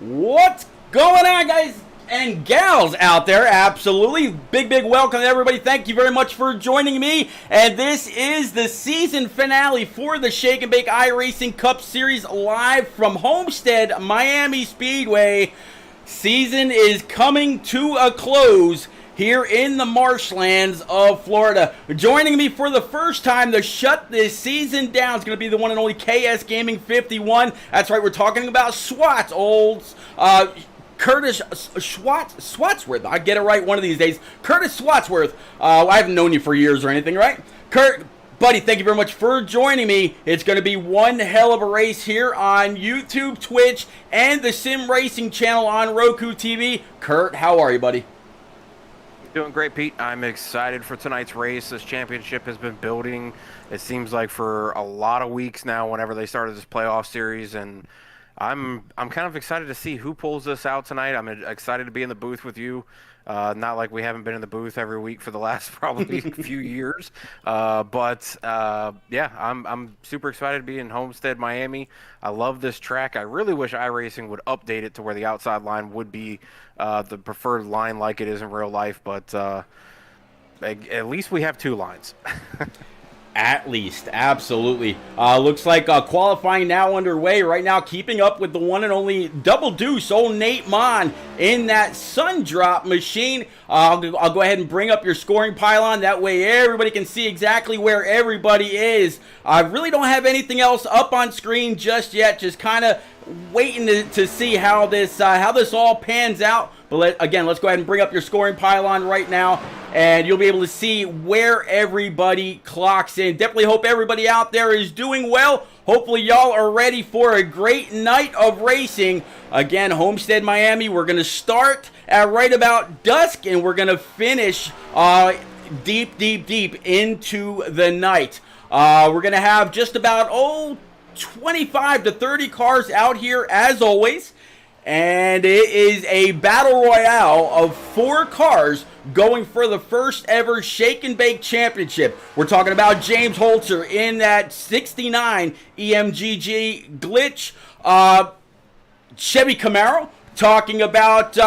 What's going on, guys and gals out there? Absolutely. Big welcome to everybody. Thank you very much for joining me. And this is the season finale for the Shake and Bake iRacing Cup Series live from Homestead-Miami Speedway. Season is coming to a close here in the marshlands of Florida. Joining me for the first time to shut this season down is going to be the one and only KS Gaming 51. That's right, we're talking about SWAT's old Curtis Swatsworth. I get it right one of these days. Curtis Swatsworth. I haven't known you for years or anything, right? Kurt, buddy, thank you very much for joining me. It's going to be one hell of a race here on YouTube, Twitch, and the Sim Racing channel on Roku TV. Kurt, how are you, buddy? Doing great, Pete. I'm excited for tonight's race. This championship has been building, it seems like, for a lot of weeks now whenever they started this playoff series, and I'm kind of excited to see who pulls this out tonight. I'm excited to be in the booth with you. Not like we haven't been in the booth every week for the last probably few years. Yeah, I'm super excited to be in Homestead-Miami. I love this track. I really wish iRacing would update it to where the outside line would be the preferred line like it is in real life. But at least we have two lines. At least, absolutely. Looks like qualifying now underway right now, keeping up with the one and only Double Deuce, old Nate Mon, in that sun drop machine. I'll go ahead and bring up your scoring pylon. That way everybody can see exactly where everybody is. I really don't have anything else up on screen just yet. Just kind of waiting to see how this all pans out. But let's go ahead and bring up your scoring pylon right now, and you'll be able to see where everybody clocks in. Definitely hope everybody out there is doing well. Hopefully y'all are ready for a great night of racing. Again, Homestead-Miami, we're going to start at right about dusk, and we're going to finish deep into the night. We're going to have just about 25 to 30 cars out here as always. And it is a battle royale of 4 cars going for the first ever Shake and Bake Championship. We're talking about James Holzer in that 69 EMGG Glitch Chevy Camaro. Talking about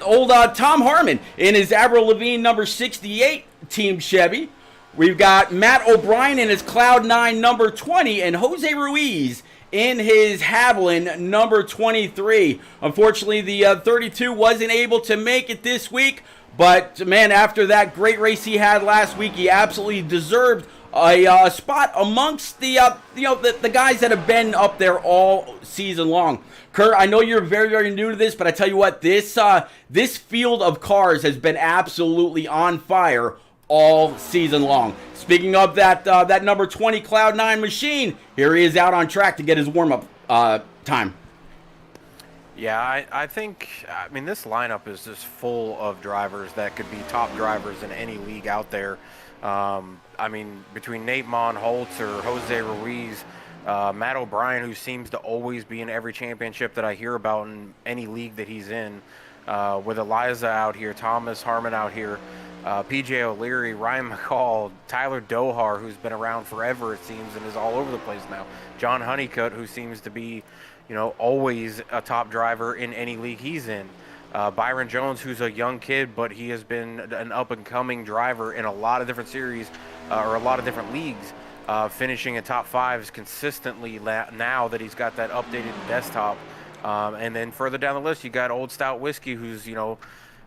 old Tom Harmon in his Avril Lavigne number 68 Team Chevy. We've got Matt O'Brien in his Cloud9 number 20 and Jose Ruiz in his Haviland number 23. Unfortunately, the 32 wasn't able to make it this week, but man, after that great race he had last week, he absolutely deserved a spot amongst the guys that have been up there all season long. Kurt, I know you're very new to this, but I tell you what, this field of cars has been absolutely on fire all season long. Speaking of that number 20 Cloud9 machine, here he is out on track to get his warm-up time. Yeah, I think this lineup is just full of drivers that could be top drivers in any league out there. Between Nate Mon, Holzer, Jose Ruiz, Matt O'Brien, who seems to always be in every championship that I hear about in any league that he's in, with Eliza out here, Thomas Harmon out here, PJ O'Leary, Ryan McCall, Tyler Dohar, who's been around forever, it seems, and is all over the place now. John Honeycutt, who seems to be, always a top driver in any league he's in. Byron Jones, who's a young kid, but he has been an up-and-coming driver in a lot of different series or a lot of different leagues, finishing in top 5s consistently now that he's got that updated desktop. And then further down the list, you got Old Stout Whiskey, who's,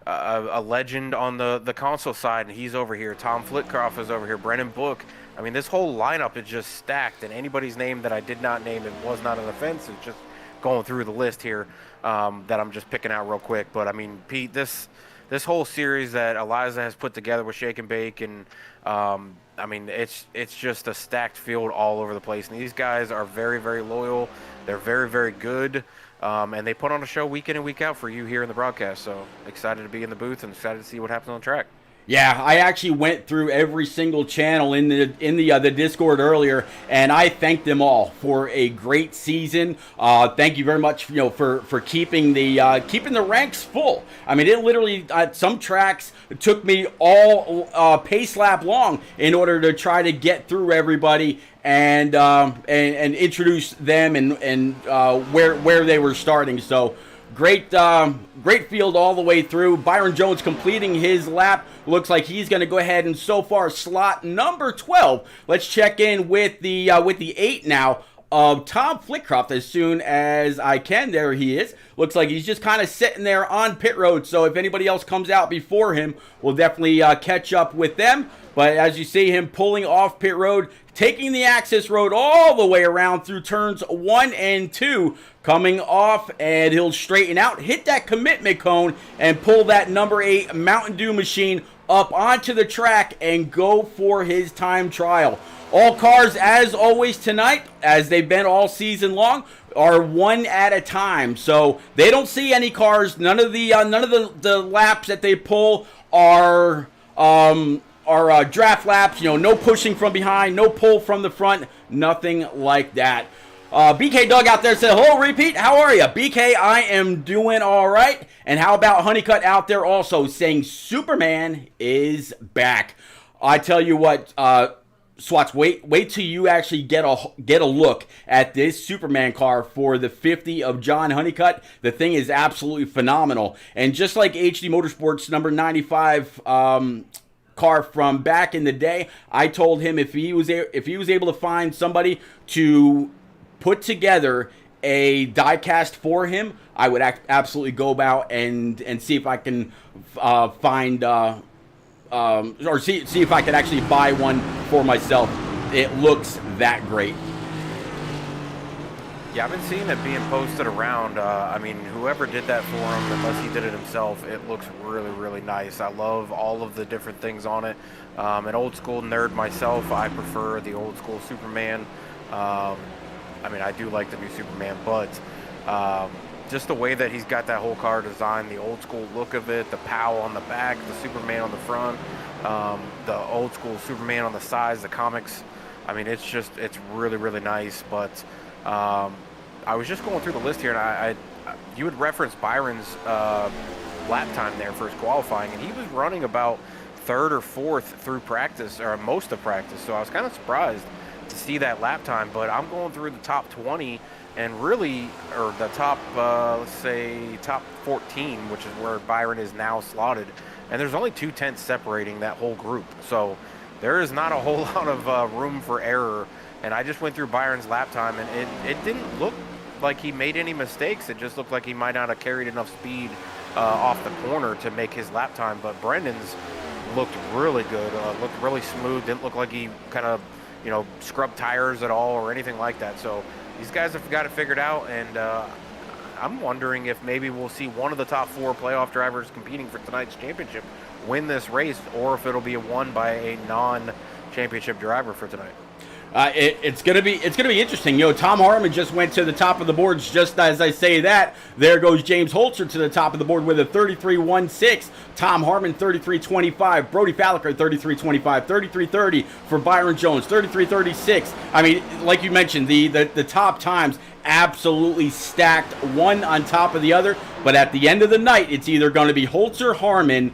a legend on the console side, and he's over here. Tom Flitcroft is over here. Brennan Book. This whole lineup is just stacked, and anybody's name that I did not name and was not an offense is just going through the list here that I'm just picking out real quick. But Pete, this whole series that Eliza has put together with Shake and Bake, and it's just a stacked field all over the place. And these guys are very loyal. They're very good. And they put on a show week in and week out for you here in the broadcast. So excited to be in the booth and excited to see what happens on the track. Yeah, I actually went through every single channel in the Discord earlier, and I thanked them all for a great season. Thank you very much, for keeping the ranks full. It literally some tracks took me all pace lap long in order to try to get through everybody and introduce them and where they were starting. So Great field all the way through. Byron Jones completing his lap. Looks like he's going to go ahead and so far slot number 12. Let's check in with the 8 now of Tom Flitcroft as soon as I can. There he is. Looks like he's just kind of sitting there on pit road. So if anybody else comes out before him, we'll definitely catch up with them. But as you see him pulling off pit road, taking the access road all the way around through turns 1 and 2, coming off, and he'll straighten out, hit that commitment cone, and pull that number 8 Mountain Dew machine up onto the track and go for his time trial. All cars, as always tonight, as they've been all season long, are one at a time. So they don't see any cars. None of the laps that they pull are draft laps. No pushing from behind, no pull from the front, nothing like that. BK Doug out there said, hello, Repeat. How are you? BK, I am doing all right. And how about Honeycutt out there also saying Superman is back? I tell you what, Swats, wait till you actually get a look at this Superman car for the 50 of John Honeycutt. The thing is absolutely phenomenal. And just like HD Motorsports number 95 car from back in the day, I told him if he was able to find somebody to put together a die-cast for him, I would absolutely go about and see if I can find or see if I could actually buy one for myself. It looks that great. Yeah, I've been seeing it being posted around. I mean, whoever did that for him, unless he did it himself, it looks really, really nice. I love all of the different things on it. An old school nerd myself, I prefer the old school Superman. I mean, I do like the new Superman, but just the way that he's got that whole car designed, the old school look of it, the POW on the back, the Superman on the front, the old school Superman on the sides, the comics. I mean, it's really, really nice. But I was just going through the list here, and you had referenced Byron's lap time there for his qualifying, and he was running about 3rd or 4th through practice, or most of practice. So I was kind of surprised to see that lap time. But I'm going through the top 20 and really, or the top, let's say top 14, which is where Byron is now slotted, and there's only 2/10 separating that whole group. So there is not a whole lot of room for error. And I just went through Byron's lap time, and it didn't look like he made any mistakes. It just looked like he might not have carried enough speed off the corner to make his lap time. But Brendan's looked really good, looked really smooth. Didn't look like he kind of scrub tires at all or anything like that. So these guys have got it figured out, and I'm wondering if maybe we'll see one of the top 4 playoff drivers competing for tonight's championship win this race, or if it'll be won by a non-championship driver for tonight. It's gonna be interesting. Tom Harmon just went to the top of the boards. Just as I say that, there goes James Holzer to the top of the board with a 33.16. Tom Harmon 33.25. Brody Falliker 33.25. 33.30 for Byron Jones. 33.36. I mean, like you mentioned, the top times absolutely stacked, one on top of the other. But at the end of the night, it's either going to be Holzer, Harmon,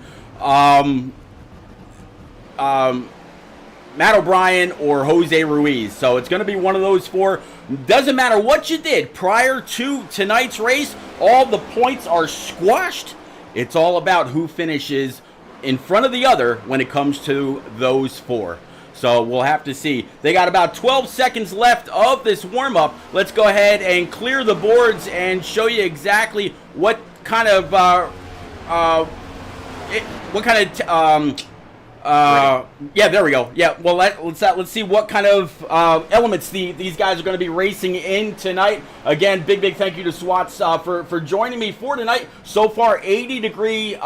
Matt O'Brien, or Jose Ruiz. So it's going to be one of those 4. Doesn't matter what you did prior to tonight's race, all the points are squashed. It's all about who finishes in front of the other when it comes to those 4. So we'll have to see. They got about 12 seconds left of this warm-up. Let's go ahead and clear the boards and show you exactly what kind of yeah, there we go. Yeah, well, let's see what kind of elements these guys are going to be racing in tonight. Again, big thank you to Swats for joining me for tonight. So far, 80-degree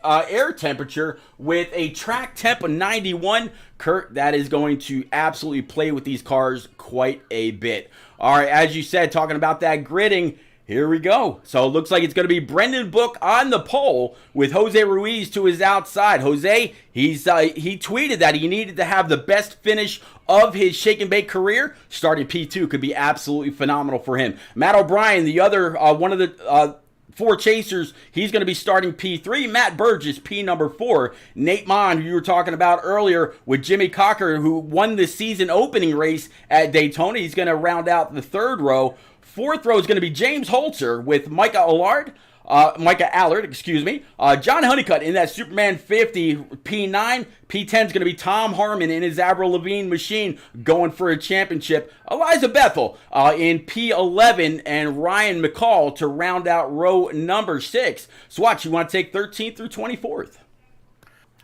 air temperature with a track temp of 91. Kurt, that is going to absolutely play with these cars quite a bit. All right, as you said, talking about that gridding, here we go. So it looks like it's going to be Brendan Book on the pole with Jose Ruiz to his outside. Jose, he tweeted that he needed to have the best finish of his shake and bake career. Starting P2 could be absolutely phenomenal for him. Matt O'Brien, the other one of the four chasers, he's going to be starting P3. Matt Burgess, P number 4. Nate Mon, who you were talking about earlier, with Jimmy Cocker, who won the season opening race at Daytona. He's going to round out the third row. Fourth row is going to be James Holzer with Micah Allard. John Honeycutt in that Superman 50 P9. P10 is going to be Tom Harmon in his Avril Lavigne machine going for a championship. Eliza Bethel in P11 and Ryan McCall to round out row number 6. Swatch, you want to take 13th through 24th?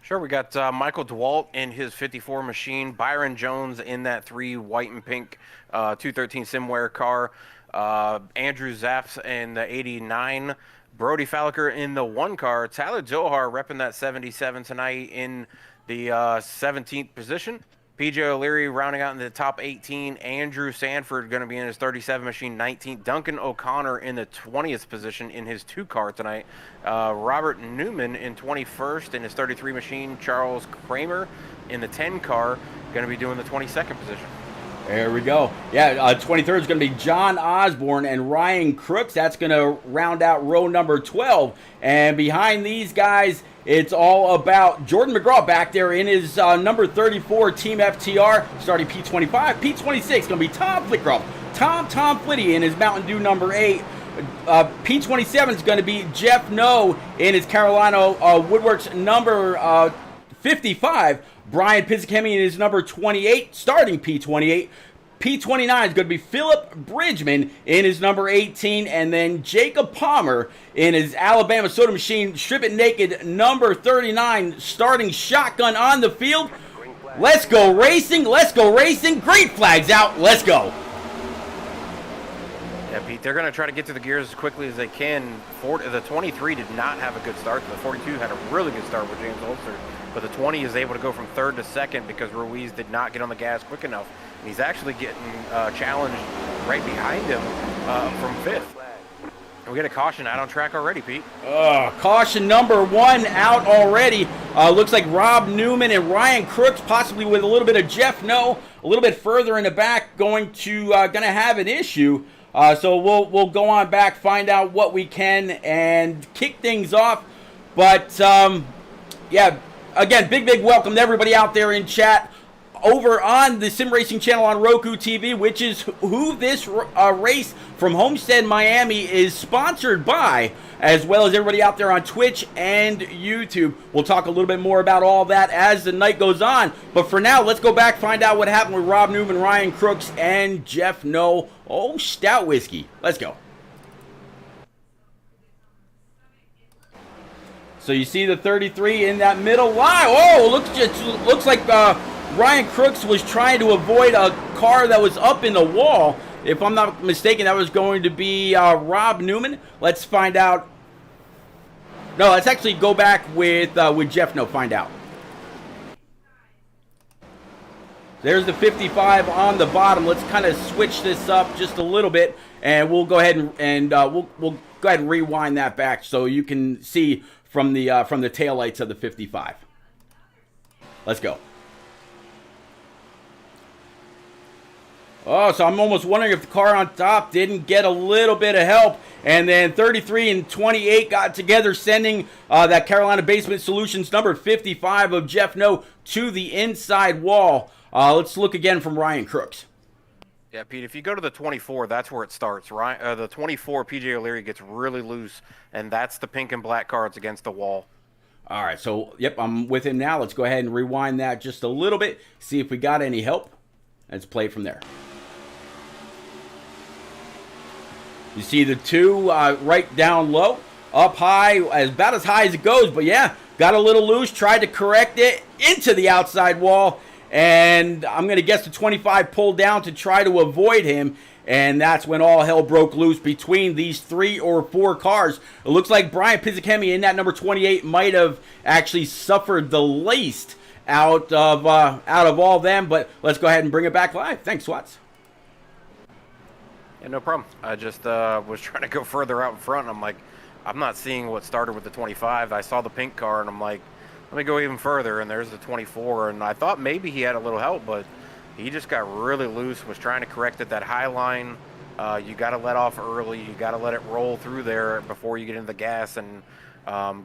Sure, we got Michael DeWalt in his 54 machine, Byron Jones in that 3 white and pink 213 Simware car, Andrew Zapps in the 89, Brody Falliker in the 1 car, Tyler Zohar repping that 77 tonight in the 17th position, PJ O'Leary rounding out in the top 18, Andrew Sanford going to be in his 37 machine 19th, Duncan O'Connor in the 20th position in his 2 car tonight, Robert Newman in 21st in his 33 machine, Charles Kramer in the 10 car going to be doing the 22nd position. There we go. Yeah, 23rd is going to be John Osborne and Ryan Crooks. That's going to round out row number 12. And behind these guys, it's all about Jordan McGraw back there in his number 34 Team FTR, starting P25. P26 going to be Tom Flitcroft. Tom Flitty in his Mountain Dew number 8. P27 is going to be Jeff No in his Carolina Woodworks number 55. Brian Pizzakemi in his number 28, starting P28. P29 is going to be Philip Bridgman in his number 18, and then Jacob Palmer in his Alabama Soda Machine Strip It Naked number 39, starting shotgun on the field. Let's go racing, let's go racing. Green flags out, let's go. Yeah, Pete, they're going to try to get to the gears as quickly as they can. The 23 did not have a good start. The 42 had a really good start with James Holster. But the 20 is able to go from 3rd to 2nd because Ruiz did not get on the gas quick enough. And he's actually getting challenged right behind him from 5th. And we get a caution out on track already, Pete. Caution number 1 out already. Looks like Rob Newman and Ryan Crooks, possibly with a little bit of Jeff No, a little bit further in the back, going to have an issue. So we'll go on back, find out what we can, and kick things off. But yeah. Again, big welcome to everybody out there in chat over on the Sim Racing channel on Roku TV, which is who this race from Homestead-Miami is sponsored by, as well as everybody out there on Twitch and YouTube. We'll talk a little bit more about all that as the night goes on. But for now, let's go back, find out what happened with Rob Newman, Ryan Crooks, and Jeff No. Oh, Stout Whiskey. Let's go. So you see the 33 in that middle line. Oh, looks like Ryan Crooks was trying to avoid a car that was up in the wall. If I'm not mistaken, that was going to be Rob Newman. Let's find out. No, let's actually go back with Jeff No, find out. There's the 55 on the bottom. Let's kind of switch this up just a little bit, and we'll go ahead and we'll go ahead and rewind that back so you can see from the taillights of the 55. Let's go. Oh, so I'm almost wondering if the car on top didn't get a little bit of help. And then 33 and 28 got together, sending that Carolina Basement Solutions number 55 of Jeff No to the inside wall. Let's look again from Ryan Crooks. Yeah, Pete, if you go to the 24, that's where it starts, right? The 24, PJ O'Leary gets really loose, and that's the pink and black cards against the wall. All right, so, yep, I'm with him now. Let's go ahead and rewind that just a little bit, see if we got any help. Let's play from there. You see the 2 right down low, up high, about as high as it goes. But, yeah, got a little loose, tried to correct it into the outside wall. And I'm going to guess the 25 pulled down to try to avoid him. And that's when all hell broke loose between these 3 or 4 cars. It looks like Brian Pizzakemi in that number 28 might have actually suffered the least out of all them. But let's go ahead and bring it back live. Thanks, Watts. Yeah, no problem. I just was trying to go further out in front. And I'm like, I'm not seeing what started with the 25. I saw the pink car, and I'm like, let me go even further, and there's the 24, and I thought maybe he had a little help, but he just got really loose, was trying to correct it. That high line You got to let off early. You got to let it roll through there before you get into the gas. And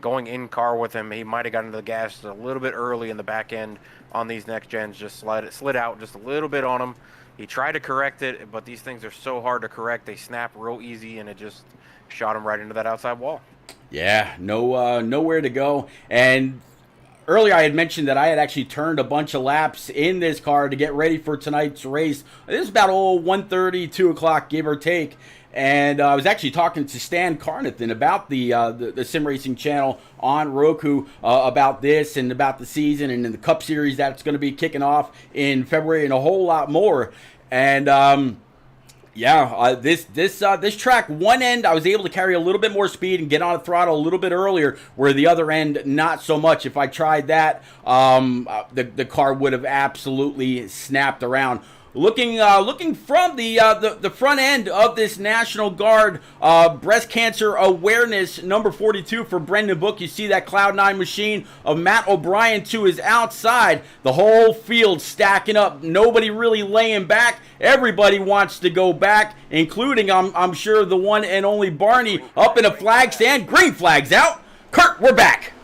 going in car with him, he might have gotten into the gas a little bit early in the back end on these next gens. Just slid out just a little bit on him. He tried to correct it, but these things are so hard to correct. They snap real easy, and it just shot him right into that outside wall. Yeah, nowhere to go. And earlier I had mentioned that I had actually turned a bunch of laps in this car to get ready for tonight's race. This is about 1:30, 2 o'clock, give or take. And I was actually talking to Stan Carnathan about the Sim Racing channel on Roku about this and about the season and the Cup Series that's going to be kicking off in February and a whole lot more. And this track, one end, I was able to carry a little bit more speed and get on the throttle a little bit earlier, where the other end, not so much. If I tried that, the car would have absolutely snapped around. Looking from the front end of this National Guard breast cancer awareness number 42 for Brendan Book, you see that Cloud9 machine of Matt O'Brien to his outside. The whole field stacking up. Nobody really laying back. Everybody wants to go back, including I'm sure the one and only Barney up in a flag stand. Green flag's out. Kurt, we're back.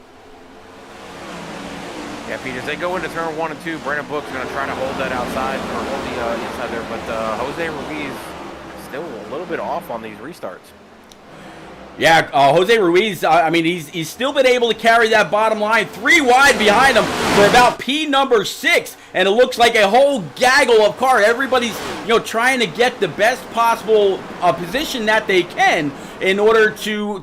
Yeah, Pete, as they go into turn 1 and 2, Brendan Book's going to try to hold that outside, or hold the inside there, but Jose Ruiz still a little bit off on these restarts. Yeah, Jose Ruiz, I mean, he's still been able to carry that bottom line 3 wide behind him for about P number 6, and it looks like a whole gaggle of cars. Everybody's, trying to get the best possible position that they can in order to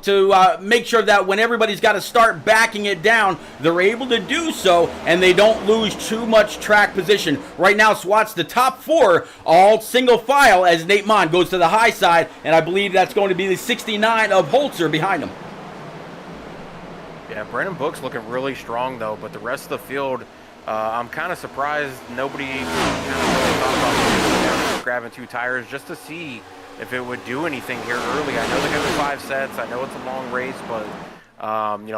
make sure that when everybody's got to start backing it down, they're able to do so, and they don't lose too much track position. Right now, Swat's the top 4, all single file, as Nate Mon goes to the high side, and I believe that's going to be the 69 of Holzer behind him. Yeah, Brendan Book's looking really strong, though, but the rest of the field, I'm kind of surprised nobody kind of really thought about grabbing 2 tires just to see if it would do anything here early. I know they got the 5 sets. I know it's a long race, but,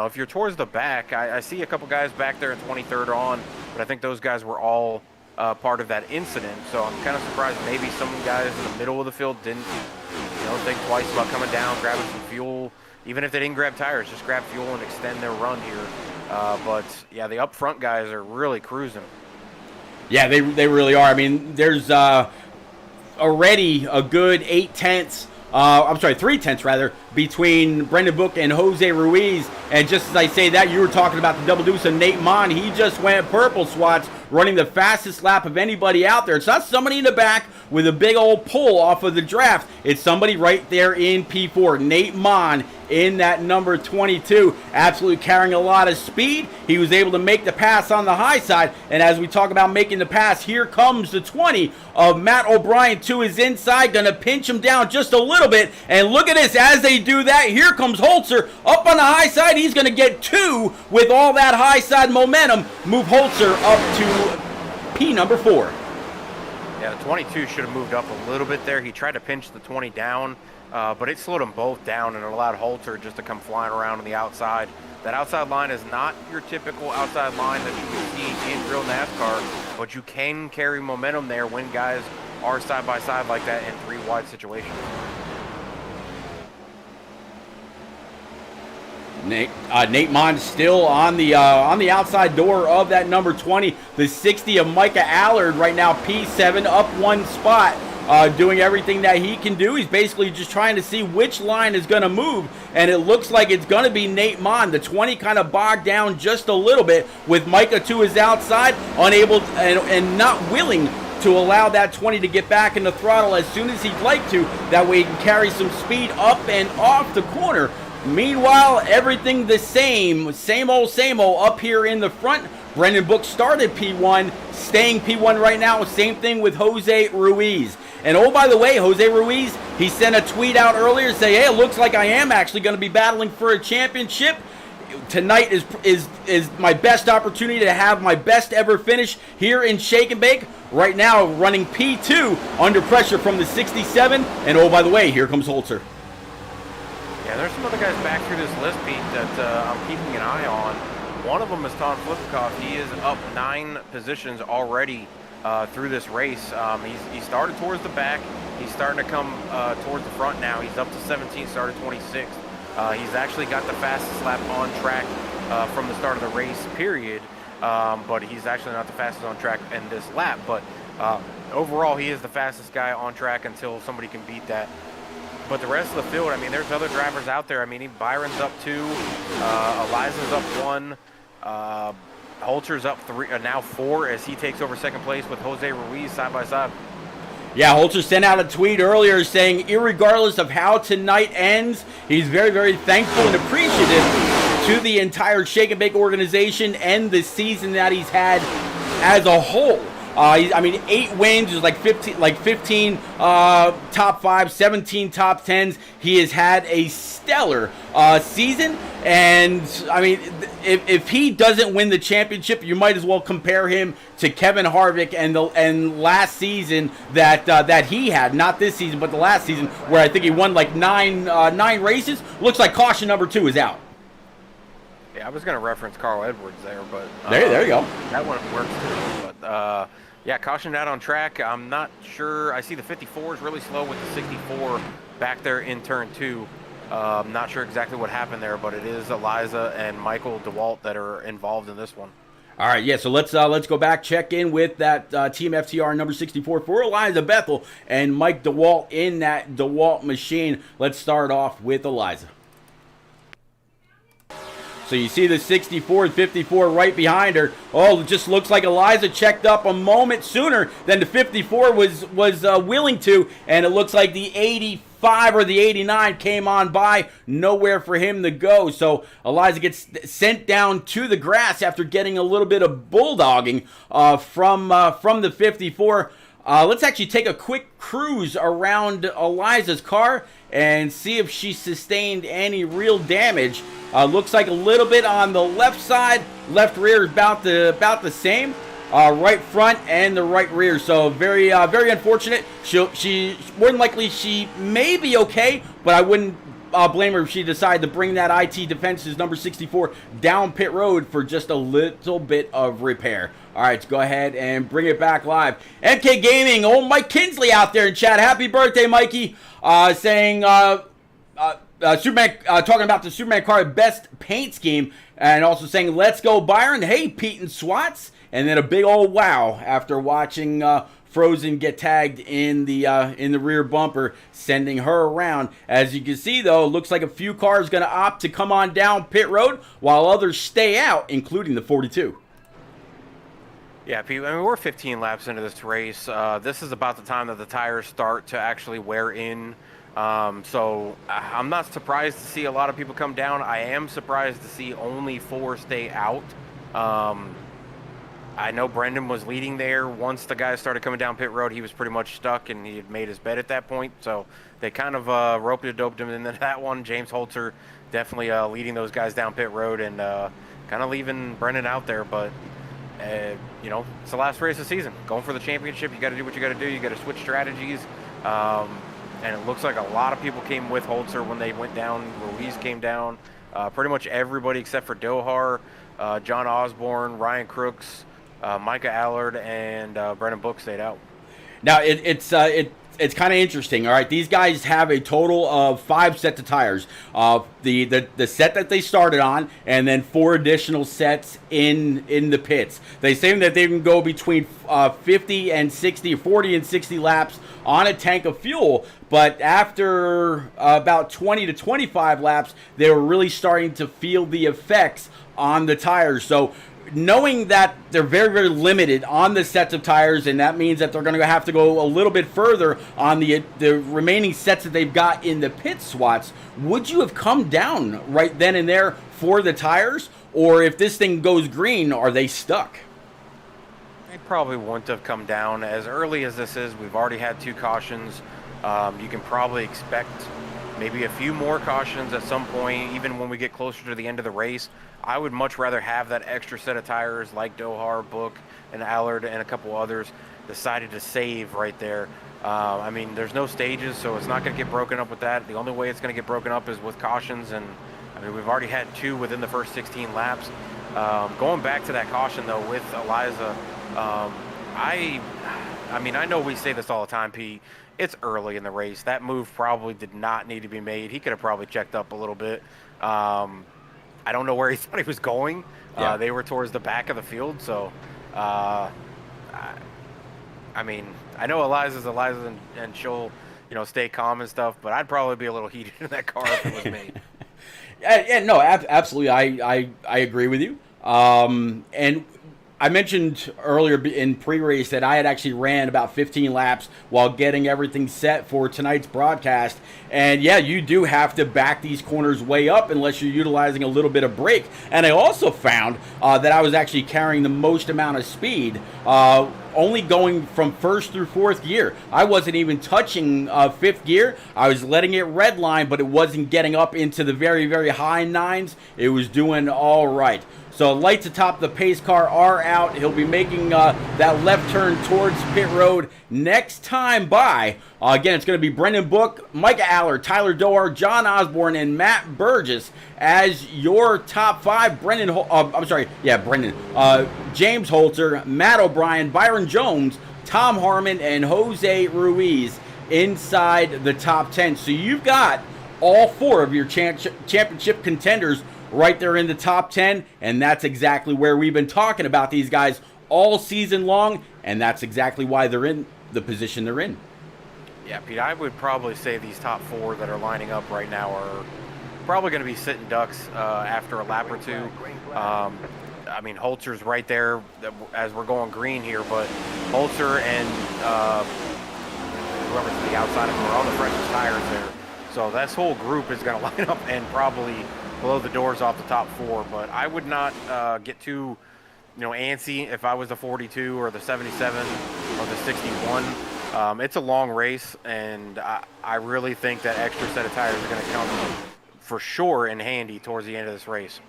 if you're towards the back, I see a couple guys back there in 23rd on, but I think those guys were all part of that incident. So I'm kind of surprised maybe some guys in the middle of the field didn't, think twice about coming down, grabbing some fuel. Even if they didn't grab tires, just grab fuel and extend their run here. But, yeah, the up front guys are really cruising. Yeah, they really are. I mean, there's already a good 3/10 rather, between Brendan Book and Jose Ruiz. And just as I say that, you were talking about the double deuce of Nate Mon. He just went purple, Swats, running the fastest lap of anybody out there. It's not somebody in the back with a big old pull off of the draft. It's somebody right there in P4. Nate Mon in that number 22, absolutely carrying a lot of speed. He was able to make the pass on the high side, and as we talk about making the pass, here comes the 20 of Matt O'Brien to his inside, gonna pinch him down just a little bit, and look at this, as they do that, here comes Holzer up on the high side. He's gonna get 2 with all that high side momentum, move Holzer up to P number 4. Yeah, the 22 should have moved up a little bit there. He tried to pinch the 20 down, but it slowed them both down and allowed Holzer just to come flying around on the outside. That outside line is not your typical outside line that you would see in real NASCAR, but you can carry momentum there when guys are side by side like that in 3 wide situations. Nate Mon still on the outside door of that number 20. The 60 of Micah Allard right now, P7, up 1 spot, doing everything that he can do. He's basically just trying to see which line is going to move, and it looks like it's going to be Nate Mon. The 20 kind of bogged down just a little bit with Micah to his outside, unable and not willing to allow that 20 to get back in the throttle as soon as he'd like to. That way he can carry some speed up and off the corner. Meanwhile, everything the same old up here in the front. Brendan Book started P1, staying P1 right now. Same thing with Jose Ruiz. And oh, by the way, Jose Ruiz, he sent a tweet out earlier saying, hey, it looks like I am actually going to be battling for a championship. Tonight is my best opportunity to have my best ever finish here in Shake and Bake. Right now, running P2 under pressure from the 67. And oh, by the way, here comes Holzer. Yeah, there's some other guys back through this list, Pete, that I'm keeping an eye on. One of them is Tom Flipkoff. He is up 9 positions already through this race. He started towards the back. He's starting to come towards the front now. He's up to 17, started 26th. He's actually got the fastest lap on track from the start of the race, period. But he's actually not the fastest on track in this lap. But overall, he is the fastest guy on track until somebody can beat that. But the rest of the field, I mean, there's other drivers out there. I mean, Byron's up 2, Eliza's up 1, Holter's up 3, now 4 as he takes over second place with Jose Ruiz side by side. Yeah, Holter sent out a tweet earlier saying, irregardless of how tonight ends, he's very, very thankful and appreciative to the entire Shake and Bake organization and the season that he's had as a whole. I mean, 8 wins, is like 15 top 5, 17 top 10s. He has had a stellar season, and I mean, if he doesn't win the championship, you might as well compare him to Kevin Harvick and last season that he had, not this season, but the last season, where I think he won like 9 races. Looks like caution number 2 is out. Yeah, I was going to reference Carl Edwards there, but there you go. That one works too. But yeah, cautioned out on track. I'm not sure. I see the 54 is really slow with the 64 back there in turn 2. I'm not sure exactly what happened there, but it is Eliza and Michael DeWalt that are involved in this one. All right, yeah, so let's go back, check in with that Team FTR number 64 for Eliza Bethel and Mike DeWalt in that DeWalt machine. Let's start off with Eliza. So you see the 64 and 54 right behind her. Oh, it just looks like Eliza checked up a moment sooner than the 54 was willing to, and it looks like the 85 or the 89 came on by. Nowhere for him to go. So Eliza gets sent down to the grass after getting a little bit of bulldogging from the 54. Let's actually take a quick cruise around Eliza's car and see if she sustained any real damage. Looks like a little bit on the left side. Left rear is about the same. Right front and the right rear. So very unfortunate. She more than likely she may be okay, but I wouldn't blame her if she decided to bring that IT Defenses number 64 down pit road for just a little bit of repair. All right, let's go ahead and bring it back live. MK Gaming, old Mike Kinsley out there in chat. Happy birthday, Mikey. Saying Superman, talking about the Superman car best paint scheme, and also saying let's go Byron. Hey, Pete and Swats, and then a big old wow after watching Frozen get tagged in the rear bumper, sending her around. As you can see, though, it looks like a few cars going to opt to come on down pit road, while others stay out, including the 42. Yeah, Pete, I mean, we're 15 laps into this race. This is about the time that the tires start to actually wear in. So I'm not surprised to see a lot of people come down. I am surprised to see only 4 stay out. I know Brendan was leading there. Once the guys started coming down pit road, he was pretty much stuck, and he had made his bed at that point. So they kind of roped and doped him into that one. James Holzer definitely leading those guys down pit road and kind of leaving Brendan out there. But, you know, it's the last race of the season. Going for the championship, you got to do what you got to do. You got to switch strategies. And it looks like a lot of people came with Holzer when they went down. Ruiz came down. Pretty much everybody except for Dohar, John Osborne, Ryan Crooks, Micah Allard, and Brennan Book stayed out. Now, it's kind of interesting, all right? These guys have a total of 5 sets of tires. The set that they started on, and then 4 additional sets in the pits. They say that they can go between 50 and 60, 40 and 60 laps on a tank of fuel, but after about 20 to 25 laps, they were really starting to feel the effects on the tires. So knowing that they're very, very limited on the sets of tires, and that means that they're going to have to go a little bit further on the remaining sets that they've got in the pit swats, would you have come down right then and there for the tires? Or if this thing goes green, are they stuck? They probably wouldn't have come down. As early as this is, we've already had 2 cautions. You can probably expect maybe a few more cautions at some point, even when we get closer to the end of the race. I would much rather have that extra set of tires like Dohar, Book, and Allard, and a couple others decided to save right there. I mean, there's no stages, so it's not going to get broken up with that. The only way it's going to get broken up is with cautions, and I mean, we've already had 2 within the first 16 laps. Going back to that caution, though, with Eliza, I mean, I know we say this all the time, Pete, it's early in the race. That move probably did not need to be made. He could have probably checked up a little bit. I don't know where he thought he was going. Yeah. They were towards the back of the field, so uh, I, I mean, I know Eliza's Eliza, and she'll, stay calm and stuff, but I'd probably be a little heated in that car if it was me. Yeah, no, absolutely. I agree with you. And I mentioned earlier in pre-race that I had actually ran about 15 laps while getting everything set for tonight's broadcast. And yeah, you do have to back these corners way up unless you're utilizing a little bit of brake. And I also found that I was actually carrying the most amount of speed, only going from first through fourth gear. I wasn't even touching fifth gear. I was letting it redline, but it wasn't getting up into the very, very high nines. It was doing all right. So lights atop the pace car are out. He'll be making that left turn towards pit road next time by. Again, it's going to be Brendan Book, Micah Aller, Tyler Doar, John Osborne, and Matt Burgess as your top five. Brendan. James Holzer, Matt O'Brien, Byron Jones, Tom Harmon, and Jose Ruiz inside the top 10. So you've got all four of your championship contenders right there in the top 10, and that's exactly where we've been talking about these guys all season long, and that's exactly why they're in the position they're in. Yeah, Pete, I would probably say these top four that are lining up right now are probably going to be sitting ducks after a lap or two. I mean, Holzer's right there as we're going green here, but Holzer and whoever's to the outside of him are on the freshest tires there. So this whole group is going to line up and probably blow the doors off the top four, but I would not get too, antsy if I was the 42 or the 77 or the 61. It's a long race, and I really think that extra set of tires are going to come for sure in handy towards the end of this race.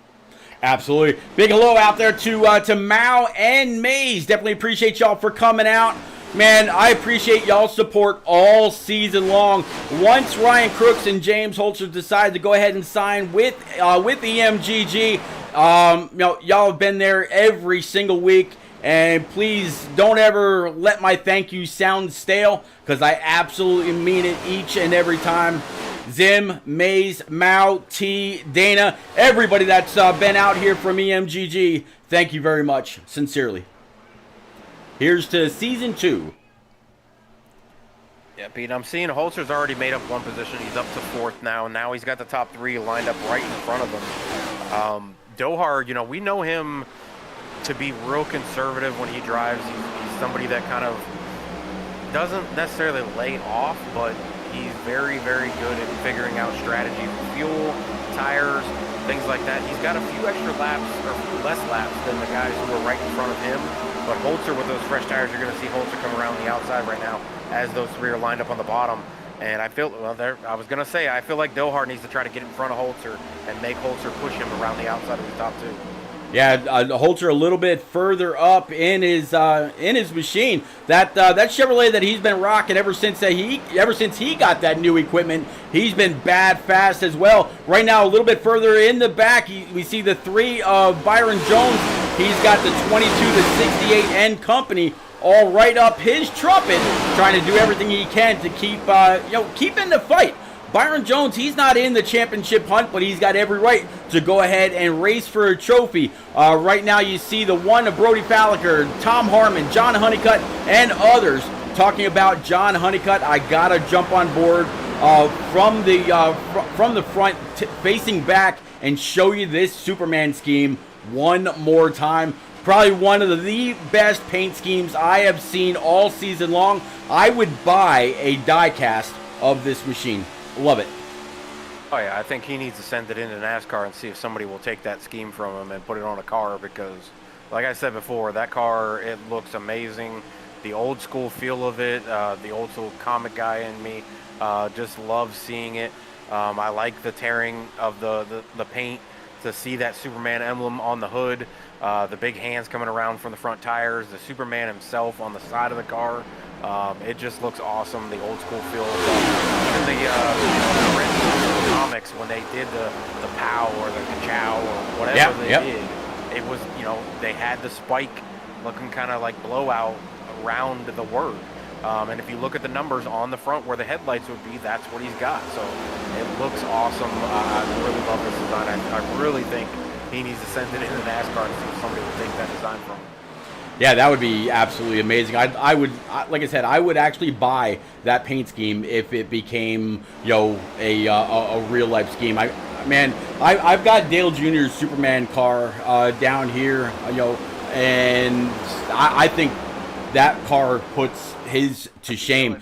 Absolutely. Big hello out there to Mao and Maze. Definitely appreciate y'all for coming out. Man, I appreciate y'all's support all season long. Once Ryan Crooks and James Holzer decided to go ahead and sign with EMGG, y'all have been there every single week. And please don't ever let my thank you sound stale, because I absolutely mean it each and every time. Zim, Maze, Mao, T, Dana, everybody that's been out here from EMGG, thank you very much, sincerely. Here's to season 2. Yeah, Pete, I'm seeing Holzer's already made up one position. He's up to fourth now, and now he's got the top three lined up right in front of him. Dohar, we know him to be real conservative when he drives. He's somebody that kind of doesn't necessarily lay off, but he's very, very good at figuring out strategy for fuel, tires, things like that. He's got a few extra laps, or less laps than the guys who are right in front of him. But Holzer, with those fresh tires, you're going to see Holzer come around the outside right now as those three are lined up on the bottom. And I feel, I was going to say, I feel like Dohar needs to try to get in front of Holzer and make Holzer push him around the outside of the top two. Yeah, Holzer a little bit further up in his machine. That Chevrolet that he's been rocking ever since he got that new equipment, he's been bad fast as well. Right now, a little bit further in the back, we see the 3 of Byron Jones. He's got the 22 to 68 N Company all right up his trumpet, trying to do everything he can to keep in the fight. Byron Jones, he's not in the championship hunt, but he's got every right to go ahead and race for a trophy. Right now you see the one of Brody Falliker, Tom Harmon, John Honeycutt, and others talking about John Honeycutt. I got to jump on board from the front, facing back, and show you this Superman scheme one more time. Probably one of the best paint schemes I have seen all season long. I would buy a die cast of this machine. Love it. Oh yeah, I think he needs to send it into NASCAR and see if somebody will take that scheme from him and put it on a car, because like I said before, that car, it looks amazing. The old school feel of it, the old school comic guy in me just loves seeing it. I like the tearing of the paint, to see that Superman emblem on the hood, the big hands coming around from the front tires, the Superman himself on the side of the car. It just looks awesome, the old school feel. Even the comics, when they did the POW or the Ka-Chow or whatever did, it was, they had the spike looking kind of like blowout around the word. And if you look at the numbers on the front where the headlights would be, that's what he's got. So it looks awesome. I really love this design. I really think he needs to send it into NASCAR and see if somebody would take that design from him. Yeah, that would be absolutely amazing. I would, like I said, I would actually buy that paint scheme if it became, a real life scheme. I've got Dale Jr.'s Superman car down here, and I think that car puts his to shame.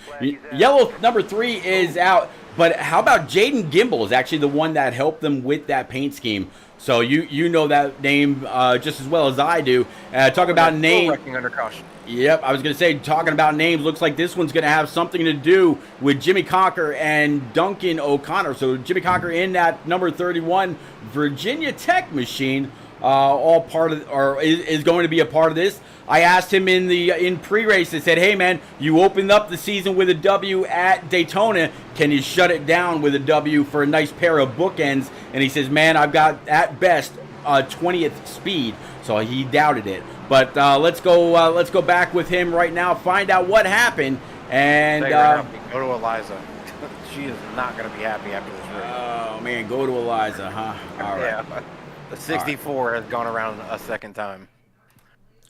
Yellow number 3 is out, but how about Jaden Gimbel is actually the one that helped them with that paint scheme. So you know that name just as well as I do. Talk about name. Under caution. Yep, I was going to say, talking about names, looks like this one's going to have something to do with Jimmy Cocker and Duncan O'Connor. So Jimmy Cocker in that number 31 Virginia Tech machine, all part of, or is going to be a part of this. I asked him in pre-race. I said, "Hey man, you opened up the season with a W at Daytona. Can you shut it down with a W for a nice pair of bookends?" And he says, "Man, I've got at best 20th speed." So he doubted it. But let's go back with him right now. Find out what happened. And go to Eliza. She is not going to be happy after this race. Oh man, go to Eliza, huh? All right. Yeah, the 64 has gone around a second time.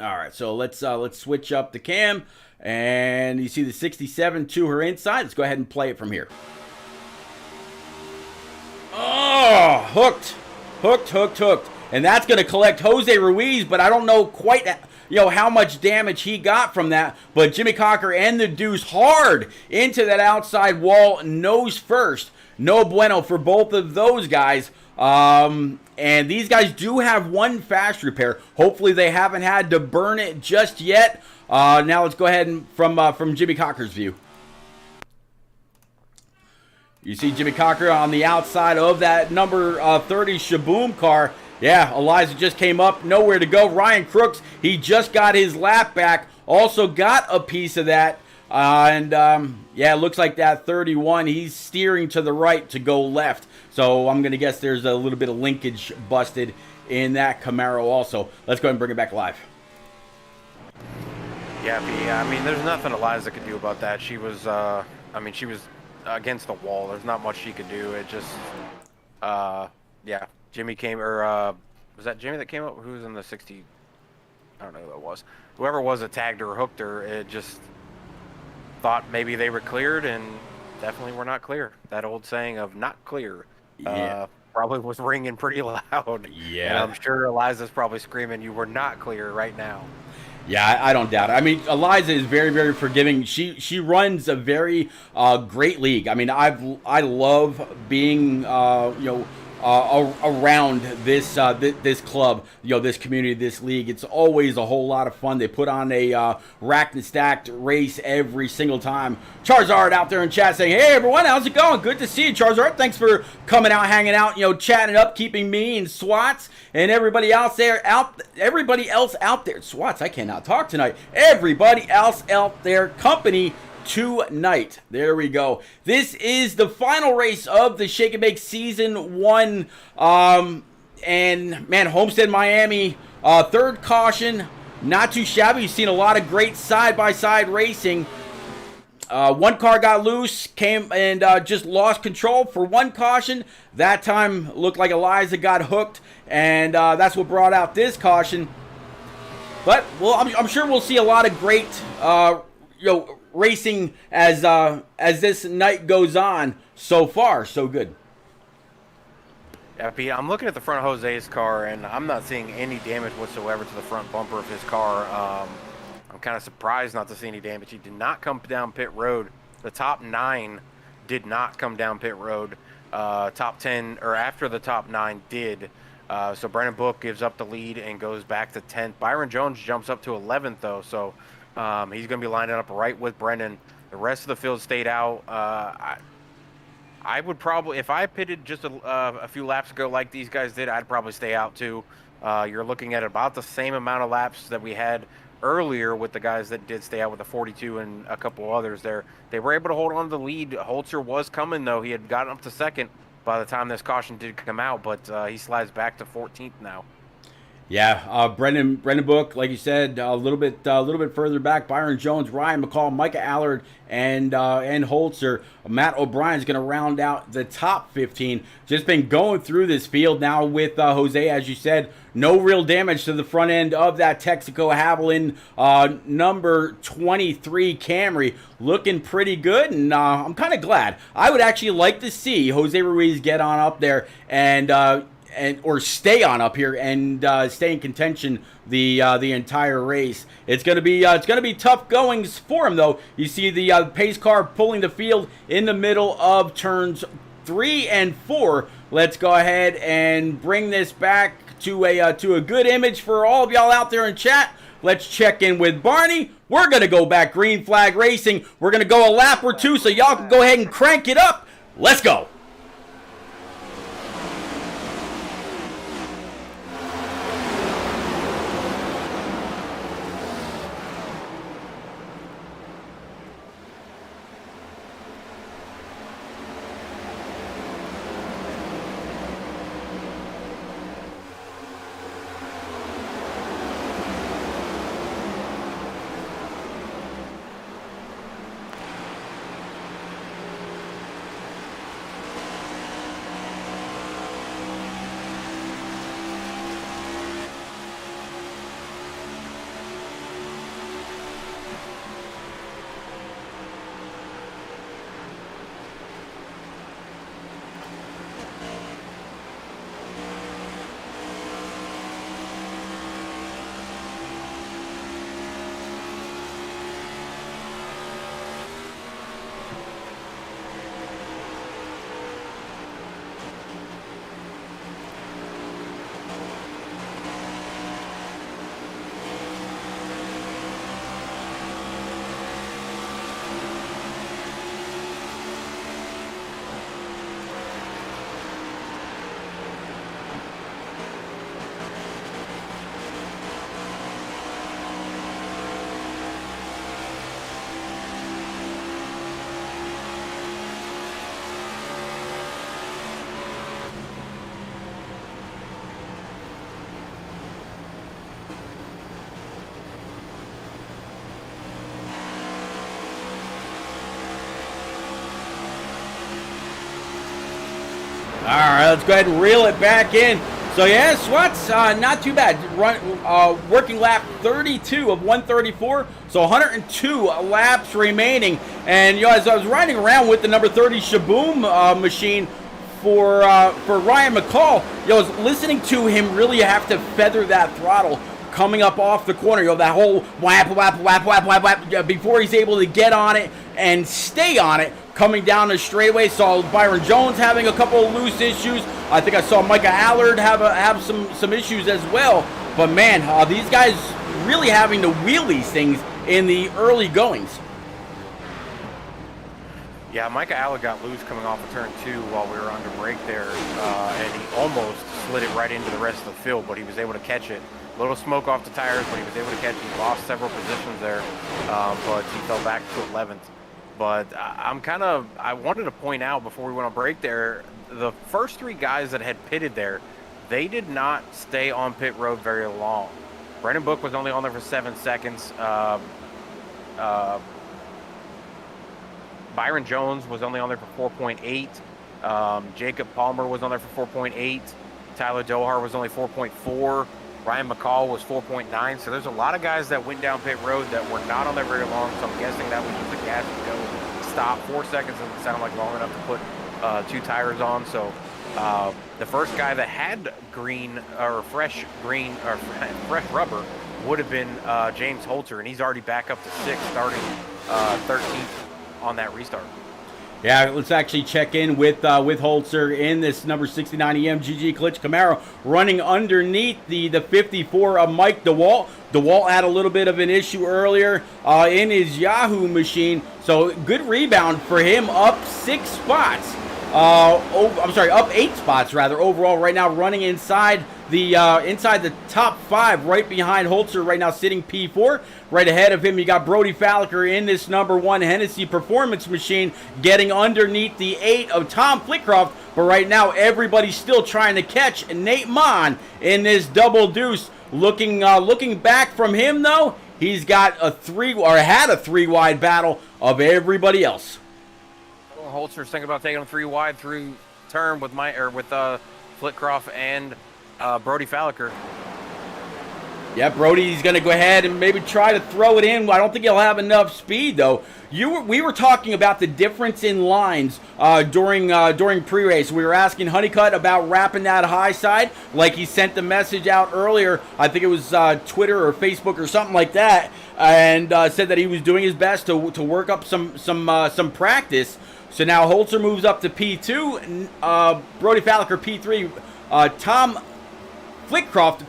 All right, so let's switch up the cam, and you see the 67 to her inside. Let's go ahead and play it from here. Oh, hooked, and that's going to collect Jose Ruiz, but I don't know quite how much damage he got from that. But Jimmy Cocker and the Deuce hard into that outside wall, nose first. No bueno for both of those guys. And these guys do have one fast repair. Hopefully they haven't had to burn it just yet. Now let's go ahead and from Jimmy Cocker's view. You see Jimmy Cocker on the outside of that number 30 Shaboom car. Yeah, Eliza just came up, nowhere to go. Ryan Crooks, he just got his lap back. Also got a piece of that. Yeah, it looks like that 31, he's steering to the right to go left. So I'm going to guess there's a little bit of linkage busted in that Camaro also. Let's go ahead and bring it back live. Yeah, I mean, there's nothing Eliza could do about that. She was, she was against the wall. There's not much she could do. It just, yeah, Jimmy came, or was that Jimmy that came up? Who was in the 60? I don't know who that was. Whoever was that tagged her or hooked her, it just thought maybe they were cleared, and definitely were not clear. That old saying of not clear probably was ringing pretty loud. Yeah. And I'm sure Eliza's probably screaming, "You were not clear" right now. Yeah, I don't doubt it. I mean, Eliza is very, very forgiving. She runs a very great league. I mean, I love being around this this club, this community, this league. It's always a whole lot of fun. They put on a racked and stacked race every single time. Charizard out there in chat saying, "Hey everyone, how's it going? Good to see you, Charizard. Thanks for coming out, hanging out, chatting up, keeping me and Swats and everybody else out there. Swats, I cannot talk tonight. Everybody else out there company tonight." There we go. This is the final race of the Shake and Bake Season 1. And, man, Homestead-Miami, third caution. Not too shabby. You've seen a lot of great side-by-side racing. One car got loose, came and just lost control for one caution. That time looked like Eliza got hooked, and that's what brought out this caution. But, well, I'm sure we'll see a lot of great, racing as this night goes on. So far, so good. Yeah, Pete, I'm looking at the front of Jose's car, and I'm not seeing any damage whatsoever to the front bumper of his car. I'm kind of surprised not to see any damage. He did not come down pit road. The top 9 did not come down pit road. Top 10, or after the top 9 did. So Brennan Book gives up the lead and goes back to 10th. Byron Jones jumps up to 11th, though, so he's going to be lining up right with Brennan. The rest of the field stayed out. I would probably, if I pitted just a few laps ago like these guys did, I'd probably stay out too. You're looking at about the same amount of laps that we had earlier with the guys that did stay out with the 42 and a couple others there. They were able to hold on to the lead. Holzer was coming, though. He had gotten up to second by the time this caution did come out, but he slides back to 14th now. Yeah, Brendan Book, like you said, a little bit further back. Byron Jones, Ryan McCall, Micah Allard, and Holzer. Matt O'Brien's going to round out the top 15. Just been going through this field now with Jose, as you said. No real damage to the front end of that Texaco Haviland number 23 Camry. Looking pretty good, and I'm kind of glad. I would actually like to see Jose Ruiz get on up there and or stay on up here and stay in contention the entire race. It's gonna be tough goings for him though. You see the pace car pulling the field in the middle of turns 3 and 4. Let's go ahead and bring this back to a good image for all of y'all out there in chat. Let's check in with Barney. We're gonna go back green flag racing. We're gonna go a lap or two so y'all can go ahead and crank it up. Let's go. All right, let's go ahead and reel it back in. So yeah, Swats, not too bad. Working lap 32 of 134, so 102 laps remaining. And as I was riding around with the number 30 Shaboom machine for Ryan McCall, I was listening to him really have to feather that throttle coming up off the corner. That whole whap, whap, whap, whap, whap, whap, before he's able to get on it and stay on it. Coming down the straightaway, saw Byron Jones having a couple of loose issues. I think I saw Micah Allard have some issues as well. But man, these guys really having to wheel these things in the early goings. Yeah, Micah Allard got loose coming off of turn 2 while we were under brake there, and he almost slid it right into the rest of the field, but he was able to catch it. A little smoke off the tires, but he was able to catch it. He lost several positions there, but he fell back to 11th. But I wanted to point out before we went on break there, the first 3 guys that had pitted there, they did not stay on pit road very long. Brendan Book was only on there for 7 seconds. Byron Jones was only on there for 4.8. Jacob Palmer was on there for 4.8. Tyler Dohar was only 4.4. Ryan McCall was 4.9. So there's a lot of guys that went down pit road that were not on there very long. So I'm guessing that was just a gas and go stop. 4 seconds doesn't sound like long enough to put 2 tires on. So the first guy that had green or fresh rubber would have been James Holzer, and he's already back up to 6th, starting 13th on that restart. Yeah, let's actually check in with Holzer in this number 69 EMGG Klitsch Camaro, running underneath the 54 of Mike DeWalt. DeWalt had a little bit of an issue earlier in his Yahoo machine, so good rebound for him, up 6 spots. Up 8 spots rather overall right now, running inside the top 5, right behind Holzer right now, sitting P4. Right ahead of him, you got Brody Falliker in this number 1 Hennessy Performance machine, getting underneath the 8 of Tom Flickcroft. But right now, everybody's still trying to catch Nate Mon in this double deuce. Looking back from him though, he's got had a 3 wide battle of everybody else. Holtzer's thinking about taking him 3 wide through turn with Flitcroft and Brody Falliker. Yeah, Brody's going to go ahead and maybe try to throw it in. I don't think he'll have enough speed, though. We were talking about the difference in lines during pre-race. We were asking Honeycutt about wrapping that high side, like he sent the message out earlier. I think it was Twitter or Facebook or something like that, and said that he was doing his best to work up some practice. So now Holzer moves up to P2, Brody Falliker P3, Tom Flitcroft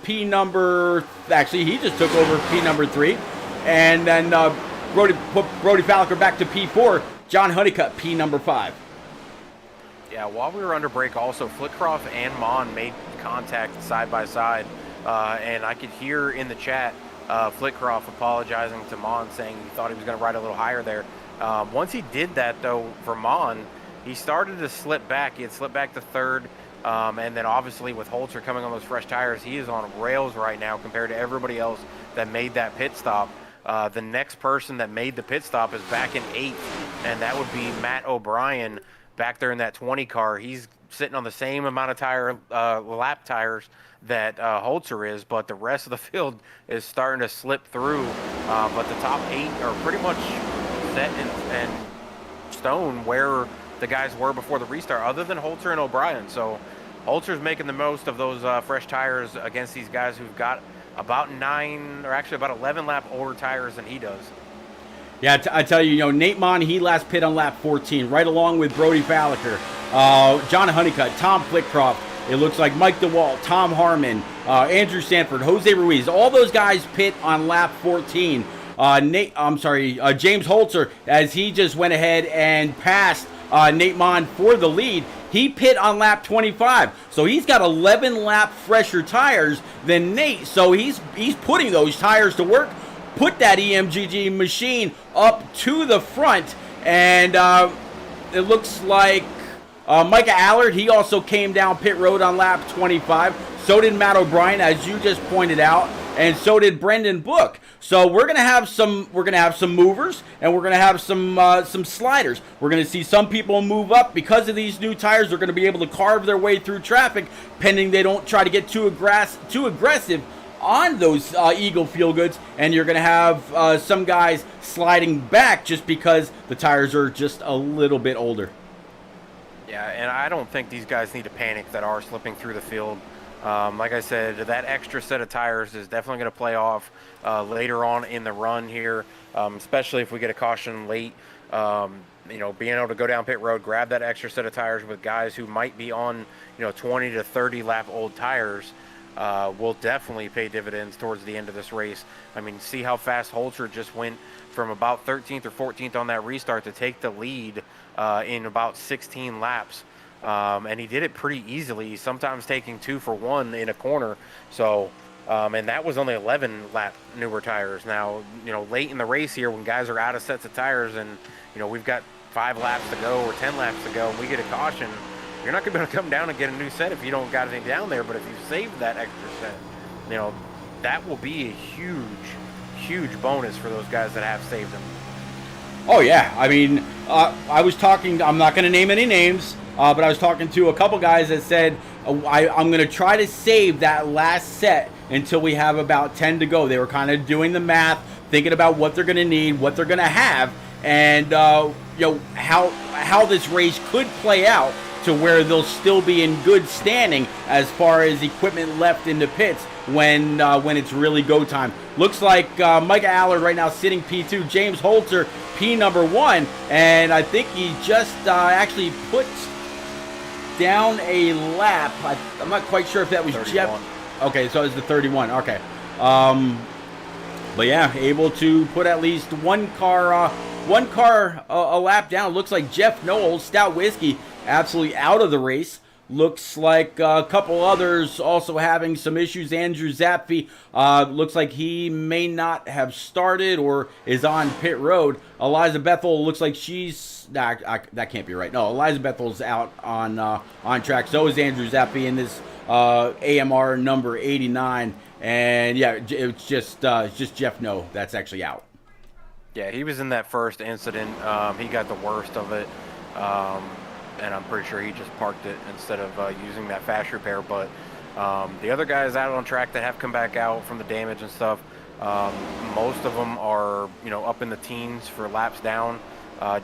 actually he just took over P number 3, and then put Brody Falliker back to P4, John Honeycutt P number 5. Yeah, while we were under break also, Flitcroft and Mon made contact side by side, and I could hear in the chat Flitcroft apologizing to Mon, saying he thought he was going to ride a little higher there. Once he did that though, for Mon, he started to slip back. He had slipped back to third. And then obviously with Holzer coming on those fresh tires, he is on rails right now compared to everybody else that made that pit stop. The next person that made the pit stop is back in 8th, and that would be Matt O'Brien back there in that 20 car. He's sitting on the same amount of lap tires that Holzer is, but the rest of the field is starting to slip through. But the top 8 are pretty much set in stone where the guys were before the restart, other than Holzer and O'Brien. So Holzer's making the most of those fresh tires against these guys who've got about 11 lap older tires than he does. Yeah, I tell you, Nate Mon, he last pit on lap 14, right along with Brody Falliker, John Honeycutt, Tom Flitcroft. It looks like Mike DeWalt, Tom Harmon, Andrew Sanford, Jose Ruiz. All those guys pit on lap 14. James Holzer, as he just went ahead and passed Nate Mon for the lead. He pit on lap 25, so he's got 11 lap fresher tires than Nate. So he's putting those tires to work, put that EMGG machine up to the front, and it looks like Micah Allard, he also came down pit road on lap 25. So did Matt O'Brien, as you just pointed out, and so did Brendan Book. So we're gonna have some movers, and we're gonna have some sliders. We're gonna see some people move up because of these new tires. They're gonna be able to carve their way through traffic, pending they don't try to get too aggressive on those Eagle Feel Goods. And you're gonna have some guys sliding back just because the tires are just a little bit older. Yeah, and I don't think these guys need to panic that are slipping through the field. Like I said, that extra set of tires is definitely going to play off later on in the run here, especially if we get a caution late. Being able to go down pit road, grab that extra set of tires with guys who might be on, 20 to 30 lap old tires will definitely pay dividends towards the end of this race. I mean, see how fast Holzer just went from about 13th or 14th on that restart to take the lead in about 16 laps. And he did it pretty easily, sometimes taking 2 for 1 in a corner. So, and that was only 11 lap newer tires. Now, late in the race here, when guys are out of sets of tires and, we've got 5 laps to go or 10 laps to go, and we get a caution, you're not going to be able to come down and get a new set if you don't got anything down there. But if you save that extra set, that will be a huge, huge bonus for those guys that have saved them. Oh, yeah. I mean, I was talking, I'm not going to name any names, but I was talking to a couple guys that said, I'm going to try to save that last set until we have about 10 to go. They were kind of doing the math, thinking about what they're going to need, what they're going to have, and how this race could play out to where they'll still be in good standing as far as equipment left in the pits when it's really go time. Looks like Micah Allard right now sitting P2, James Holzer P number 1, and I think he just actually put down a lap. I'm not quite sure if that was 31. Jeff. Okay, so it's the 31. Okay. But yeah, able to put at least one car a lap down. Looks like Jeff Knowles, Stout Whiskey, absolutely out of the race. Looks like a couple others also having some issues. Andrew Zapfi, looks like he may not have started or is on pit road. Eliza Bethel looks like she's... that can't be right. No, Eliza Bethel's out on track. So is Andrew Zappi in this AMR number 89. And yeah, it's just Jeff No that's actually out. Yeah, he was in that first incident. He got the worst of it, and I'm pretty sure he just parked it instead of using that fast repair. But the other guys out on track that have come back out from the damage and stuff, most of them are, up in the teens for laps down.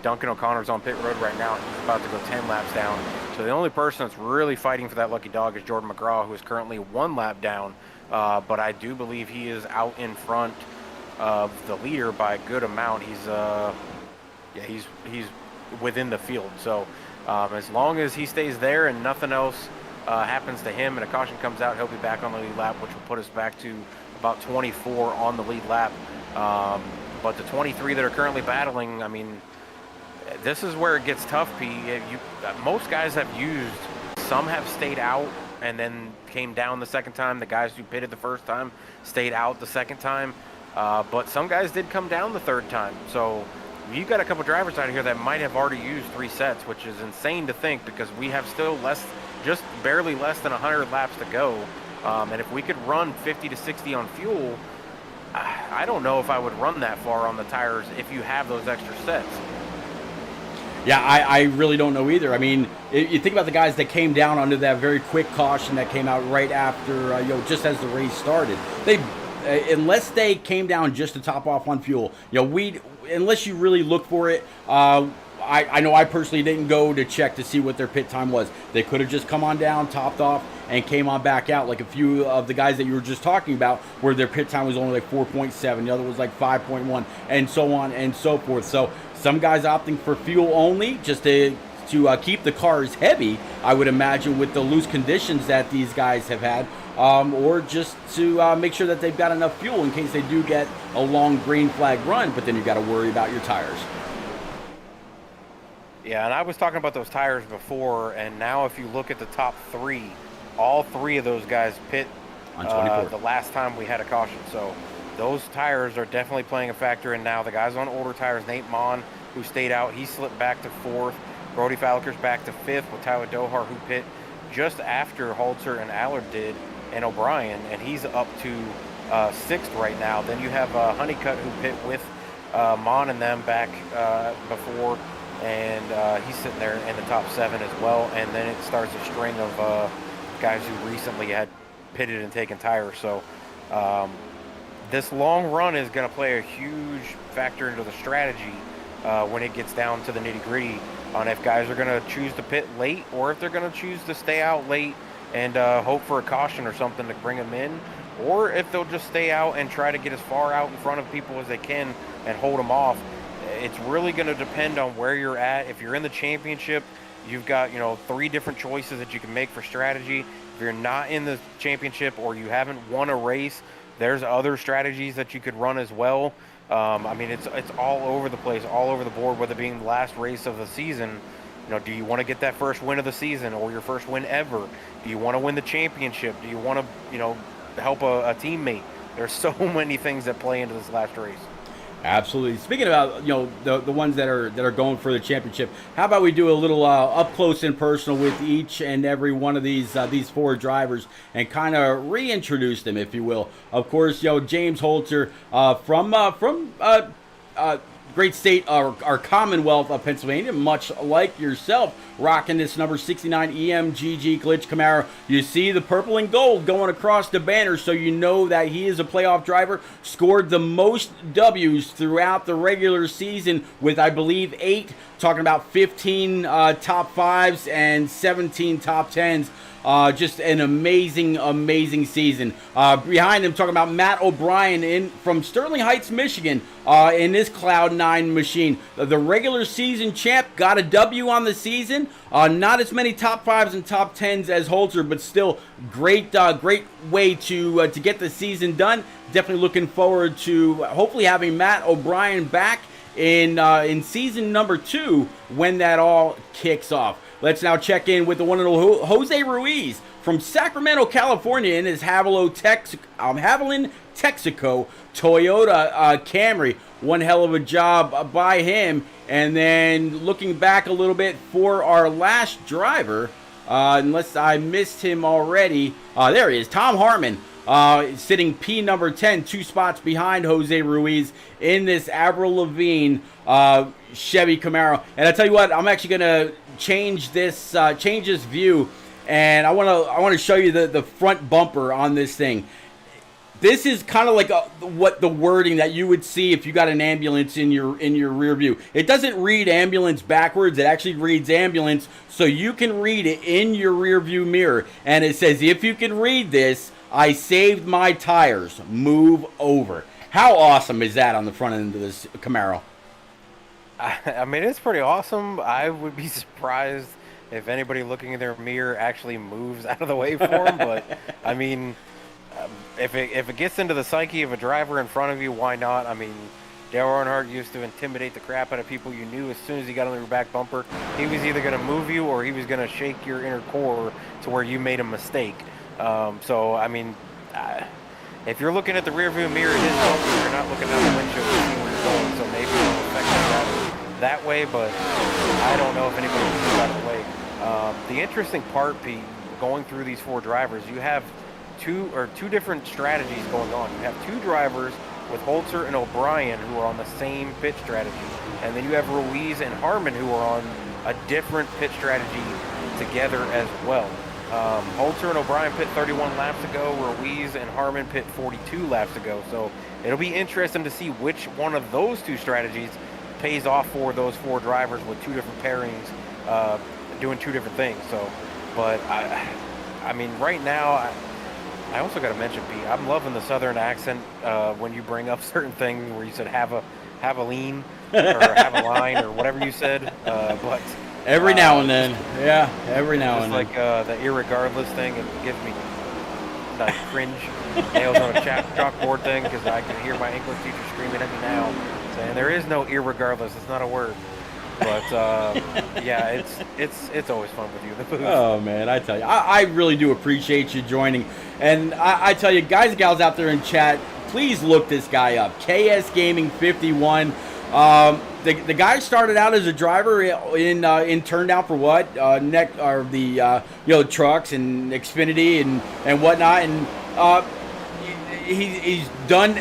Duncan O'Connor's on pit road right now. He's about to go 10 laps down. So the only person that's really fighting for that lucky dog is Jordan McGraw, who is currently 1 lap down. But I do believe he is out in front of the leader by a good amount. He's within the field. So as long as he stays there and nothing else happens to him and a caution comes out, he'll be back on the lead lap, which will put us back to about 24 on the lead lap. But the 23 that are currently battling, I mean, this is where it gets tough, P. Most guys have used, some have stayed out and then came down the second time. The guys who pitted the first time stayed out the second time. But some guys did come down the third time. So you've got a couple drivers out here that might have already used 3 sets, which is insane to think because we have still just barely less than 100 laps to go. And if we could run 50 to 60 on fuel, I don't know if I would run that far on the tires if you have those extra sets. Yeah, I really don't know either. I mean, you think about the guys that came down under that very quick caution that came out right after, just as the race started. Unless they came down just to top off on fuel, unless you really look for it, I know I personally didn't go to check to see what their pit time was. They could have just come on down, topped off, and came on back out. Like a few of the guys that you were just talking about, where their pit time was only like 4.7, the other was like 5.1, and so on and so forth. So some guys opting for fuel only just to keep the cars heavy, I would imagine, with the loose conditions that these guys have had, or just to make sure that they've got enough fuel in case they do get a long green flag run, but then you got to worry about your tires. Yeah, and I was talking about those tires before, and now if you look at the top 3, all 3 of those guys pit on 24. The last time we had a caution. So those tires are definitely playing a factor in now. The guys on older tires, Nate Mon, who stayed out, he slipped back to 4th. Brody Falker's back to 5th with Tyler Dohar, who pit just after Holzer and Allard did, and O'Brien, and he's up to 6th right now. Then you have Honeycutt, who pit with Mon and them back before, and he's sitting there in the top 7 as well. And then it starts a string of guys who recently had pitted and taken tires. So this long run is going to play a huge factor into the strategy when it gets down to the nitty-gritty on if guys are going to choose to pit late or if they're going to choose to stay out late and hope for a caution or something to bring them in, or if they'll just stay out and try to get as far out in front of people as they can and hold them off. It's really going to depend on where you're at. If you're in the championship, you've got 3 different choices that you can make for strategy. If you're not in the championship or you haven't won a race, there's other strategies that you could run as well. I mean, it's all over the place, all over the board, whether being the last race of the season. Do you want to get that first win of the season or your first win ever? Do you want to win the championship? Do you want to, help a teammate? There's so many things that play into this last race. Absolutely. Speaking about the ones that are going for the championship, how about we do a little up close and personal with each and every one of these 4 drivers and kind of reintroduce them, if you will. Of course, James Holzer from great state, our Commonwealth of Pennsylvania, much like yourself, rocking this number 69 EMGG Glitch Camaro. You see the purple and gold going across the banner, so you know that he is a playoff driver. Scored the most W's throughout the regular season with, I believe, 8, talking about 15 top 5s and 17 top 10s. Just an amazing season. Behind him, talking about Matt O'Brien from Sterling Heights, Michigan, in this Cloud 9 machine. The regular season champ got a W on the season. Not as many top 5s and top 10s as Holzer, but still great way to get the season done. Definitely looking forward to hopefully having Matt O'Brien back in season number 2 when that all kicks off. Let's now check in with the one and only Jose Ruiz from Sacramento, California, in his Haviland, Texaco Toyota Camry. One hell of a job by him. And then looking back a little bit for our last driver, unless I missed him already. There he is, Tom Harmon. Sitting P number 10, 2 spots behind Jose Ruiz in this Avril Lavigne Chevy Camaro. And I tell you what, I'm actually gonna change this view, and I want to show you the front bumper on this thing. This is kind of like what the wording that you would see if you got an ambulance in your rear view. It doesn't read ambulance backwards. It actually reads ambulance, so you can read it in your rear view mirror. And it says, if you can read this, I saved my tires. Move over. How awesome is that on the front end of this Camaro? I mean, it's pretty awesome. I would be surprised if anybody looking in their mirror actually moves out of the way for them. But, I mean, if it gets into the psyche of a driver in front of you, why not? I mean, Dale Earnhardt used to intimidate the crap out of people. You knew as soon as he got on your back bumper, he was either going to move you or he was going to shake your inner core to where you made a mistake. So, I mean, if you're looking at the rear view mirror, it is helpful. You're not looking out the windshield to see where you're going, so maybe it'll affect that way, but I don't know if anybody can move out of the way. The interesting part, Pete, going through these 4 drivers, you have two different strategies going on. You have 2 drivers with Holzer and O'Brien who are on the same pit strategy, and then you have Ruiz and Harmon who are on a different pit strategy together as well. Holzer and O'Brien pit 31 laps ago, Ruiz and Harmon pit 42 laps ago, so it'll be interesting to see which one of those 2 strategies pays off for those 4 drivers with 2 different pairings, doing 2 different things. So, but I mean, right now, I also got to mention, Pete, I'm loving the Southern accent when you bring up certain things where you said have a lean or have a line or whatever you said. But every now and then, yeah, every now and then. Like the irregardless thing, it gives me like cringe nails on a chalkboard thing because I can hear my English teacher screaming at me now saying there is no irregardless. It's not a word. But yeah, it's always fun with you in the booth. Oh man, I tell you, I really do appreciate you joining. And I tell you, guys and gals out there in chat, please look this guy up. KS Gaming 51. The guy started out as a driver in turn down for what trucks and Xfinity and whatnot, and he's done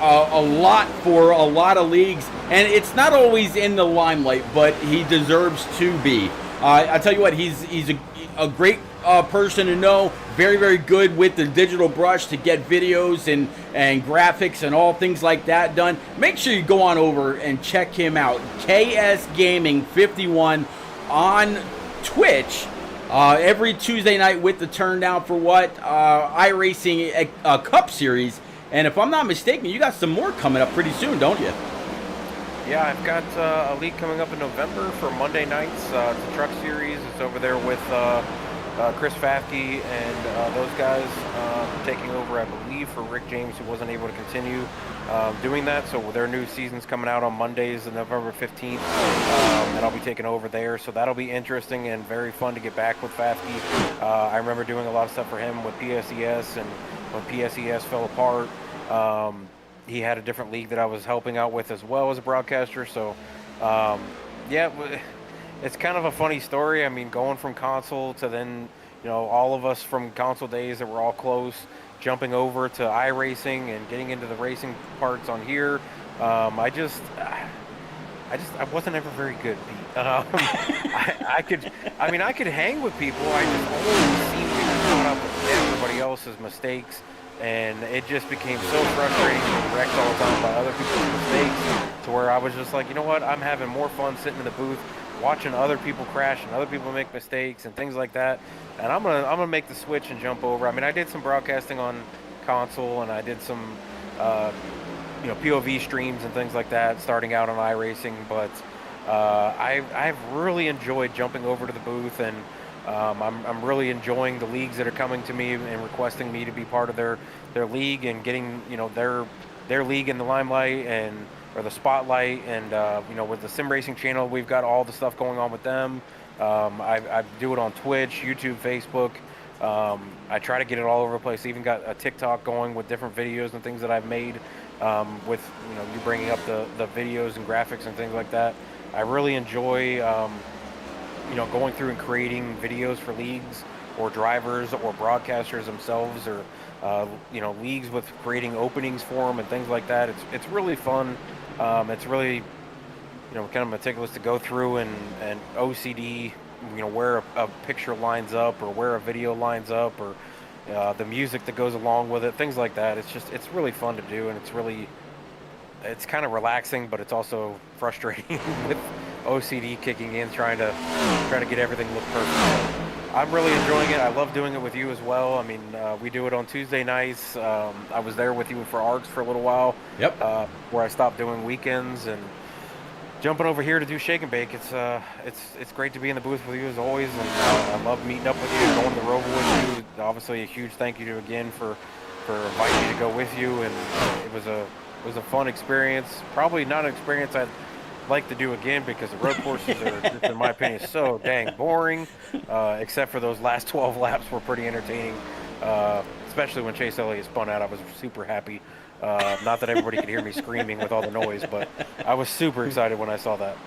a lot for a lot of leagues, and it's not always in the limelight, but he deserves to be. I tell you what, he's a great person to know. Very, very good with the digital brush to get videos and graphics and all things like that done. Make sure you go on over and check him out. KS Gaming 51 on Twitch every Tuesday night with the turn down for what iRacing Cup Series. And if I'm not mistaken, you got some more coming up pretty soon, don't you? Yeah, I've got a league coming up in November for Monday nights. It's a truck series. It's over there with Chris Fafke and those guys taking over, I believe, for Rick James, who wasn't able to continue doing that. So their new season's coming out on Mondays, November 15th, and I'll be taking over there. So that'll be interesting and very fun to get back with Fafke. I remember doing a lot of stuff for him with PSES, and when PSES fell apart, he had a different league that I was helping out with as well as a broadcaster. So, yeah, it's kind of a funny story. I mean, going from console to then, all of us from console days that were all close, jumping over to iRacing and getting into the racing parts on here. I wasn't ever very good, Pete. I could hang with people. I just always seemed to be caught up with everybody else's mistakes. And it just became so frustrating and wrecked all the time by other people's mistakes to where I was just like, you know what, I'm having more fun sitting in the booth watching other people crash and other people make mistakes and things like that. And I'm gonna make the switch and jump over. I mean, I did some broadcasting on console and I did some POV streams and things like that starting out on iRacing, but I've really enjoyed jumping over to the booth, and I'm really enjoying the leagues that are coming to me and requesting me to be part of their league and getting their league in the limelight or the spotlight, and with the Sim Racing channel, we've got all the stuff going on with them. I do it on Twitch, YouTube, Facebook. I try to get it all over the place. I even got a TikTok going with different videos and things that I've made with you bringing up the videos and graphics and things like that. I really enjoy going through and creating videos for leagues or drivers or broadcasters themselves, or leagues with creating openings for them and things like that. It's really fun. It's really kind of meticulous to go through and OCD, where a picture lines up or where a video lines up, or the music that goes along with it, things like that. It's really fun to do, and it's kind of relaxing, but it's also frustrating with OCD kicking in, trying to get everything look perfect. I'm really enjoying it. I love doing it with you as well. I mean, we do it on Tuesday nights. I was there with you for ARCs for a little while. Yep. Where I stopped doing weekends and jumping over here to do Shake and Bake. It's great to be in the booth with you as always, and I love meeting up with you, going to the Roval with you. Obviously, a huge thank you to again for inviting me to go with you, and it was a fun experience. Probably not an experience I'd like to do again, because the road courses are, just in my opinion, so dang boring. Except for those last 12 laps were pretty entertaining. Especially when Chase Elliott spun out, I was super happy. Not that everybody could hear me screaming with all the noise, but I was super excited when I saw that.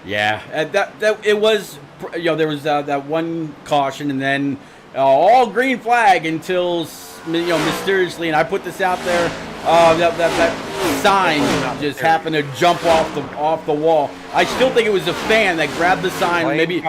Yeah, that it was. There was that one caution, and then all green flag until mysteriously, and I put this out there. That sign just happened to jump off the wall. I still think it was a fan that grabbed the sign. Maybe.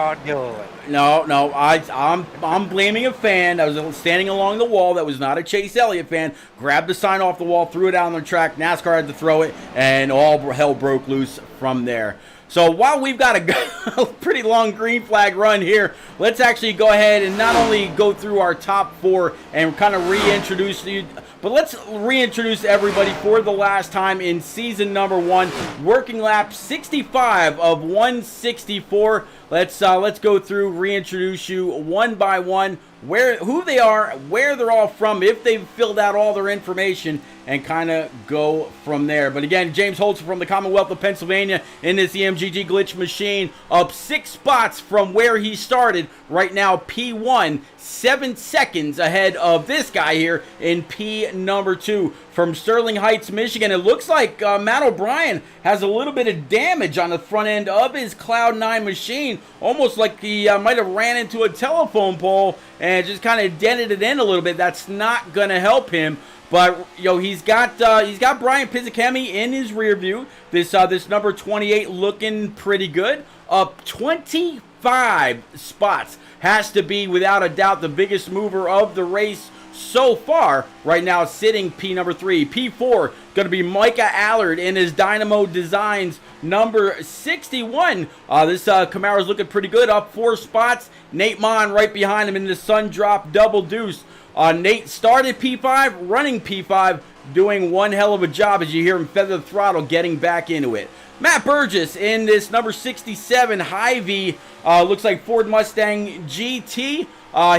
No, I'm blaming a fan that was standing along the wall that was not a Chase Elliott fan. Grabbed the sign off the wall, threw it out on the track. NASCAR had to throw it, and all hell broke loose from there. So while we've got a pretty long green flag run here, let's actually go ahead and not only go through our top 4 and kind of reintroduce you, but let's reintroduce everybody for the last time in season number 1, working lap 65 of 164. Let's go through, reintroduce you one by one, who they are, where they're all from, if they've filled out all their information, and kind of go from there. But again, James Holtz from the Commonwealth of Pennsylvania in this EMGG glitch machine, up 6 spots from where he started. Right now, P1, 7 seconds ahead of this guy here in P number 2. From Sterling Heights, Michigan, it looks like Matt O'Brien has a little bit of damage on the front end of his Cloud 9 machine, almost like he might have ran into a telephone pole and just kind of dented it in a little bit. That's not going to help him. But he's got Brian Pizzicami in his rear view. This number 28 looking pretty good. Up 25 spots. Has to be without a doubt the biggest mover of the race so far. Right now sitting P number 3. P4 going to be Micah Allard in his Dynamo Designs number 61. This Camaro's looking pretty good. Up 4 spots. Nate Mon right behind him in the Sun Drop Double Deuce. Nate started P5, running P5, doing one hell of a job as you hear him feather the throttle, getting back into it. Matt Burgess in this number 67 Hy-Vee, looks like Ford Mustang GT.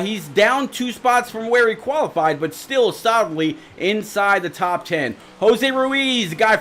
He's down 2 spots from where he qualified, but still solidly inside the top 10. Jose Ruiz, the guy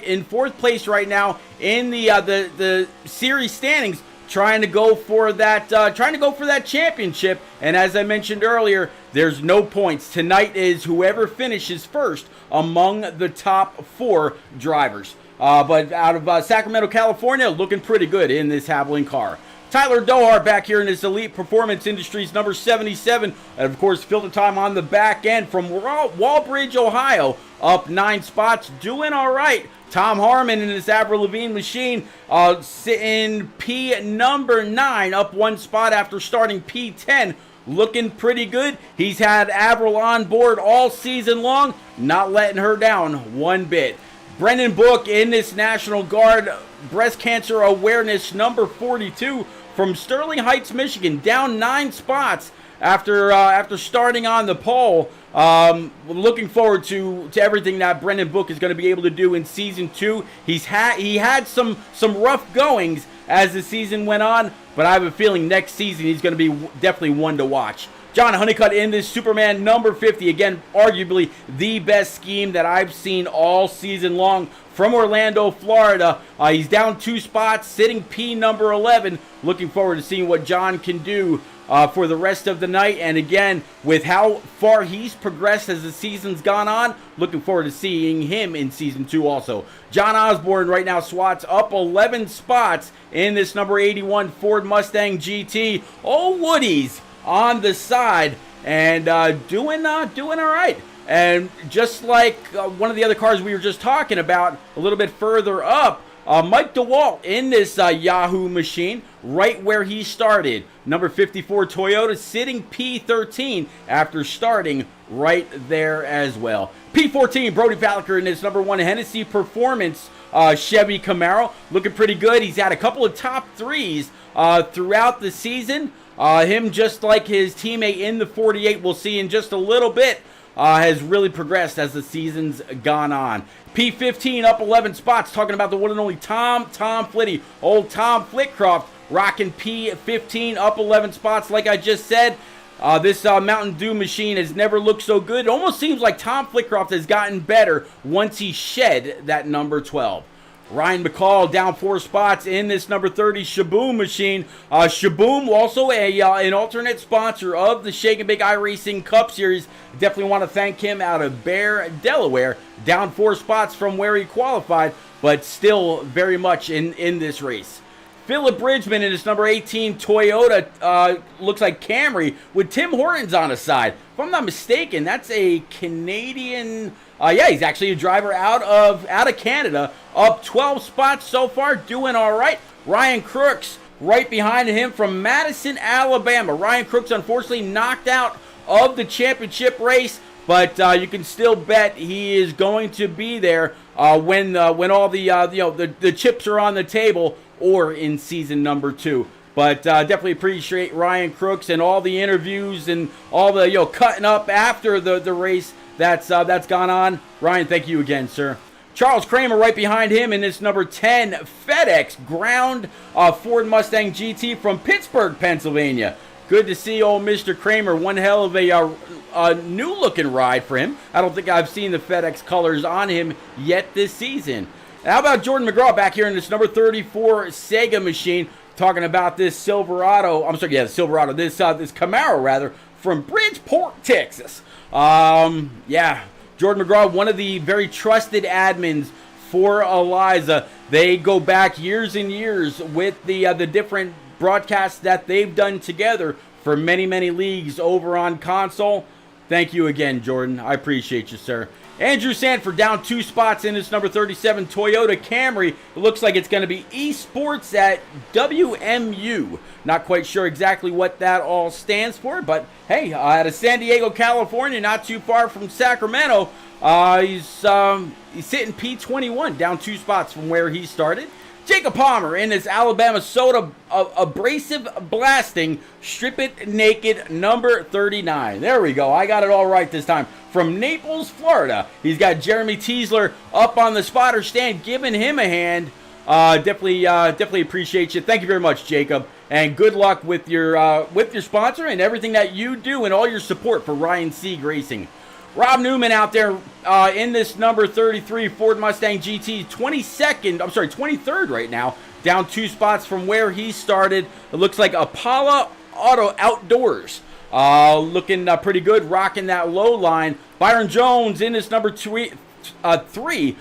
in fourth place right now in the series standings, trying to go for that championship. And as I mentioned earlier, there's no points. Tonight is whoever finishes first among the top 4 drivers. But out of Sacramento, California, looking pretty good in this Havoline car. Tyler Dohar back here in this Elite Performance Industries number 77. And of course, filter time on the back end from Walbridge, Ohio, up 9 spots, doing all right. Tom Harmon in his Avril Lavigne machine, sitting P number 9, up 1 spot after starting P10. Looking pretty good. He's had Avril on board all season long, not letting her down one bit. Brendan Book in this National Guard Breast Cancer Awareness number 42 from Sterling Heights, Michigan, down 9 spots after starting on the pole. Looking forward to everything that Brendan Book is going to be able to do in season 2. He had some rough goings as the season went on, but I have a feeling next season he's going to be definitely one to watch. John Honeycutt in this Superman number 50. Again, arguably the best scheme that I've seen all season long from Orlando, Florida. He's down 2 spots, sitting P number 11. Looking forward to seeing what John can do for the rest of the night. And again, with how far he's progressed as the season's gone on, looking forward to seeing him in Season 2 also. John Osborne right now swats up 11 spots in this number 81 Ford Mustang GT. All Woodies on the side and doing all right. And just like one of the other cars we were just talking about a little bit further up, Mike DeWalt in this Yahoo machine right where he started. Number 54 Toyota sitting P13 after starting right there as well. P14 Brody Falker in this number 1 Hennessy Performance Chevy Camaro. Looking pretty good. He's had a couple of top 3s throughout the season. Him, just like his teammate in the 48, we'll see in just a little bit, has really progressed as the season's gone on. P15 up 11 spots, talking about the one and only Tom Flitty. Old Tom Flitcroft rocking P15 up 11 spots like I just said. This Mountain Dew machine has never looked so good. It almost seems like Tom Flitcroft has gotten better once he shed that number 12. Ryan McCall down 4 spots in this number 30 Shaboom machine. Shaboom, also an alternate sponsor of the Shake and Bake iRacing Cup Series. Definitely want to thank him out of Bear, Delaware. Down 4 spots from where he qualified, but still very much in this race. Philip Bridgman in his number 18 Toyota, looks like Camry, with Tim Hortons on his side. If I'm not mistaken, that's a Canadian. Yeah, he's actually a driver out of Canada. Up 12 spots so far, doing all right. Ryan Crooks right behind him from Madison, Alabama. Ryan Crooks unfortunately knocked out of the championship race, but you can still bet he is going to be there when all the chips are on the table, or in season number 2. But definitely appreciate Ryan Crooks and all the interviews and all the cutting up after the race that's gone on. Ryan, thank you again, sir. Charles Kramer right behind him in this number 10 FedEx Ground Ford Mustang GT from Pittsburgh, Pennsylvania. Good to see old Mr. Kramer. One hell of a new-looking ride for him. I don't think I've seen the FedEx colors on him yet this season. How about Jordan McGraw back here in this number 34 Sega machine, talking about this Silverado. I'm sorry, yeah, Silverado. This Camaro rather, from Bridgeport, Texas. Yeah, Jordan McGraw, one of the very trusted admins for Eliza. They go back years and years with the different broadcasts that they've done together for many, many leagues over on console. Thank you again, Jordan. I appreciate you, sir. Andrew Sanford down 2 spots in this number 37 Toyota Camry. It looks like it's going to be eSports at WMU. Not quite sure exactly what that all stands for, but hey, out of San Diego, California, not too far from Sacramento, he's sitting P21, down 2 spots from where he started. Jacob Palmer in his Alabama Soda Abrasive Blasting Strip It Naked number 39. There we go. I got it all right this time. From Naples, Florida. He's got Jeremy Teasler up on the spotter stand, giving him a hand. Definitely appreciate you. Thank you very much, Jacob. And good luck with your sponsor and everything that you do and all your support for Ryan Sieg Racing. Rob Newman out there in this number 33 Ford Mustang GT, 23rd right now, down 2 spots from where he started. It looks like Apollo Auto Outdoors, looking pretty good, rocking that low line. Byron Jones in this number 213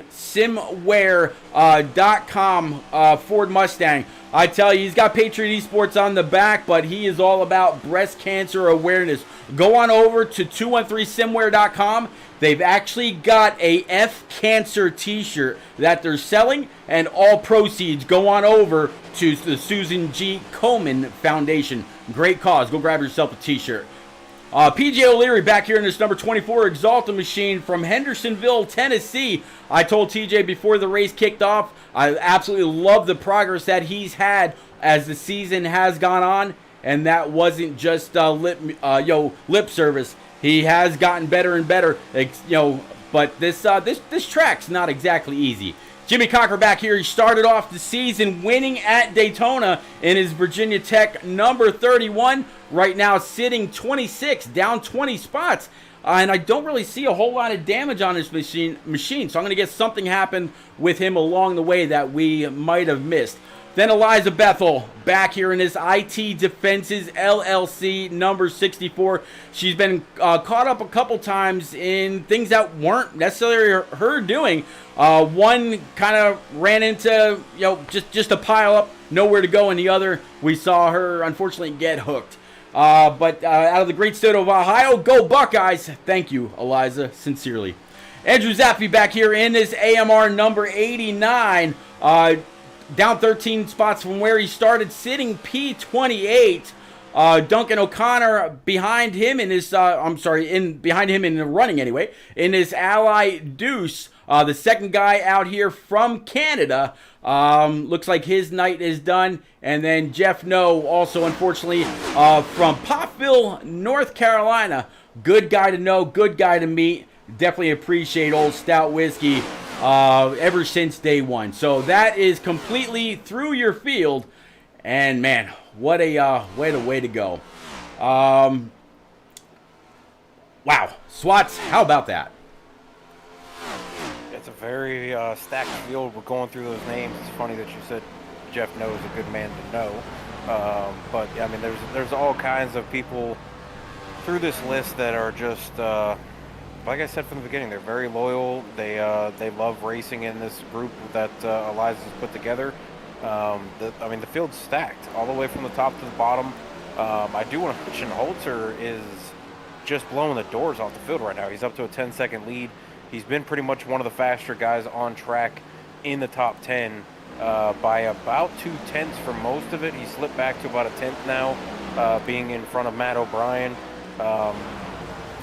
simware.com Ford Mustang. I tell you, he's got Patriot Esports on the back, but he is all about breast cancer awareness. Go on over to 213simware.com. They've actually got a F Cancer t-shirt that they're selling, and all proceeds go on over to the Susan G. Komen Foundation. Great cause. Go grab yourself a t-shirt. PJ O'Leary back here in this number 24 Exalta machine from Hendersonville, Tennessee. I told TJ before the race kicked off, I absolutely love the progress that he's had as the season has gone on, and that wasn't just lip service. He has gotten better and better, but this track's not exactly easy. Jimmy Cocker back here. He started off the season winning at Daytona in his Virginia Tech number 31. Right now sitting 26, down 20 spots. And I don't really see a whole lot of damage on his machine. So I'm going to guess something happened with him along the way that we might have missed. Then Eliza Bethel back here in this IT Defenses LLC number 64. She's been caught up a couple times in things that weren't necessarily her doing. One kind of ran into, just a pile up, nowhere to go, and the other, we saw her unfortunately get hooked. But out of the great state of Ohio, go Buckeyes. Thank you, Eliza, sincerely. Andrew Zappi back here in this AMR number 89. Down 13 spots from where he started, sitting P28. Duncan O'Connor behind him in his, behind him in the running anyway, in his Ally Deuce. The second guy out here from Canada. Looks like his night is done. And then Jeff No, also unfortunately from Popville, North Carolina. Good guy to know, good guy to meet. Definitely appreciate old Stout Whiskey ever since day one. So that is completely through your field. And man, what a way to go. Wow. Swats, how about that? It's a very stacked field. We're going through those names. It's funny that you said Jeff No is a good man to know. But I mean, there's all kinds of people through this list that are just, like I said from the beginning, they're very loyal. They love racing in this group that Eliza's put together. The field's stacked all the way from the top to the bottom. I do want to mention Holzer is just blowing the doors off the field right now. He's up to a 10-second lead. He's been pretty much one of the faster guys on track in the top 10 by about 2/10 for most of it. He slipped back to about a 10th now, being in front of Matt O'Brien.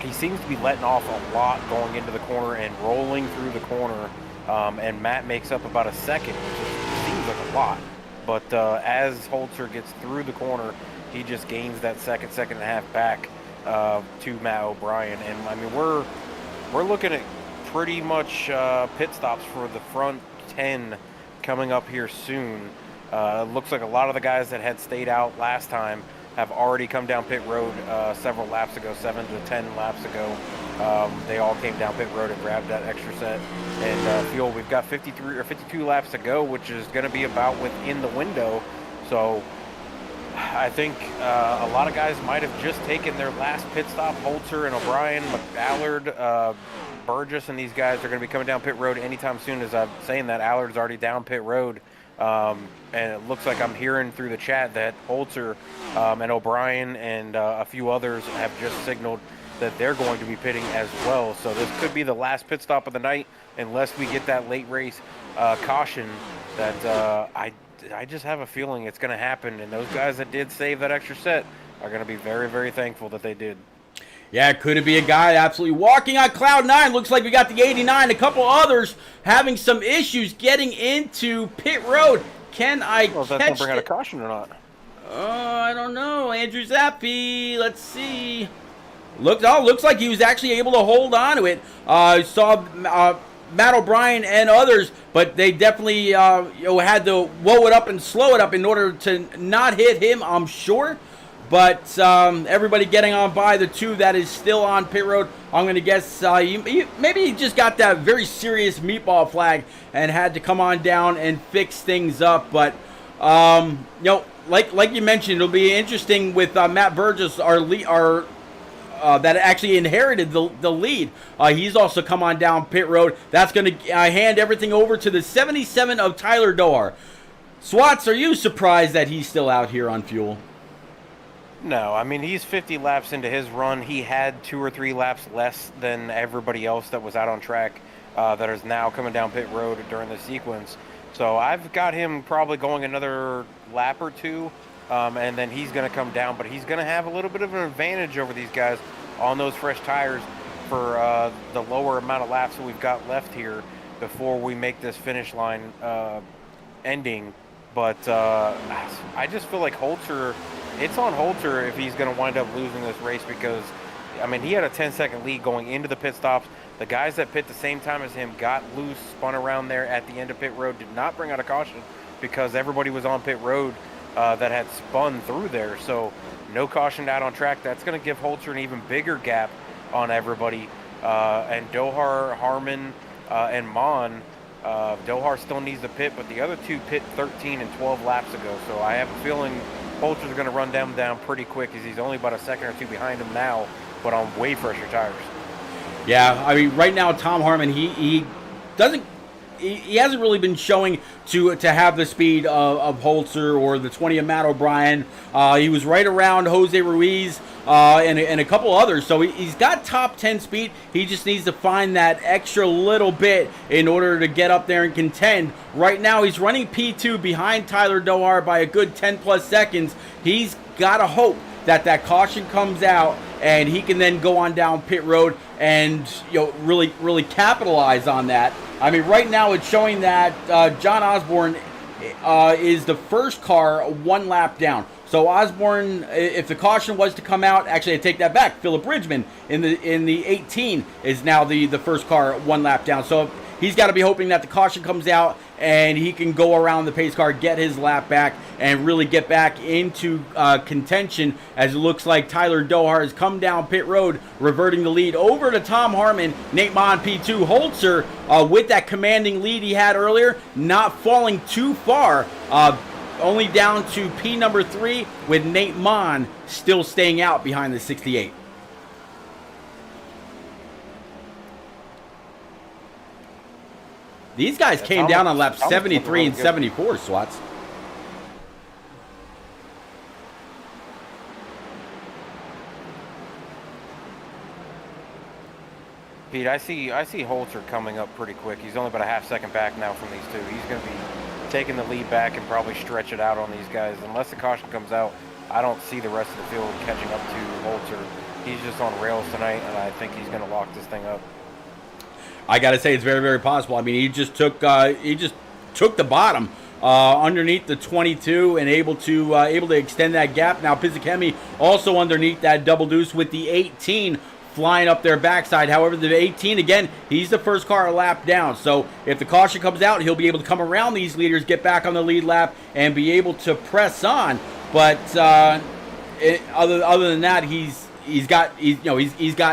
He seems to be letting off a lot going into the corner and rolling through the corner, and Matt makes up about a second, which seems like a lot. But as Holzer gets through the corner, he just gains that second and a half back to Matt O'Brien. And I mean, we're looking at pretty much pit stops for the front 10 coming up here soon. Looks like a lot of the guys that had stayed out last time have already come down pit road several laps ago, 7 to 10 laps ago. They all came down pit road and grabbed that extra set and fuel. We've got 53 or 52 laps to go, which is going to be about within the window. So I think a lot of guys might have just taken their last pit stop. Holzer and O'Brien, Allard, Burgess, and these guys are going to be coming down pit road anytime soon. As I'm saying that, Allard's already down pit road. And it looks like I'm hearing through the chat that Holzer and O'Brien and a few others have just signaled that they're going to be pitting as well. So this could be the last pit stop of the night unless we get that late race caution that I just have a feeling it's going to happen. And those guys that did save that extra set are going to be very, very thankful that they did. Yeah, could it be a guy absolutely walking on cloud nine? Looks like we got the 89, a couple others having some issues getting into pit road. Can I catch that's going to bring out a caution or not? I don't know. Andrew Zappi, let's see. Looks like he was actually able to hold on to it. Saw Matt O'Brien and others, but they definitely had to woe it up and slow it up in order to not hit him, I'm sure. But everybody getting on by the two that is still on pit road. I'm going to guess maybe he just got that very serious meatball flag and had to come on down and fix things up. But, like you mentioned, it'll be interesting with Matt Burgess, that actually inherited the lead. He's also come on down pit road. That's going to hand everything over to the 77 of Tyler Doar. Swats, are you surprised that he's still out here on fuel? No, I mean, he's 50 laps into his run. He had 2 or 3 laps less than everybody else that was out on track that is now coming down pit road during the sequence. So I've got him probably going another lap or two, and then he's going to come down. But he's going to have a little bit of an advantage over these guys on those fresh tires for the lower amount of laps that we've got left here before we make this finish line ending. But I just feel like Holzer, it's on Holzer if he's going to wind up losing this race, because I mean, he had a 10-second lead going into the pit stops. The guys that pit the same time as him got loose, spun around there at the end of pit road, did not bring out a caution because everybody was on pit road that had spun through there. So no caution out on track. That's going to give Holzer an even bigger gap on everybody. And Dohar, Harmon, and Mon, Dohar still needs to pit, but the other two pit 13 and 12 laps ago. So I have a feeling Holzer's going to run them down pretty quick because he's only about a second or two behind him now, but on way fresher tires. Yeah, I mean, right now, Tom Harmon, he doesn't, he hasn't really been showing to have the speed of Holzer or the 20 of Matt O'Brien. He was right around Jose Ruiz and a couple others, so he's got top 10 speed. He just needs to find that extra little bit in order to get up there and contend. Right now, he's running P2 behind Tyler Dohar by a good 10 plus seconds. He's got to hope that caution comes out and he can then go on down pit road and really capitalize on that. I mean, right now it's showing that John Osborne is the first car one lap down. So Osborne, if the caution was to come out, actually I take that back. Philip Bridgman in the 18 is now the first car one lap down. So he's got to be hoping that the caution comes out and he can go around the pace car, get his lap back, and really get back into contention, as it looks like Tyler Dohar has come down pit road, reverting the lead over to Tom Harmon. Nate Mon P2. Holzer, with that commanding lead he had earlier, not falling too far, only down to P number 3, with Nate Mon still staying out behind the 68. These guys came down on laps 73 and 74, Swats. Pete, I see Holzer coming up pretty quick. He's only about a half second back now from these two. He's going to be taking the lead back and probably stretch it out on these guys. Unless the caution comes out, I don't see the rest of the field catching up to Holzer. He's just on rails tonight, and I think he's going to lock this thing up. I got to say, it's very, very possible. I mean, he just took the bottom underneath the 22 and able to extend that gap. Now Pizzichemi also underneath that double deuce with the 18 flying up their backside. However, the 18, again, he's the first car a lap down. So if the caution comes out, he'll be able to come around these leaders, get back on the lead lap, and be able to press on. But other than that, he's got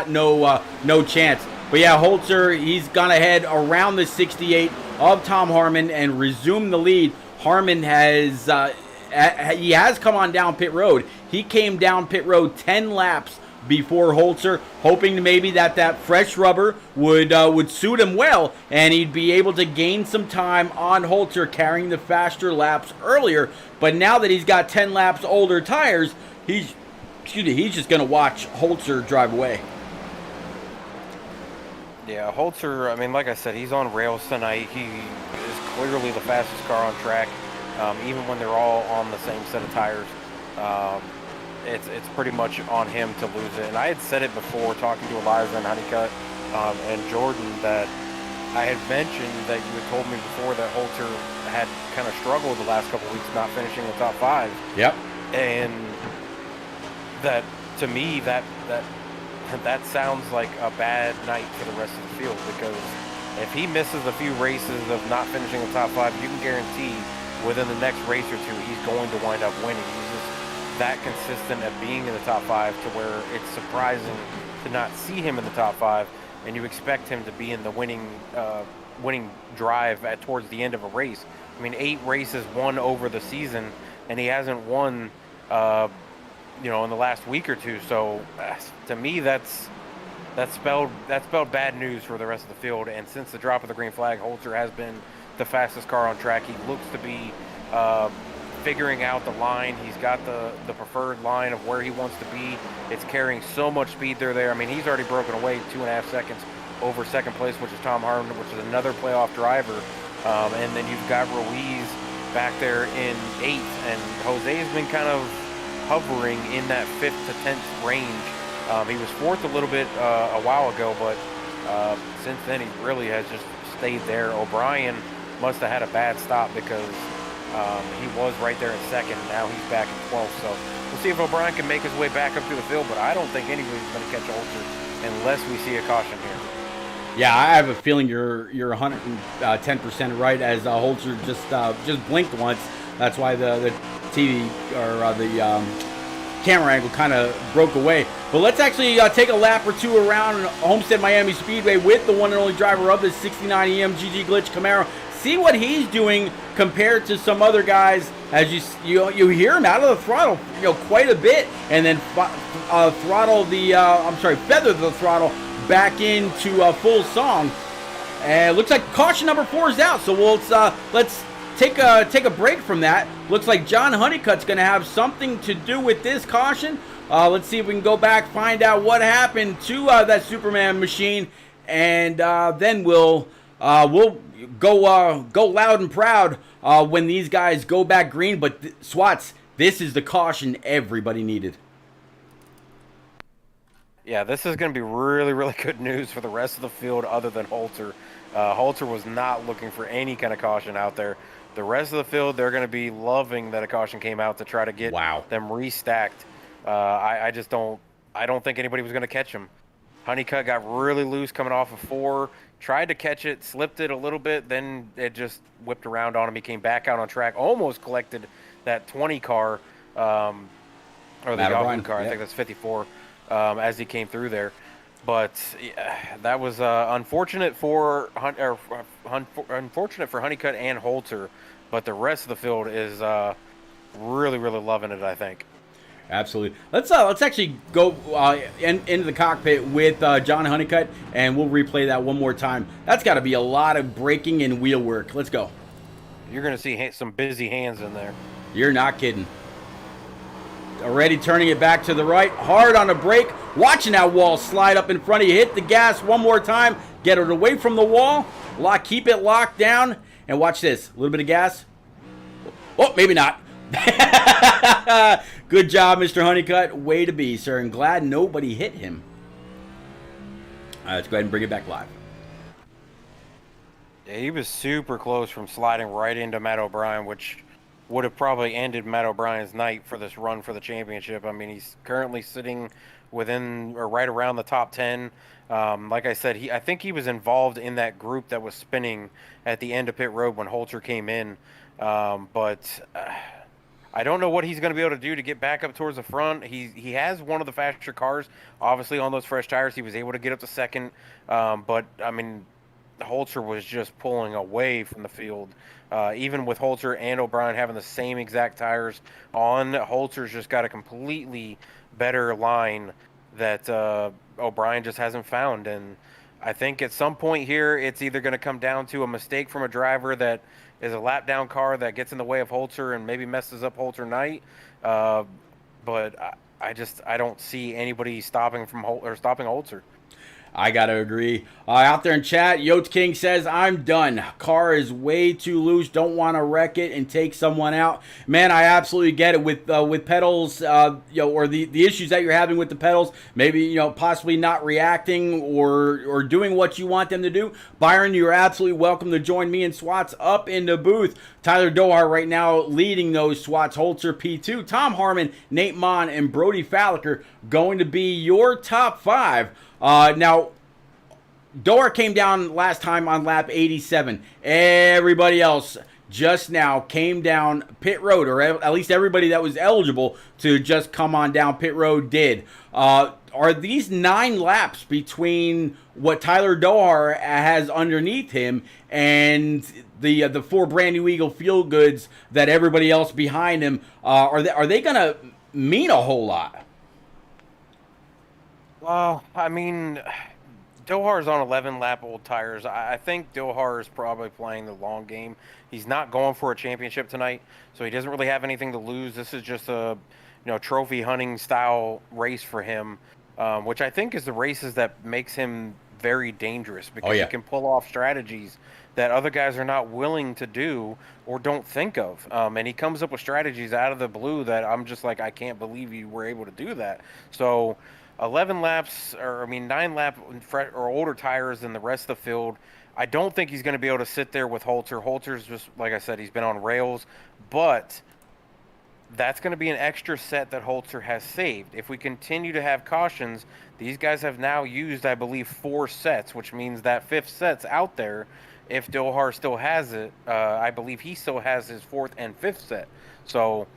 no chance. But yeah, Holzer, he's gone ahead around the 68 of Tom Harmon and resumed the lead. Harmon has come on down pit road. He came down pit road 10 laps before Holzer, hoping maybe that fresh rubber would suit him well, and he'd be able to gain some time on Holzer, carrying the faster laps earlier. But now that he's got 10 laps older tires, he's just going to watch Holzer drive away. Yeah, Holzer, I mean, like I said, he's on rails tonight. He is clearly the fastest car on track, even when they're all on the same set of tires. It's pretty much on him to lose it. And I had said it before, talking to Eliza and Honeycutt and Jordan, that I had mentioned that you had told me before that Holzer had kind of struggled the last couple of weeks not finishing the top 5. Yep. And that, to me, that sounds like a bad night for the rest of the field, because if he misses a few races of not finishing the top 5, you can guarantee within the next race or two he's going to wind up winning. He's just that consistent at being in the top 5 to where it's surprising to not see him in the top 5, and you expect him to be in the winning drive towards the end of a race. I mean, 8 races won over the season, and he hasn't won in the last week or two. So to me, that spelled bad news for the rest of the field. And since the drop of the green flag, Holzer has been the fastest car on track. He looks to be figuring out the line. He's got the preferred line of where he wants to be. It's carrying so much speed there. I mean, he's already broken away 2.5 seconds over second place, which is Tom Harmon, which is another playoff driver. And then you've got Ruiz back there in 8th, and Jose has been kind of hovering in that 5th to 10th range. He was 4th a little bit a while ago, but since then he really has just stayed there. O'Brien must have had a bad stop, because He was right there in second, and now he's back in 12th. So we'll see if O'Brien can make his way back up through the field, but I don't think anybody's going to catch Holzer unless we see a caution here. Yeah, I have a feeling you're 110% right. As Holzer just blinked once. That's why the TV or the camera angle kind of broke away. But let's actually take a lap or two around Homestead-Miami Speedway with the one and only driver of the 69 GG Glitch Camaro. See what he's doing compared to some other guys. As you hear him out of the throttle, quite a bit, and then feather the throttle back into full song. And it looks like caution number 4 is out. So let's take a break from that. Looks like John Honeycutt's going to have something to do with this caution. Let's see if we can go back, find out what happened to that Superman machine, and then we'll go loud and proud when these guys go back green. But Swats, this is the caution everybody needed. Yeah, this is going to be really, really good news for the rest of the field other than Holzer. Holzer was not looking for any kind of caution out there. The rest of the field, they're going to be loving that a caution came out to try to get them restacked. I don't think anybody was going to catch him. Honeycutt got really loose coming off of 4, tried to catch it, slipped it a little bit, then it just whipped around on him. He came back out on track, almost collected that 20 car, or the Yahoo car, I think that's 54. As he came through there, but that was unfortunate for Honeycutt and Holzer, but the rest of the field is really, really loving it, I think. Absolutely. Let's actually go into the cockpit with John Honeycutt, and we'll replay that one more time. That's got to be a lot of braking and wheel work. Let's go. You're going to see some busy hands in there. You're not kidding. Already turning it back to the right. Hard on the brake. Watching that wall slide up in front of you. Hit the gas one more time. Get it away from the wall. Keep it locked down. And watch this. A little bit of gas. Oh, maybe not. Good job, Mr. Honeycutt. Way to be, sir. And glad nobody hit him. All right, let's go ahead and bring it back live. Yeah, he was super close from sliding right into Matt O'Brien, which would have probably ended Matt O'Brien's night for this run for the championship. I mean, he's currently sitting within or right around the top 10. Like I said, I think he was involved in that group that was spinning at the end of pit road when Holzer came in. But I don't know what he's going to be able to do to get back up towards the front. He has one of the faster cars. Obviously, on those fresh tires, he was able to get up to second. But, I mean, Holzer was just pulling away from the field. Even with Holzer and O'Brien having the same exact tires on, Holzer's just got a completely better line that O'Brien just hasn't found. And I think at some point here, it's either going to come down to a mistake from a driver that is a lap down car that gets in the way of Holzer and maybe messes up Holzer night. But I don't see anybody stopping Holzer. I gotta agree. Out there in chat, Yotes King says, I'm done. Car is way too loose. Don't want to wreck it and take someone out. Man, I absolutely get it with pedals, or the issues that you're having with the pedals. Maybe, possibly not reacting or doing what you want them to do. Byron, you're absolutely welcome to join me and Swats up in the booth. Tyler Dohar right now leading those Swats. Holzer P2. Tom Harmon, Nate Mon, and Brody Falliker going to be your top 5. Now, Dohar came down last time on lap 87. Everybody else just now came down pit road, or at least everybody that was eligible to just come on down pit road did. Are these 9 laps between what Tyler Dohar has underneath him and the 4 brand new Eagle Feel Goods that everybody else behind him, are they going to mean a whole lot? Well, I mean, Dohar's on 11-lap old tires. I think Dohar is probably playing the long game. He's not going for a championship tonight, so he doesn't really have anything to lose. This is just a, trophy hunting style race for him, which I think is the races that makes him very dangerous because he can pull off strategies that other guys are not willing to do or don't think of. And he comes up with strategies out of the blue that I'm just like, I can't believe you were able to do that. So 11 laps, 9 lap or older tires than the rest of the field. I don't think he's going to be able to sit there with Holter. Holter's just, like I said, he's been on rails, but that's going to be an extra set that Holter has saved. If we continue to have cautions, these guys have now used, I believe, 4 sets, which means that 5th set's out there. If Dohar still has it, I believe he still has his 4th and 5th set. So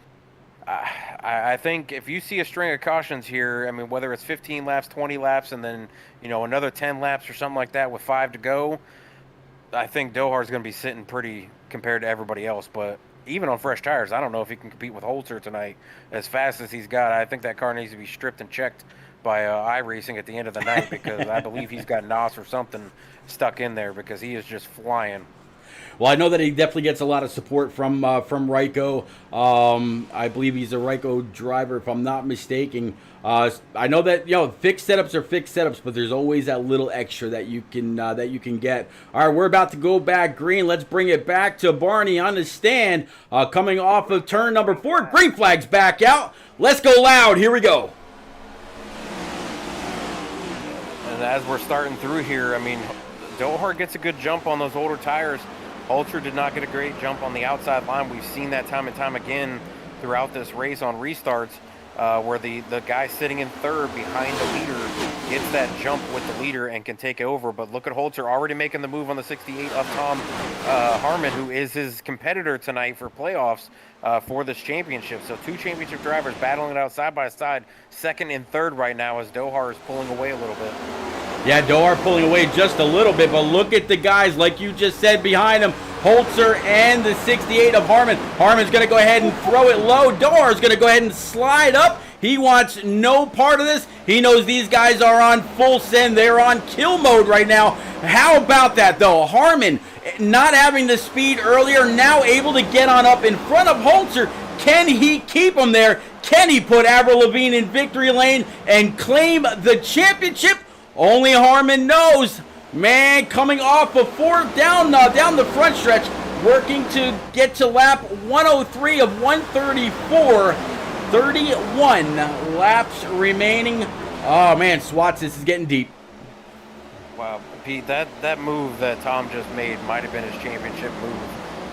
I think if you see a string of cautions here, I mean, whether it's 15 laps, 20 laps, and then, another 10 laps or something like that with 5 to go, I think Dohar's going to be sitting pretty compared to everybody else. But even on fresh tires, I don't know if he can compete with Holter tonight as fast as he's got. I think that car needs to be stripped and checked by iRacing at the end of the night, because I believe he's got NOS or something stuck in there, because he is just flying. Well, I know that he definitely gets a lot of support from Ryko. I believe he's a Ryko driver, if I'm not mistaken. I know that fixed setups are fixed setups, but there's always that little extra that you can get. All right, we're about to go back green. Let's bring it back to Barney on the stand, coming off of turn number 4. Green flag's back out. Let's go loud. Here we go. And as we're starting through here, I mean, Dohar gets a good jump on those older tires. Holter did not get a great jump on the outside line. We've seen that time and time again throughout this race on restarts, where the guy sitting in 3rd behind the leader gets that jump with the leader and can take over. But look at Holter already making the move on the 68 of Tom Harmon, who is his competitor tonight for playoffs for this championship. So 2 championship drivers battling it out side by side, 2nd and 3rd right now, as Dohar is pulling away a little bit. Yeah, Dohar pulling away just a little bit, but look at the guys, like you just said, behind him. Holzer and the 68 of Harmon. Harmon's going to go ahead and throw it low. Dohar's going to go ahead and slide up. He wants no part of this. He knows these guys are on full send. They're on kill mode right now. How about that, though? Harmon, not having the speed earlier, now able to get on up in front of Holzer. Can he keep him there? Can he put Avril Lavigne in victory lane and claim the championship? Only Harmon knows. Man, coming off of 4 down the front stretch, working to get to lap 103 of 134. 31 laps remaining. Oh, man, Swats, this is getting deep. Wow, Pete, that move that Tom just made might have been his championship move.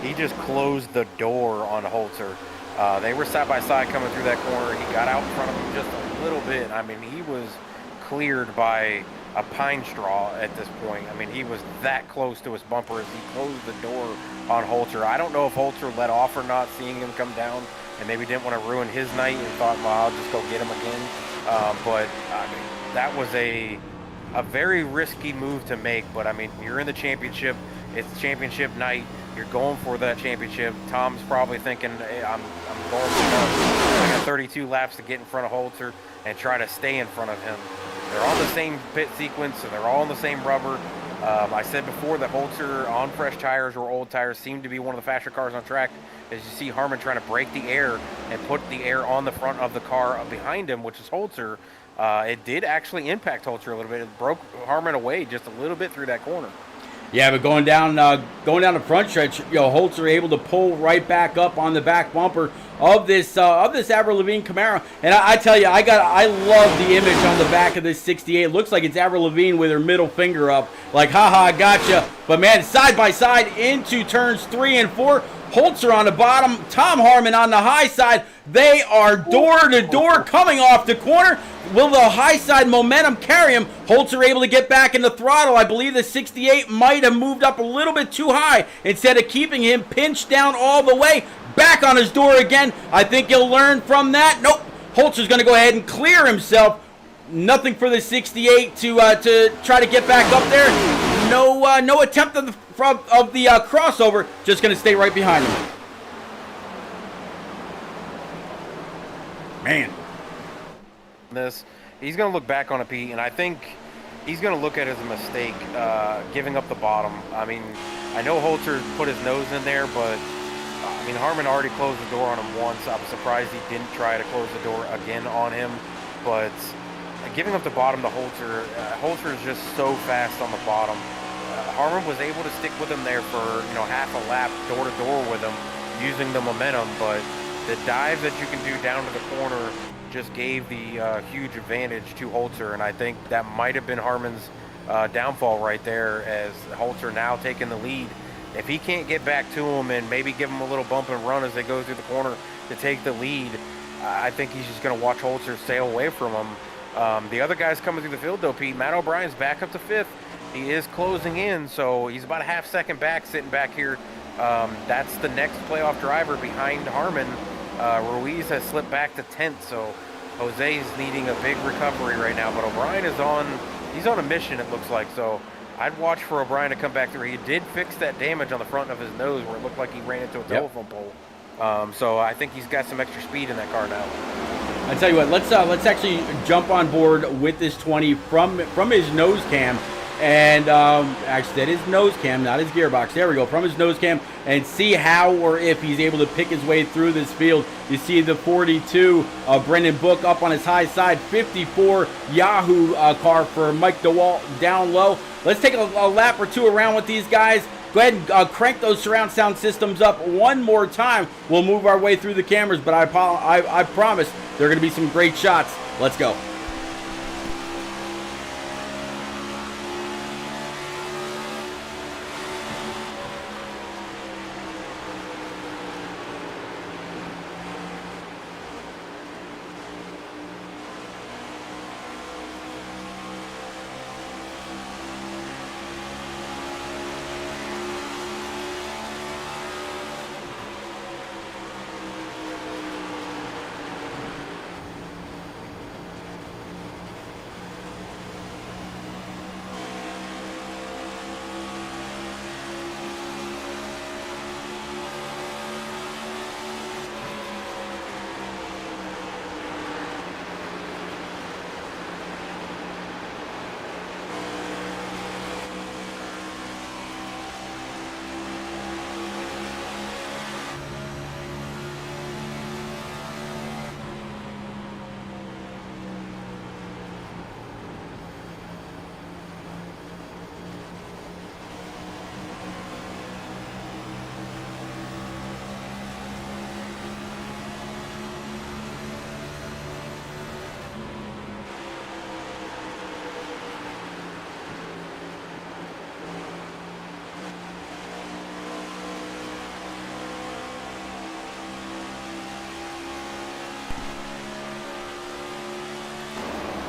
He just closed the door on Holzer. They were side by side coming through that corner. He got out in front of him just a little bit. I mean, he was cleared by a pine straw at this point. I mean, he was that close to his bumper as he closed the door on Holzer. I don't know if Holzer let off or not, seeing him come down, and maybe didn't want to ruin his night and thought, well, I'll just go get him again. But I mean, that was a very risky move to make. But I mean, you're in the championship. It's championship night. You're going for that championship. Tom's probably thinking, hey, I'm going for I got 32 laps to get in front of Holzer and try to stay in front of him. They're on the same pit sequence, and they're all on the same rubber. I said before that Holzer on fresh tires or old tires seemed to be one of the faster cars on track. As you see Harmon trying to break the air and put the air on the front of the car behind him, which is Holzer. It did actually impact Holzer a little bit. It broke Harmon away just a little bit through that corner. Yeah, but going down the front stretch, Holzer able to pull right back up on the back bumper of this Avril Lavigne Camaro. And I tell you, I love the image on the back of this 68. It looks like it's Avril Lavigne with her middle finger up, like, haha, gotcha. But man, side by side into turns 3 and 4. Holzer on the bottom, Tom Harmon on the high side. They are door to door coming off the corner. Will the high side momentum carry him? Holzer able to get back in the throttle. I believe the 68 might have moved up a little bit too high instead of keeping him pinched down all the way. Back on his door again. I think he'll learn from that. Nope. Holzer's going to go ahead and clear himself. Nothing for the 68 to try to get back up there. No attempt of the crossover. Just going to stay right behind him. Man. He's going to look back on it, Pete, and I think he's going to look at it as a mistake, giving up the bottom. I mean, I know Holzer put his nose in there, but I mean, Harmon already closed the door on him once. I was surprised he didn't try to close the door again on him, but giving up the bottom to Holzer, Holzer is just so fast on the bottom. Harmon was able to stick with him there for half a lap, door to door with him, using the momentum, but the dive that you can do down to the corner just gave the huge advantage to Holzer, and I think that might have been Harmon's downfall right there, as Holzer now taking the lead. If he can't get back to him and maybe give him a little bump and run as they go through the corner to take the lead, I think he's just going to watch Holzer sail away from him. The other guys coming through the field, though, Pete, Matt O'Brien's back up to 5th. He is closing in, so he's about a half second back, sitting back here. That's the next playoff driver behind Harmon. Ruiz has slipped back to 10th, so Jose's needing a big recovery right now. But O'Brien he's on a mission, it looks like. So I'd watch for O'Brien to come back through. He did fix that damage on the front of his nose where it looked like he ran into a telephone pole. So I think he's got some extra speed in that car now. I tell you what, let's actually jump on board with this 20 from his nose cam, and actually that is nose cam, not his gearbox. There we go, from his nose cam, and see how or if he's able to pick his way through this field. You see the 42 Brendan Book up on his high side, 54 Yahoo car for Mike DeWalt down low. Let's take a lap or two around with these guys. Go ahead and crank those surround sound systems up one more time. We'll move our way through the cameras, but I promise there are going to be some great shots. Let's go.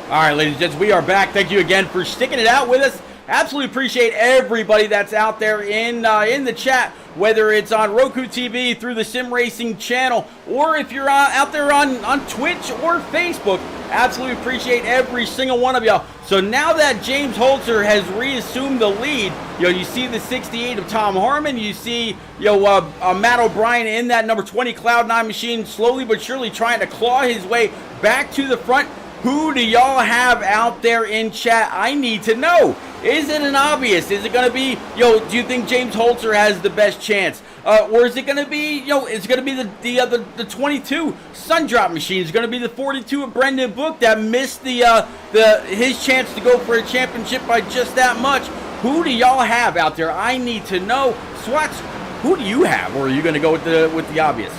All right, ladies and gents, we are back. Thank you again for sticking it out with us. Absolutely appreciate everybody that's out there in the chat, whether it's on Roku TV, through the Sim Racing channel, or if you're out there on Twitch or Facebook. Absolutely appreciate every single one of y'all. So now that James Holzer has reassumed the lead, you see the 68 of Tom Harmon, you see Matt O'Brien in that number 20 Cloud9 machine, slowly but surely trying to claw his way back to the front. Who do y'all have out there in chat? I need to know. Is it an obvious? Is it going to be, do you think James Holzer has the best chance? Or is it going to be, is it going to be the 22 Sundrop machine? Is it going to be the 42 of Brendan Book that missed his chance to go for a championship by just that much? Who do y'all have out there? I need to know. Swats, who do you have? Or are you going to go with the obvious?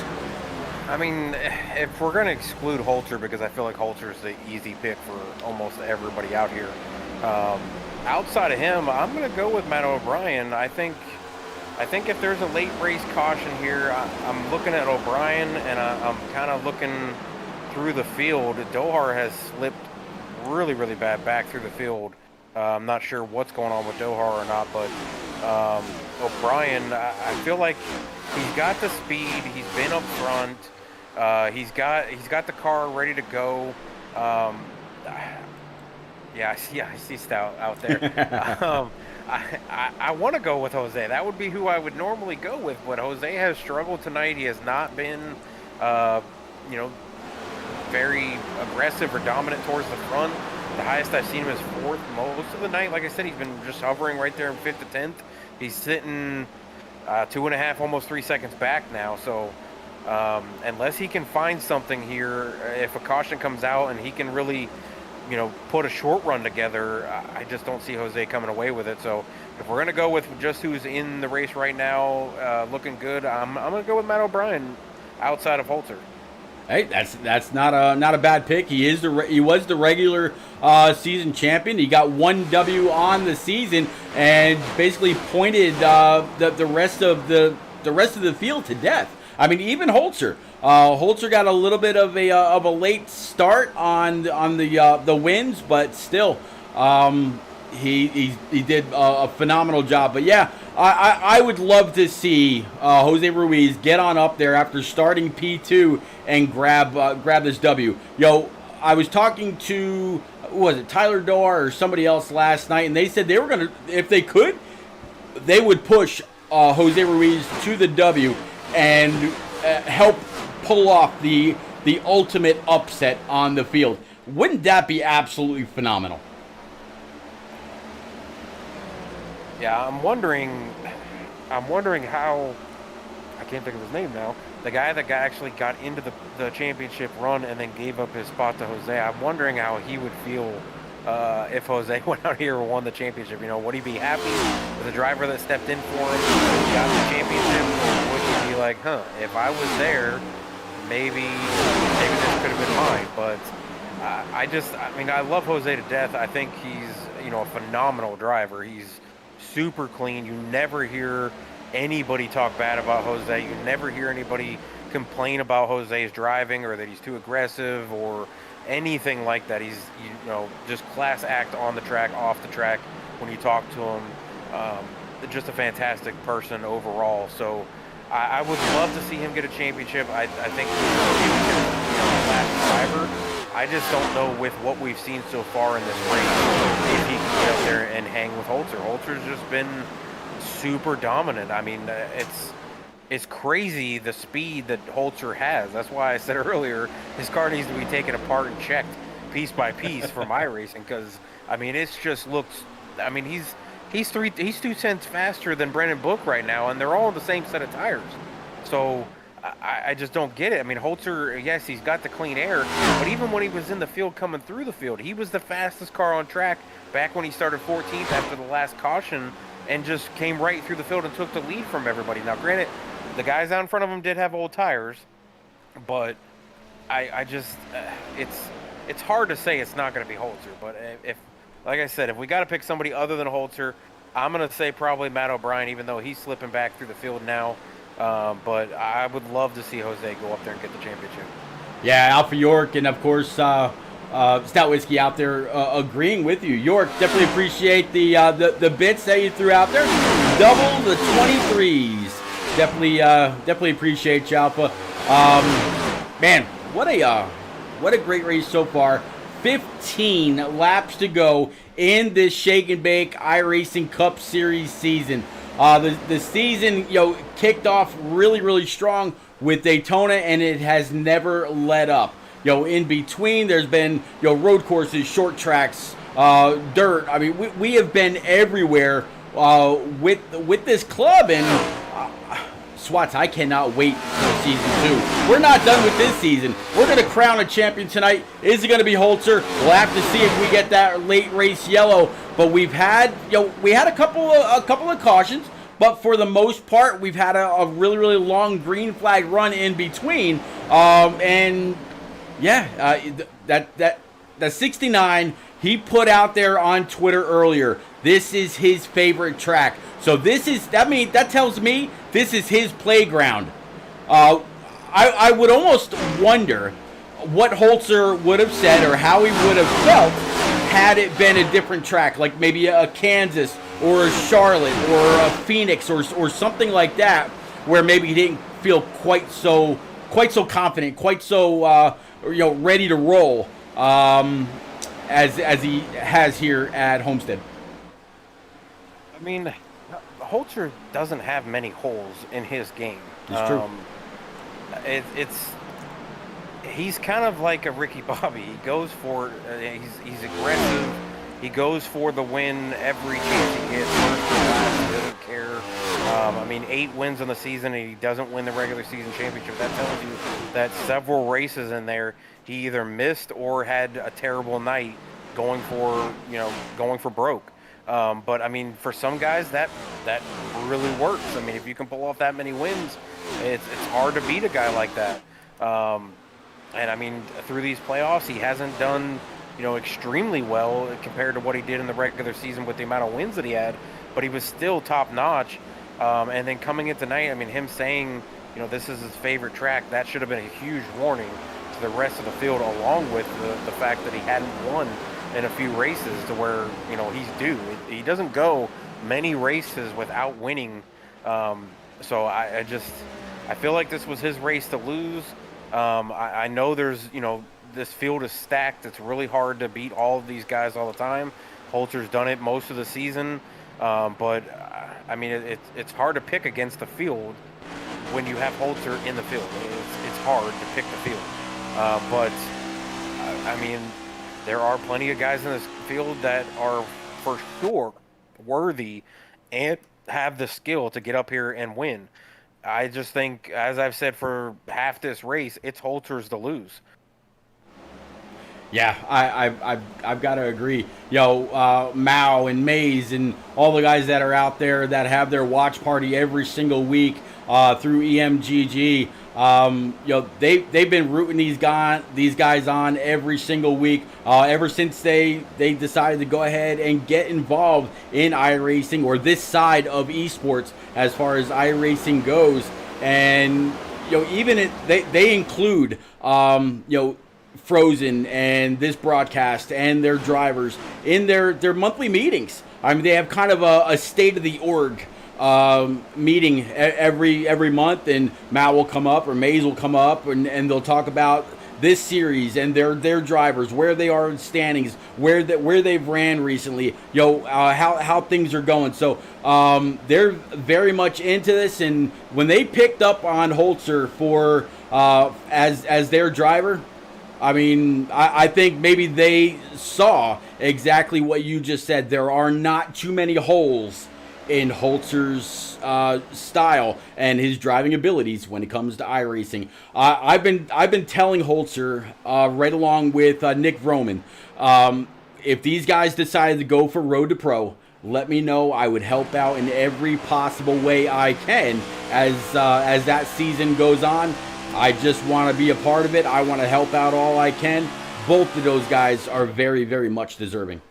I mean, if we're going to exclude Holzer, because I feel like Holzer is the easy pick for almost everybody out here, outside of him, I'm going to go with Matt O'Brien. I think if there's a late race caution here, I'm looking at O'Brien, and I'm kind of looking through the field. Dohar has slipped really, really bad back through the field. I'm not sure what's going on with Dohar or not, but O'Brien, I feel like he's got the speed. He's been up front. He's got the car ready to go. Yeah, I see Stout out there. I want to go with Jose. That would be who I would normally go with, but Jose has struggled tonight. He has not been, very aggressive or dominant towards the front. The highest I've seen him is 4th most of the night. Like I said, he's been just hovering right there in 5th to 10th. He's sitting 2.5, almost 3 seconds back now. So unless he can find something here, if a caution comes out and he can really, put a short run together, I just don't see Jose coming away with it. So if we're going to go with just who's in the race right now, looking good, I'm going to go with Matt O'Brien outside of Holzer. Hey, that's not a bad pick. He was the regular season champion. He got 1 W on the season and basically pointed the rest of the field to death. I mean, even Holzer. Holzer got a little bit of a late start on the wins, but still, he did a phenomenal job. But yeah, I would love to see Jose Ruiz get on up there after starting P2 and grab this W. Yo, I was talking to, who was it, Tyler Doar or somebody else last night, and they said they were gonna, if they could, they would push Jose Ruiz to the W and help pull off the ultimate upset on the field. Wouldn't that be absolutely phenomenal? Yeah, I'm wondering how, I can't think of his name now. The guy that actually got into the championship run and then gave up his spot to Jose. I'm wondering how he would feel if Jose went out here and won the championship. You know, would he be happy with the driver that stepped in for him, got the championship, or would he be like, huh, if I was there, maybe this could have been mine. But I mean, I love Jose to death. I think he's, you know, a phenomenal driver. He's super clean. You never hear anybody talk bad about Jose. You never hear anybody complain about Jose's driving or that he's too aggressive or anything like that. He's, you know, just class act on the track, off the track when you talk to him. Just a fantastic person overall. So I would love to see him get a championship. I think he's the last driver. I just don't know with what we've seen so far in this race if he can get up there and hang with Holzer. Holzer's just been super dominant. I mean, it's crazy the speed that Holzer has. That's why I said earlier his car needs to be taken apart and checked piece by piece for iRacing, because I mean it's just looks. I mean he's 2 cents faster than Brendan Book right now, and they're all on the same set of tires. So I just don't get it. I mean, Holzer, yes, he's got the clean air, but even when he was in the field coming through the field, he was the fastest car on track back when he started 14th after the last caution and just came right through the field and took the lead from everybody. Now, granted, the guys out in front of him did have old tires, but I just, it's hard to say it's not going to be Holzer. But if, like I said, if we got to pick somebody other than Holzer, I'm going to say probably Matt O'Brien, even though he's slipping back through the field now. But I would love to see Jose go up there and get the championship. Yeah, Alpha York, and of course Stout Whiskey out there agreeing with you. York, definitely appreciate the bits that you threw out there. Double the 23s. Definitely appreciate you, Alpha. Man, what a great race so far. 15 laps to go in this Shake and Bake iRacing Cup Series season. The season, kicked off really strong with Daytona, and it has never let up. In between, there's been, road courses, short tracks, dirt. I mean, we have been everywhere with this club, and Swats, I cannot wait for season 2. We're not done with this season. We're going to crown a champion tonight. Is it going to be Holzer? We'll have to see if we get that late race yellow. But we've had, we had a couple of cautions, but for the most part, we've had a really long green flag run in between. And yeah, that 69 he put out there on Twitter earlier. This is his favorite track. So that tells me this is his playground. I would almost wonder what Holzer would have said or how he would have felt had it been a different track, like maybe a Kansas or a Charlotte or a Phoenix or something like that, where maybe he didn't feel quite so confident, quite so ready to roll as he has here at Homestead. I mean, Holzer doesn't have many holes in his game. It's true. He's kind of like a Ricky Bobby. He goes for he's aggressive. He goes for the win every chance he gets. First or last, he doesn't care. I mean, 8 wins on the season, and he doesn't win the regular season championship. That tells you that several races in there he either missed or had a terrible night going for broke. But I mean, for some guys, that really works. I mean, if you can pull off that many wins, it's hard to beat a guy like that. And I mean, through these playoffs, he hasn't done, extremely well compared to what he did in the regular season with the amount of wins that he had, but he was still top notch. And then coming in tonight, I mean, him saying, this is his favorite track, that should have been a huge warning to the rest of the field, along with the fact that he hadn't won in a few races to where, he's due. He doesn't go many races without winning. So I feel like this was his race to lose. I know there's, this field is stacked. It's really hard to beat all of these guys all the time. Holter's done it most of the season. But I mean, it's hard to pick against the field when you have Holter in the field. It's hard to pick the field. But I mean, there are plenty of guys in this field that are for sure worthy and have the skill to get up here and win. I just think, as I've said for half this race, it's Holter's to lose. Yeah, I've got to agree. Mao and Mays and all the guys that are out there that have their watch party every single week through EMGG. They've been rooting these guys on every single week ever since they decided to go ahead and get involved in iRacing, or this side of esports as far as iRacing goes. And they include Frozen and this broadcast and their drivers in their monthly meetings. I mean, they have kind of a state of the org meeting every month, and Matt will come up or Mays will come up and they'll talk about this series and their drivers, where they are in standings, where they've ran recently, how things are going. So they're very much into this, and when they picked up on Holzer for as their driver, I mean, I think maybe they saw exactly what you just said. There are not too many holes in Holzer's style and his driving abilities when it comes to iRacing. I've been telling Holzer right along with Nick Vroman, if these guys decided to go for Road to Pro, let me know. I would help out in every possible way I can as that season goes on. I just want to be a part of it. I want to help out all I can. Both of those guys are very, very much deserving.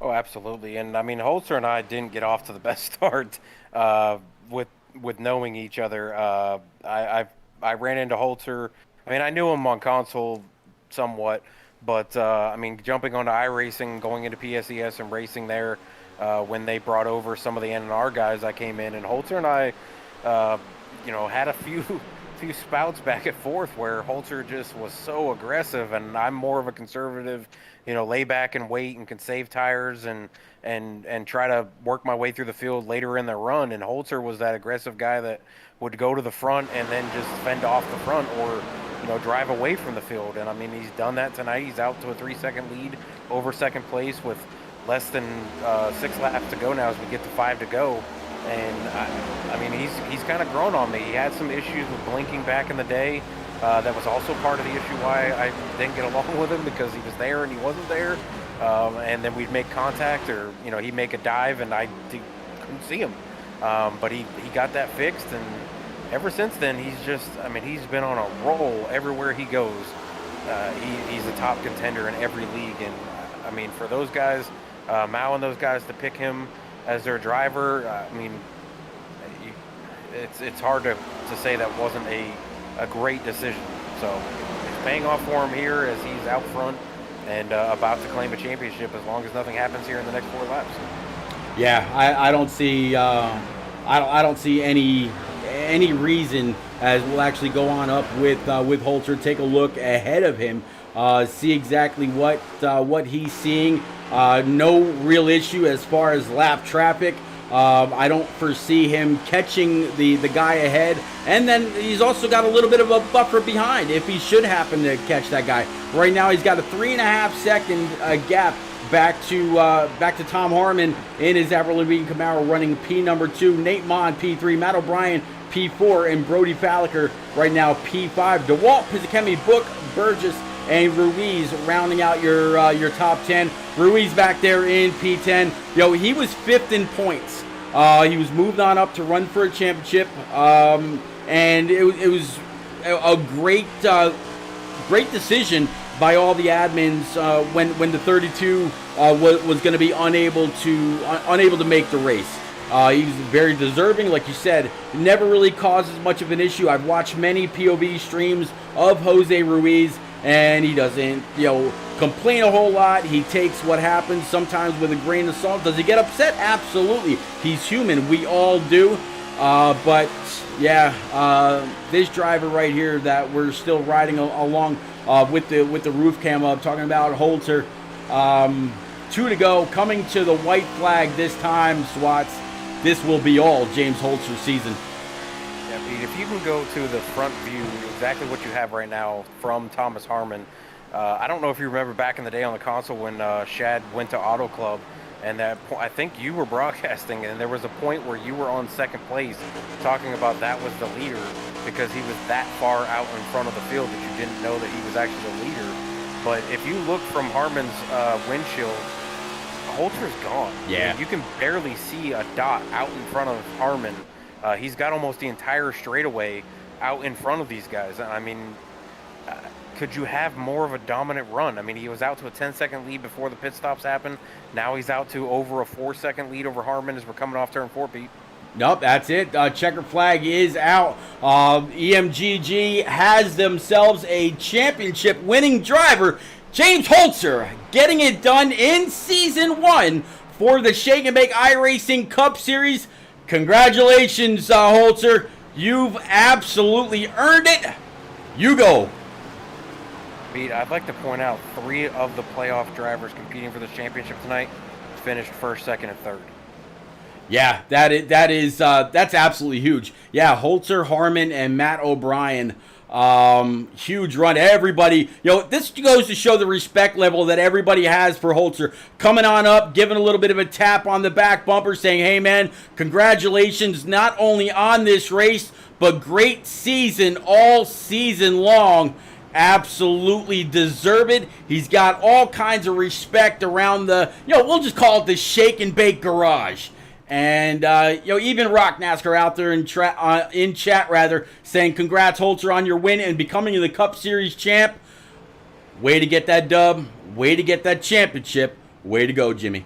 Oh, absolutely. And I mean, Holzer and I didn't get off to the best start with knowing each other. I ran into Holzer. I mean, I knew him on console somewhat, but I mean, jumping onto iRacing, going into PSES and racing there, when they brought over some of the NNR guys, I came in, and Holzer and I had a few spouts back and forth where Holzer just was so aggressive, and I'm more of a conservative, lay back and wait and can save tires and try to work my way through the field later in the run. And Holzer was that aggressive guy that would go to the front and then just fend off the front, or drive away from the field. And I mean, he's done that tonight. He's out to a 3-second lead over second place with less than 6 laps to go now as we get to 5 to go. And I mean, he's kind of grown on me. He had some issues with blinking back in the day. That was also part of the issue why I didn't get along with him, because he was there and he wasn't there. And then we'd make contact, or he'd make a dive and I couldn't see him. But he got that fixed, and ever since then he's been on a roll everywhere he goes. He's a top contender in every league. And I mean, for those guys, Mao and those guys, to pick him as their driver, I mean, it's hard to say that wasn't a great decision. So it's paying off for him here as he's out front and about to claim a championship, as long as nothing happens here in the next 4 laps. Yeah, I don't see I don't see any reason, as we'll actually go on up with Holzer, take a look ahead of him, see exactly what he's seeing. No real issue as far as lap traffic. I don't foresee him catching the guy ahead, and then he's also got a little bit of a buffer behind if he should happen to catch that guy. Right now he's got a 3.5 second gap back to Tom Harmon in his Avril Camaro, running P number 2, Nate Mon P3, Matt O'Brien P4, and Brody Falliker right now P5. DeWalt, Pizzakemi, Book, Burgess, and Ruiz rounding out your top 10. Ruiz back there in P10. He was 5th in points. He was moved on up to run for a championship, and it was a great decision by all the admins when the 32 was going to be unable to make the race. He's very deserving, like you said. Never really causes much of an issue. I've watched many POV streams of Jose Ruiz, and he doesn't, complain a whole lot. He takes what happens sometimes with a grain of salt. Does he get upset? Absolutely. He's human. We all do. But yeah, this driver right here that we're still riding along with the roof cam up, talking about Holzer. 2 to go, coming to the white flag this time, Swats. This will be all James Holzer's season. Yeah, Pete, if you can go to the front view, exactly what you have right now from Thomas Harmon. I don't know if you remember back in the day on the console when Shad went to Auto Club, and I think you were broadcasting, and there was a point where you were on second place talking about that was the leader because he was that far out in front of the field that you didn't know that he was actually the leader. But if you look from Harmon's windshield, Holzer's gone. Yeah. You can barely see a dot out in front of Harmon. He's got almost the entire straightaway out in front of these guys. I mean, could you have more of a dominant run? I mean, he was out to a 10-second lead before the pit stops happened. Now he's out to over a 4-second lead over Harmon as we're coming off turn 4, Pete. Nope, that's it. Checker flag is out. EMGG has themselves a championship winning driver. James Holzer getting it done in Season 1 for the Shake and Bake iRacing Cup Series. Congratulations, Holzer. You've absolutely earned it. You go. Pete, I'd like to point out 3 of the playoff drivers competing for this championship tonight finished 1st, 2nd, and 3rd. Yeah, that's absolutely huge. Yeah, Holzer, Harmon, and Matt O'Brien. Huge run. Everybody, this goes to show the respect level that everybody has for Holzer. Coming on up, giving a little bit of a tap on the back bumper, saying, hey man, congratulations not only on this race, but great season all season long. Absolutely deserve it. He's got all kinds of respect around the, we'll just call it the Shake and Bake garage. And, even Rock NASCAR out there in chat, saying congrats, Holzer, on your win and becoming the Cup Series champ. Way to get that dub. Way to get that championship. Way to go, Jimmy.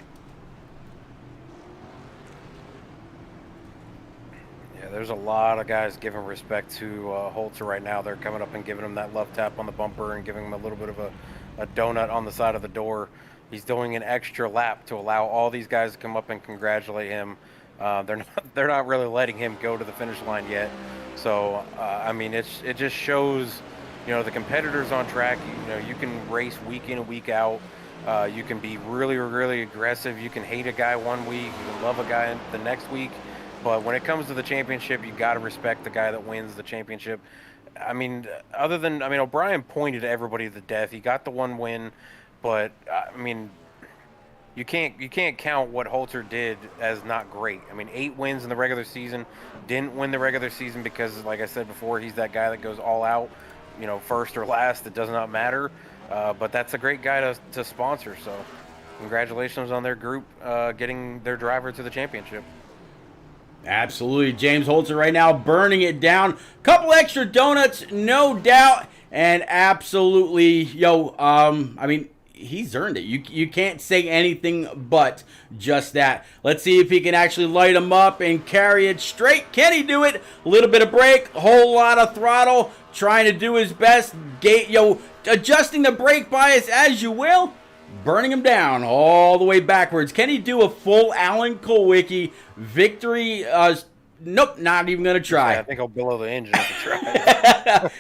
Yeah, there's a lot of guys giving respect to Holzer right now. They're coming up and giving him that love tap on the bumper and giving him a little bit of a donut on the side of the door. He's doing an extra lap to allow all these guys to come up and congratulate him. They're not really letting him go to the finish line yet. So I mean, it just shows, the competitors on track. You can race week in and week out. You can be really, really aggressive. You can hate a guy one week. You can love a guy the next week. But when it comes to the championship, you got to respect the guy that wins the championship. I mean, O'Brien pointed everybody to death. He got the one win. But I mean, you can't count what Holzer did as not great. I mean, 8 wins in the regular season, didn't win the regular season because, like I said before, he's that guy that goes all out, first or last. It does not matter. But that's a great guy to sponsor. So, congratulations on their group getting their driver to the championship. Absolutely, James Holzer right now burning it down. Couple extra donuts, no doubt, and absolutely, he's earned it. You can't say anything but just that. Let's see if he can actually light him up and carry it straight. Can he do it? A little bit of brake, a whole lot of throttle, trying to do his best. Adjusting the brake bias as you will, burning him down all the way backwards. Can he do a full Alan Kulwicki victory? Nope, not even going to try. Yeah, I think I'll blow the engine if he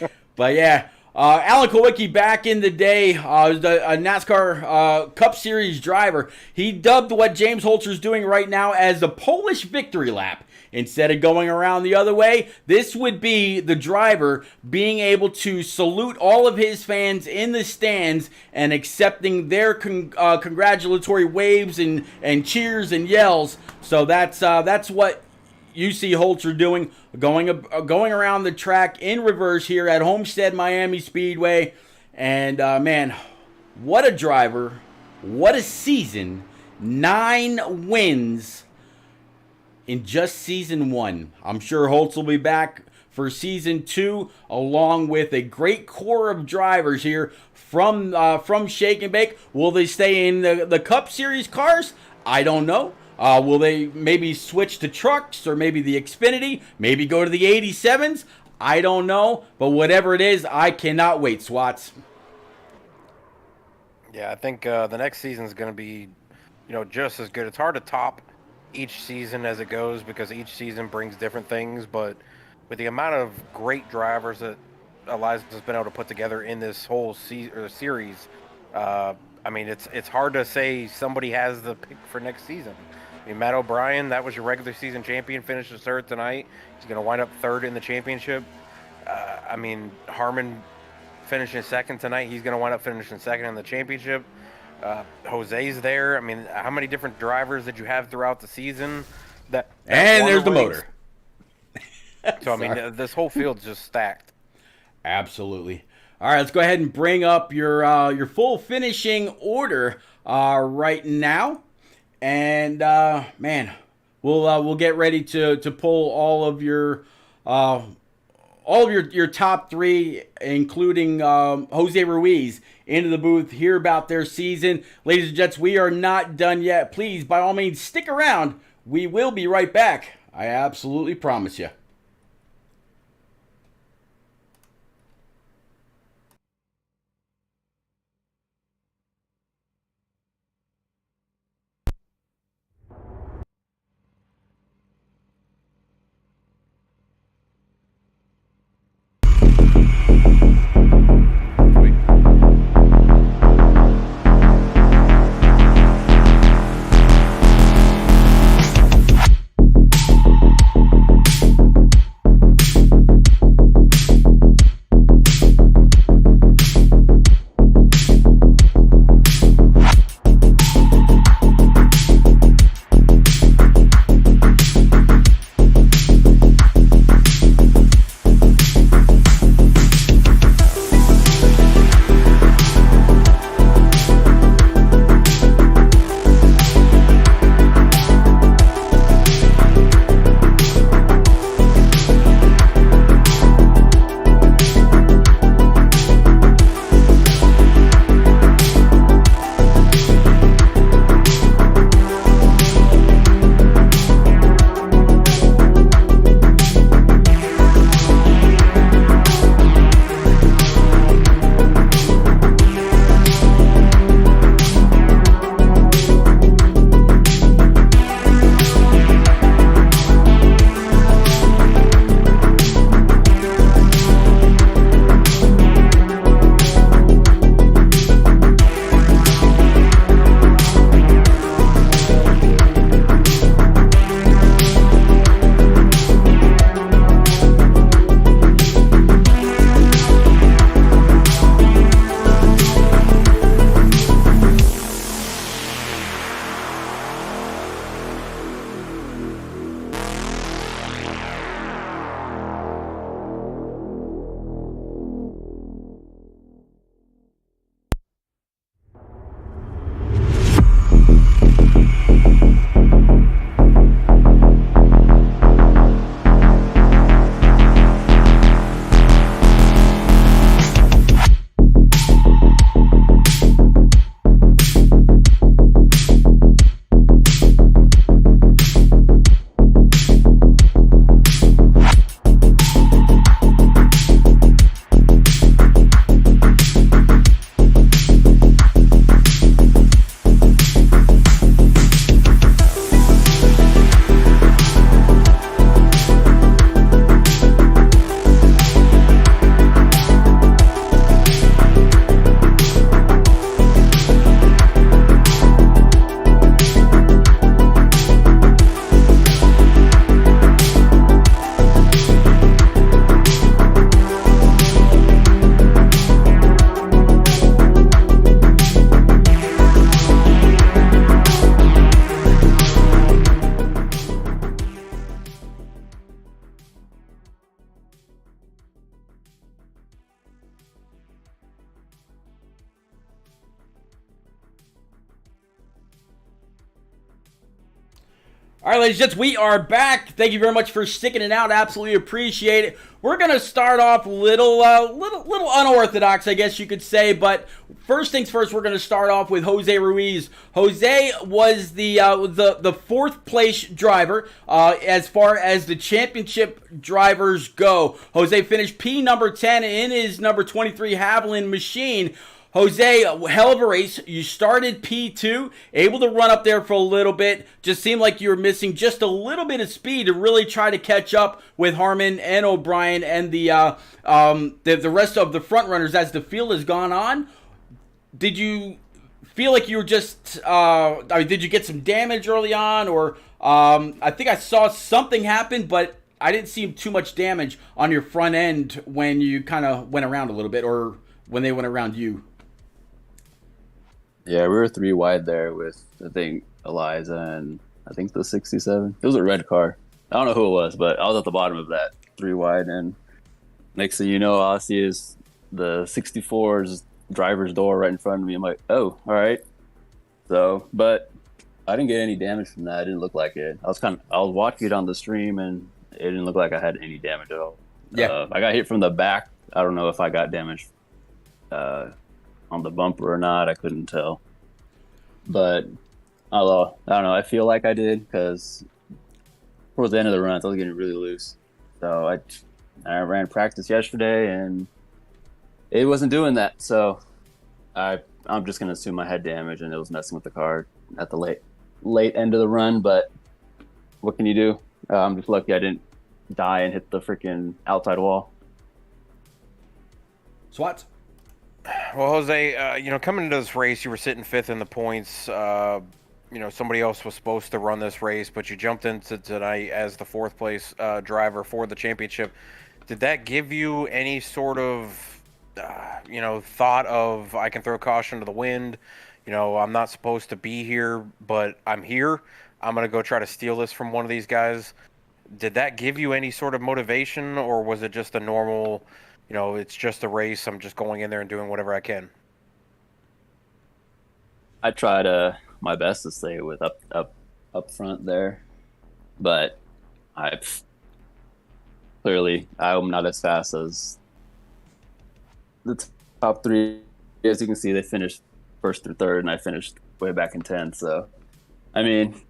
tries. But yeah. Alan Kulwicki back in the day was a NASCAR Cup Series driver. He dubbed what James Holzer's doing right now as the Polish victory lap. Instead of going around the other way, this would be the driver being able to salute all of his fans in the stands and accepting their congratulatory waves and cheers and yells. So that's what you see Holzer doing, going around the track in reverse here at Homestead-Miami Speedway. And, man, what a driver. What a season. 9 wins in just Season 1. I'm sure Holtz will be back for Season 2, along with a great core of drivers here from Shake and Bake. Will they stay in the Cup Series cars? I don't know. Will they maybe switch to trucks or maybe the Xfinity? Maybe go to the 87s? I don't know. But whatever it is, I cannot wait, Swats. Yeah, I think the next season is going to be, just as good. It's hard to top each season as it goes because each season brings different things. But with the amount of great drivers that Eliza has been able to put together in this whole series, I mean, it's hard to say somebody has the pick for next season. I mean, Matt O'Brien, that was your regular season champion, finishes third tonight. He's going to wind up third in the championship. I mean, Harmon finishing second tonight. He's going to wind up finishing second in the championship. Jose's there. I mean, how many different drivers did you have throughout the season? And there's the motor. So, I mean, this whole field's just stacked. Absolutely. All right, let's go ahead and bring up your full finishing order right now. And, man, we'll get ready to pull all of your top three, including Jose Ruiz, into the booth, hear about their season. Ladies and gents, we are not done yet. Please, by all means, stick around. We will be right back. I absolutely promise you. All right, ladies and gents, we are back. Thank you very much for sticking it out. Absolutely appreciate it. We're gonna start off little unorthodox, I guess you could say. But first things first, we're gonna start off with Jose Ruiz. Jose was the fourth place driver as far as the championship drivers go. Jose finished P number 10 in his number 23 Haviland machine. Jose, hell of a race. You started P2, able to run up there for a little bit. Just seemed like you were missing just a little bit of speed to really try to catch up with Harmon and O'Brien and the rest of the front runners as the field has gone on. Did you feel like you were just, did you get some damage early on? Or I think I saw something happen, but I didn't see too much damage on your front end when you kind of went around a little bit, or when they went around you. Yeah, we were 3 wide there with, I think, Eliza and I think the 67. It was a red car. I don't know who it was, but I was at the bottom of that 3 wide. And next thing you know, all I see is the 64's driver's door right in front of me. I'm like, oh, all right. So, but I didn't get any damage from that. It didn't look like it. I was watching it on the stream, and it didn't look like I had any damage at all. Yeah. I got hit from the back. I don't know if I got damage on the bumper or not. I couldn't tell, but I don't know. I feel like I did, because towards the end of the runs I was getting really loose. So I ran practice yesterday and it wasn't doing that. So I'm just gonna assume I had damage and it was messing with the car at the late end of the run. But what can you do? I'm just lucky I didn't die and hit the freaking outside wall. Swats. Well, Jose, coming into this race, you were sitting 5th in the points. Somebody else was supposed to run this race, but you jumped into tonight as the 4th place driver for the championship. Did that give you any sort of, thought of, I can throw caution to the wind? I'm not supposed to be here, but I'm here. I'm going to go try to steal this from one of these guys. Did that give you any sort of motivation, or was it just a normal, it's just a race, I'm just going in there and doing whatever I can? I tried my best to stay with up front there, but I'm not as fast as the top 3. As you can see, they finished 1st through 3rd, and I finished way back in 10th. So, I mean,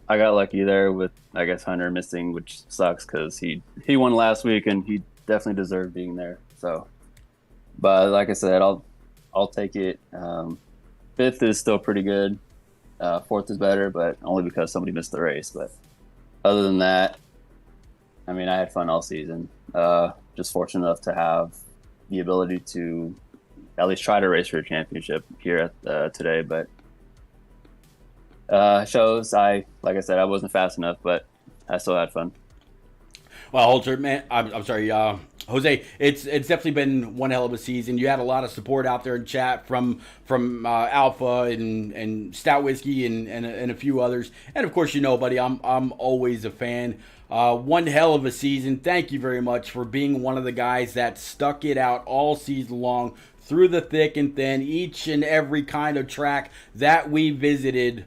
I got lucky there with, I guess, Hunter missing, which sucks because he won last week and he definitely deserved being there. So, but like I said, I'll take it. 5th is still pretty good. 4th is better, but only because somebody missed the race. But other than that, I mean, I had fun all season. Just fortunate enough to have the ability to at least try to race for a championship here at today. But shows like I said, I wasn't fast enough, but I still had fun. Well, Holter, man, I'm sorry, Jose. It's definitely been one hell of a season. You had a lot of support out there in chat from Alpha and Stout Whiskey and a few others, and of course, buddy, I'm always a fan. One hell of a season. Thank you very much for being one of the guys that stuck it out all season long, through the thick and thin, each and every kind of track that we visited.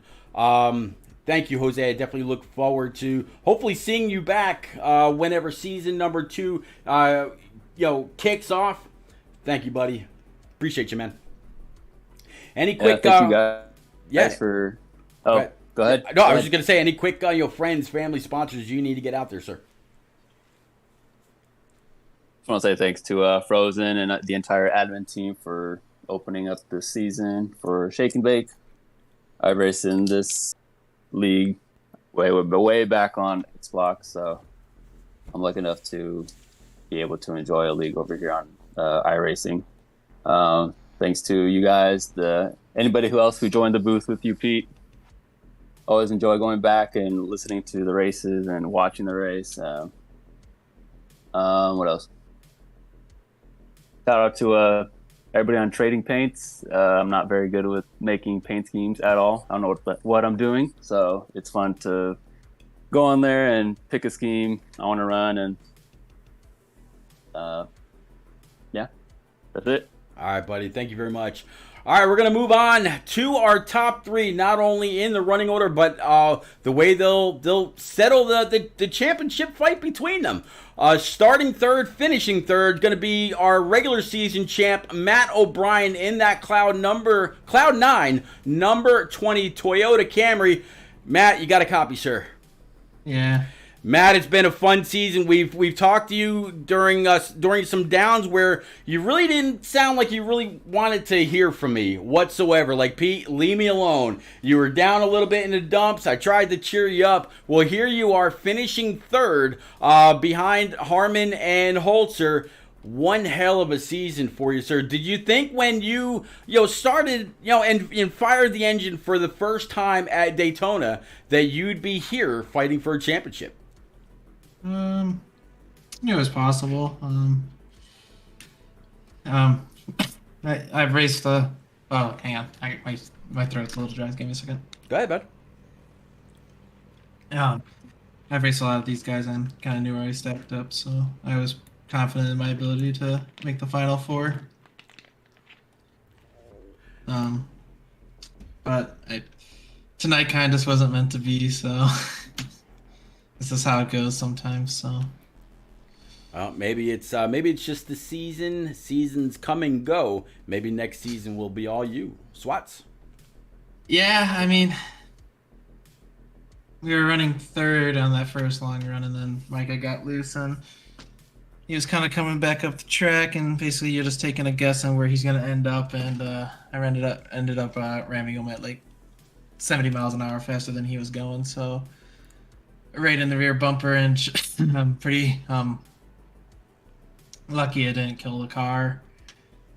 Thank you, Jose. I definitely look forward to hopefully seeing you back whenever season number 2 kicks off. Thank you, buddy. Appreciate you, man. Any quick thank you guys for go ahead. No, I was just gonna say, any quick friends, family, sponsors you need to get out there, sir? I want to say thanks to Frozen and the entire admin team for opening up this season for Shake and Bake. I raced in this league way back on Xbox, so I'm lucky enough to be able to enjoy a league over here on iRacing. Thanks to you guys, anybody who joined the booth with you, Pete. Always enjoy going back and listening to the races and watching the race. What else? Shout out to everybody on Trading Paints. I'm not very good with making paint schemes at all. I don't know what I'm doing, so it's fun to go on there and pick a scheme I want to run, and yeah, that's it. All right, buddy. Thank you very much. All right, we're going to move on to our top three, not only in the running order, but the way they'll settle the championship fight between them. Starting third, finishing third, going to be our regular season champ, Matt O'Brien, in that Cloud 9, number 20 Toyota Camry. Matt, you got a copy, sir? Yeah. Matt, it's been a fun season. We've talked to you during some downs where you really didn't sound like you really wanted to hear from me whatsoever. Like, Pete, leave me alone. You were down a little bit in the dumps. I tried to cheer you up. Well, here you are, finishing third behind Harmon and Holzer. One hell of a season for you, sir. Did you think when you started and fired the engine for the first time at Daytona that you'd be here fighting for a championship? It was possible. I've raced the. Oh, hang on. My throat's a little dry. Give me a second. Go ahead, bud. I've raced a lot of these guys and kind of knew where I stepped up, so I was confident in my ability to make the final four. But tonight kind of just wasn't meant to be, so this is how it goes sometimes. So. Maybe it's just the season. Seasons come and go. Maybe next season will be all you. Swats. Yeah, I mean, we were running third on that first long run, and then Micah got loose, and he was kind of coming back up the track, and basically you're just taking a guess on where he's going to end up, and I ended up ramming him at like 70 miles an hour faster than he was going, so right in the rear bumper, and I'm pretty lucky I didn't kill the car,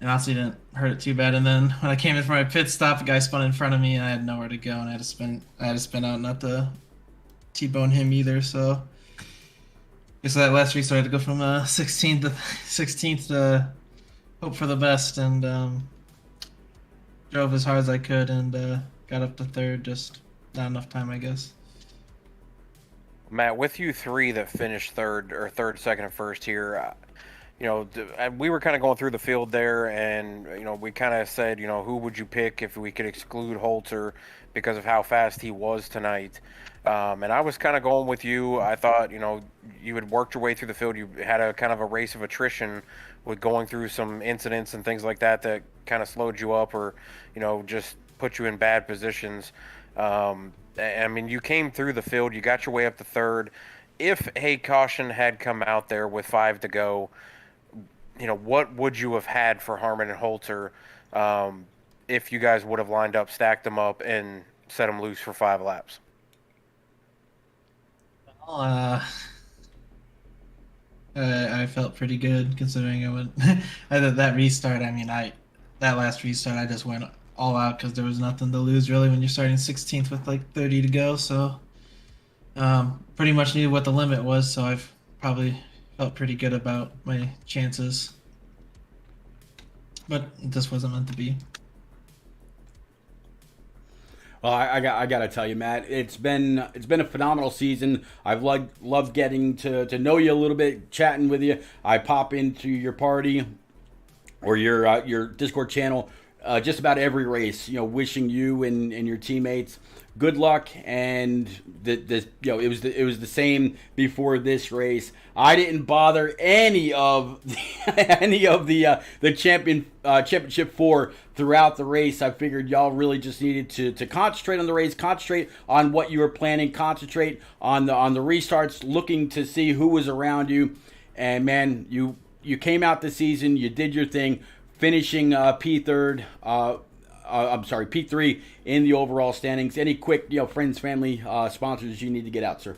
and honestly didn't hurt it too bad. And then when I came in for my pit stop, a guy spun in front of me, and I had nowhere to go, and I had to spin out not to T-bone him either. So that last restart, I had to go from 16th to hope for the best, and drove as hard as I could, and got up to third. Just not enough time, I guess. Matt, with you three that finished third, second, and first here, we were kind of going through the field there, and we kind of said, who would you pick if we could exclude Holzer because of how fast he was tonight. And I was kind of going with you. I thought, you had worked your way through the field. You had a kind of a race of attrition with going through some incidents and things like that kind of slowed you up or, just put you in bad positions. I mean, you came through the field. You got your way up to third. If a caution had come out there with 5 to go, what would you have had for Harmon and Holzer if you guys would have lined up, stacked them up, and set them loose for 5 laps? Well, I felt pretty good considering I went that restart. I mean, that last restart, I just went all out because there was nothing to lose really when you're starting 16th with like 30 to go. So pretty much knew what the limit was. So I've probably felt pretty good about my chances. But this wasn't meant to be. Well, I got to tell you, Matt, it's been a phenomenal season. I've loved getting to know you a little bit, chatting with you. I pop into your party or your Discord channel just about every race. Wishing you and your teammates good luck, and it was the same before this race. I didn't bother any of the championship 4 throughout the race. I figured y'all really just needed to concentrate on the race, concentrate on what you were planning, concentrate on the restarts, looking to see who was around you. And man, you came out this season, you did your thing, finishing P3 in the overall standings. Any quick, friends, family, sponsors you need to get out, sir?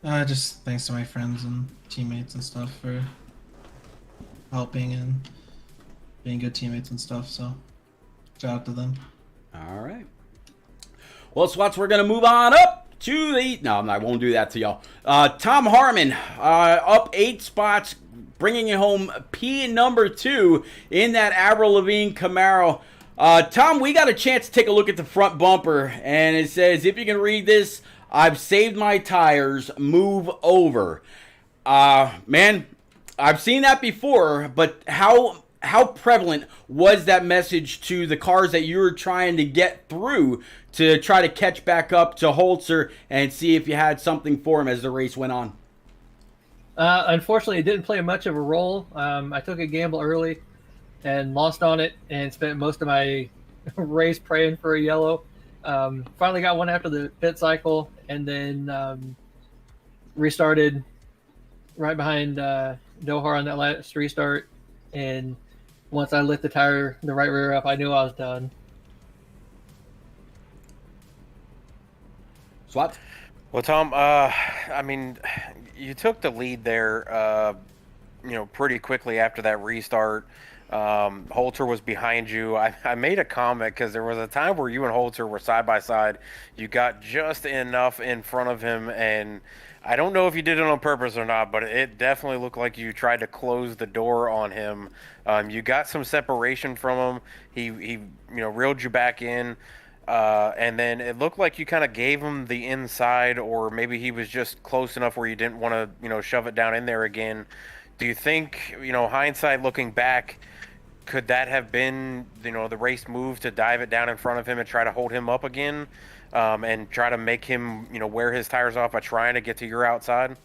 Just thanks to my friends and teammates and stuff for helping and being good teammates and stuff. So, shout out to them. All right. Well, Swats, we're going to move on up to the... No, I won't do that to y'all. Tom Harmon, up 8 spots, bringing it home P number 2 in that Avril Lavigne Camaro. Tom, we got a chance to take a look at the front bumper, and it says, if you can read this, I've saved my tires, move over. Man, I've seen that before, but how how prevalent was that message to the cars that you were trying to get through to try to catch back up to Holzer and see if you had something for him as the race went on? Unfortunately, it didn't play much of a role. I took a gamble early and lost on it and spent most of my race praying for a yellow. Finally got one after the pit cycle, and then restarted right behind Dohar on that last restart. And once I lit the right rear up, I knew I was done. Swat? Well, Tom, I mean, you took the lead there, pretty quickly after that restart. Holter was behind you. I made a comment because there was a time where you and Holter were side by side. You got just enough in front of him, and I don't know if you did it on purpose or not, but it definitely looked like you tried to close the door on him. You got some separation from him. He reeled you back in. And then it looked like you kind of gave him the inside, or maybe he was just close enough where you didn't want to, shove it down in there again. Do you think, hindsight looking back, could that have been, the race move to dive it down in front of him and try to hold him up again, and try to make him, wear his tires off by trying to get to your outside?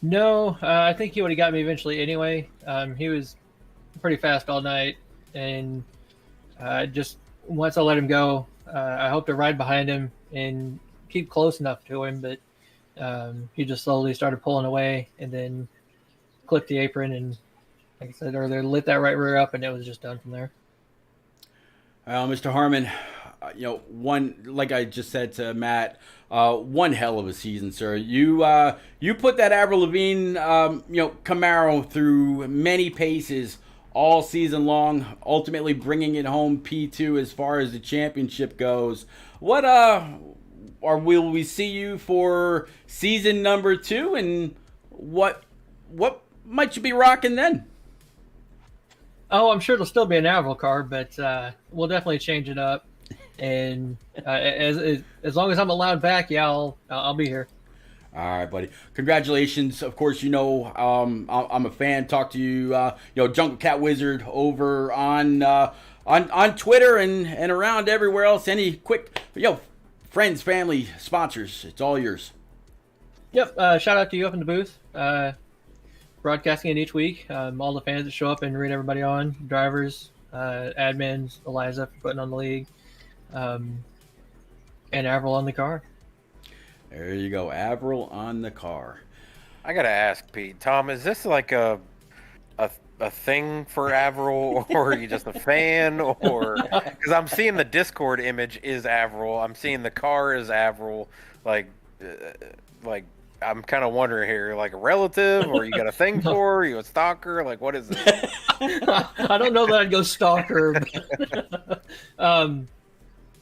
No, I think he would have got me eventually anyway. He was pretty fast all night, and just once I let him go, I hope to ride behind him and keep close enough to him, but he just slowly started pulling away and then clipped the apron and, like I said earlier, lit that right rear up, and it was just done from there. Mr. Harmon, like I just said to Matt, one hell of a season, sir. You put that Avril Lavigne, Camaro through many paces all season long, ultimately bringing it home P2 as far as the championship goes. What will we see you for season number 2, and what might you be rocking then? Oh, I'm sure it'll still be an Avril car, but we'll definitely change it up. And as long as I'm allowed back, yeah, I'll be here. All right, buddy. Congratulations. Of course, I'm a fan. Talk to you, Jungle Cat Wizard over on Twitter and around everywhere else. Any quick, friends, family, sponsors, it's all yours. Yep. Shout out to you up in the booth. Broadcasting it each week. All the fans that show up and read everybody on, drivers, admins, Eliza for putting on the league, and Avril on the car. There you go, Avril on the car. I gotta ask, Pete, Tom, is this like a thing for Avril, or are you just a fan? Or because I'm seeing the Discord image is Avril, I'm seeing the car is Avril. Like I'm kind of wondering here, like a relative, or you got a thing for her? Are you a stalker? Like, what is it? I don't know that I'd go stalker. But,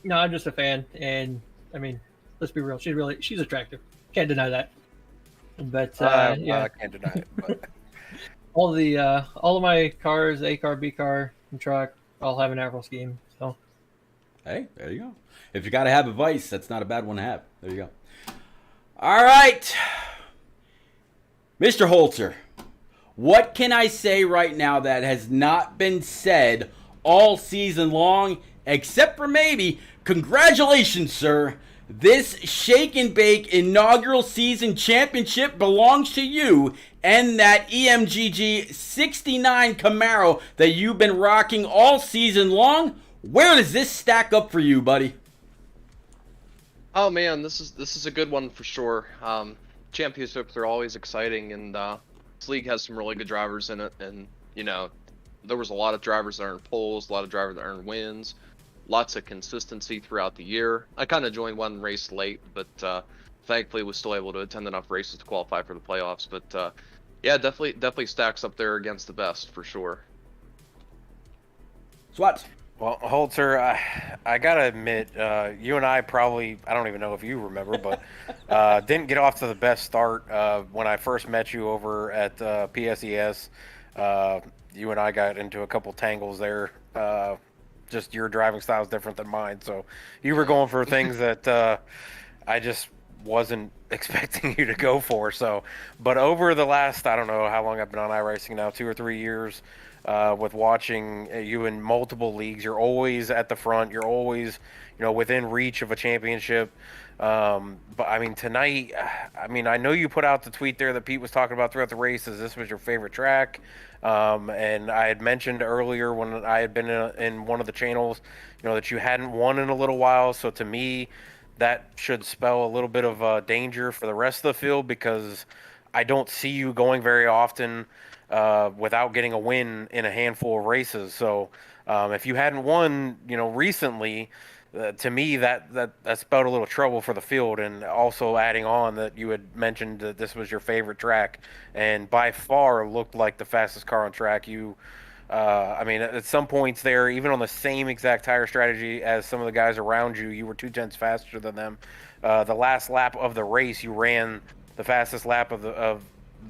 no, I'm just a fan, and I mean, let's be real. She's attractive. Can't deny that. But yeah, I can't deny it. But. all of my cars, A car, B car, and truck, all have an Avril scheme. So, hey, there you go. If you got to have a vice, that's not a bad one to have. There you go. All right, Mr. Holzer, what can I say right now that has not been said all season long, except for maybe congratulations, sir. This Shake and Bake inaugural season championship belongs to you and that EMGG 69 Camaro that you've been rocking all season long. Where does this stack up for you, buddy? Oh man, this is a good one for sure. Championships are always exciting, and this league has some really good drivers in it. And there was a lot of drivers that earned poles, a lot of drivers that earned wins, lots of consistency throughout the year. I kind of joined one race late, but thankfully was still able to attend enough races to qualify for the playoffs. But yeah, definitely stacks up there against the best for sure. Swat. Well, Holzer, I gotta admit, you and I probably, I don't even know if you remember, but didn't get off to the best start when I first met you over at PSES. You and I got into a couple tangles there. Just your driving style is different than mine, so you were going for things that I just wasn't expecting you to go for. So, but over the last, I don't know how long I've been on iRacing now, 2 or 3 years, with watching you in multiple leagues, you're always at the front. You're always, within reach of a championship. But I mean, tonight, I mean, I know you put out the tweet there that Pete was talking about throughout the race. This was your favorite track. And I had mentioned earlier when I had been in one of the channels, that you hadn't won in a little while. So to me, that should spell a little bit of danger for the rest of the field, because I don't see you going very often without getting a win in a handful of races. So if you hadn't won, recently, to me that spelled a little trouble for the field. And also adding on that you had mentioned that this was your favorite track, and by far looked like the fastest car on track. I mean, at some points there, even on the same exact tire strategy as some of the guys around you, you were 2/10 faster than them. The last lap of the race, you ran the fastest lap of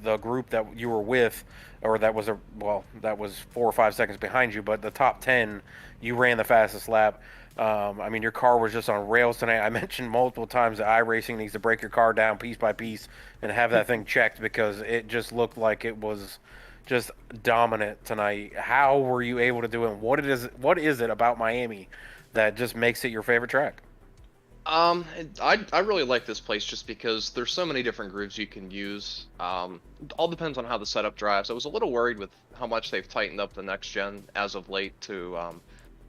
the group that you were with, or that was 4 or 5 seconds behind you. But the top 10, you ran the fastest lap. I mean, your car was just on rails tonight. I mentioned multiple times that iRacing needs to break your car down piece by piece and have that thing checked, because it just looked like it was just dominant tonight. How were you able to do it? What is it about Miami that just makes it your favorite track? I really like this place just because there's so many different grooves you can use. It all depends on how the setup drives. I was a little worried with how much they've tightened up the next gen as of late to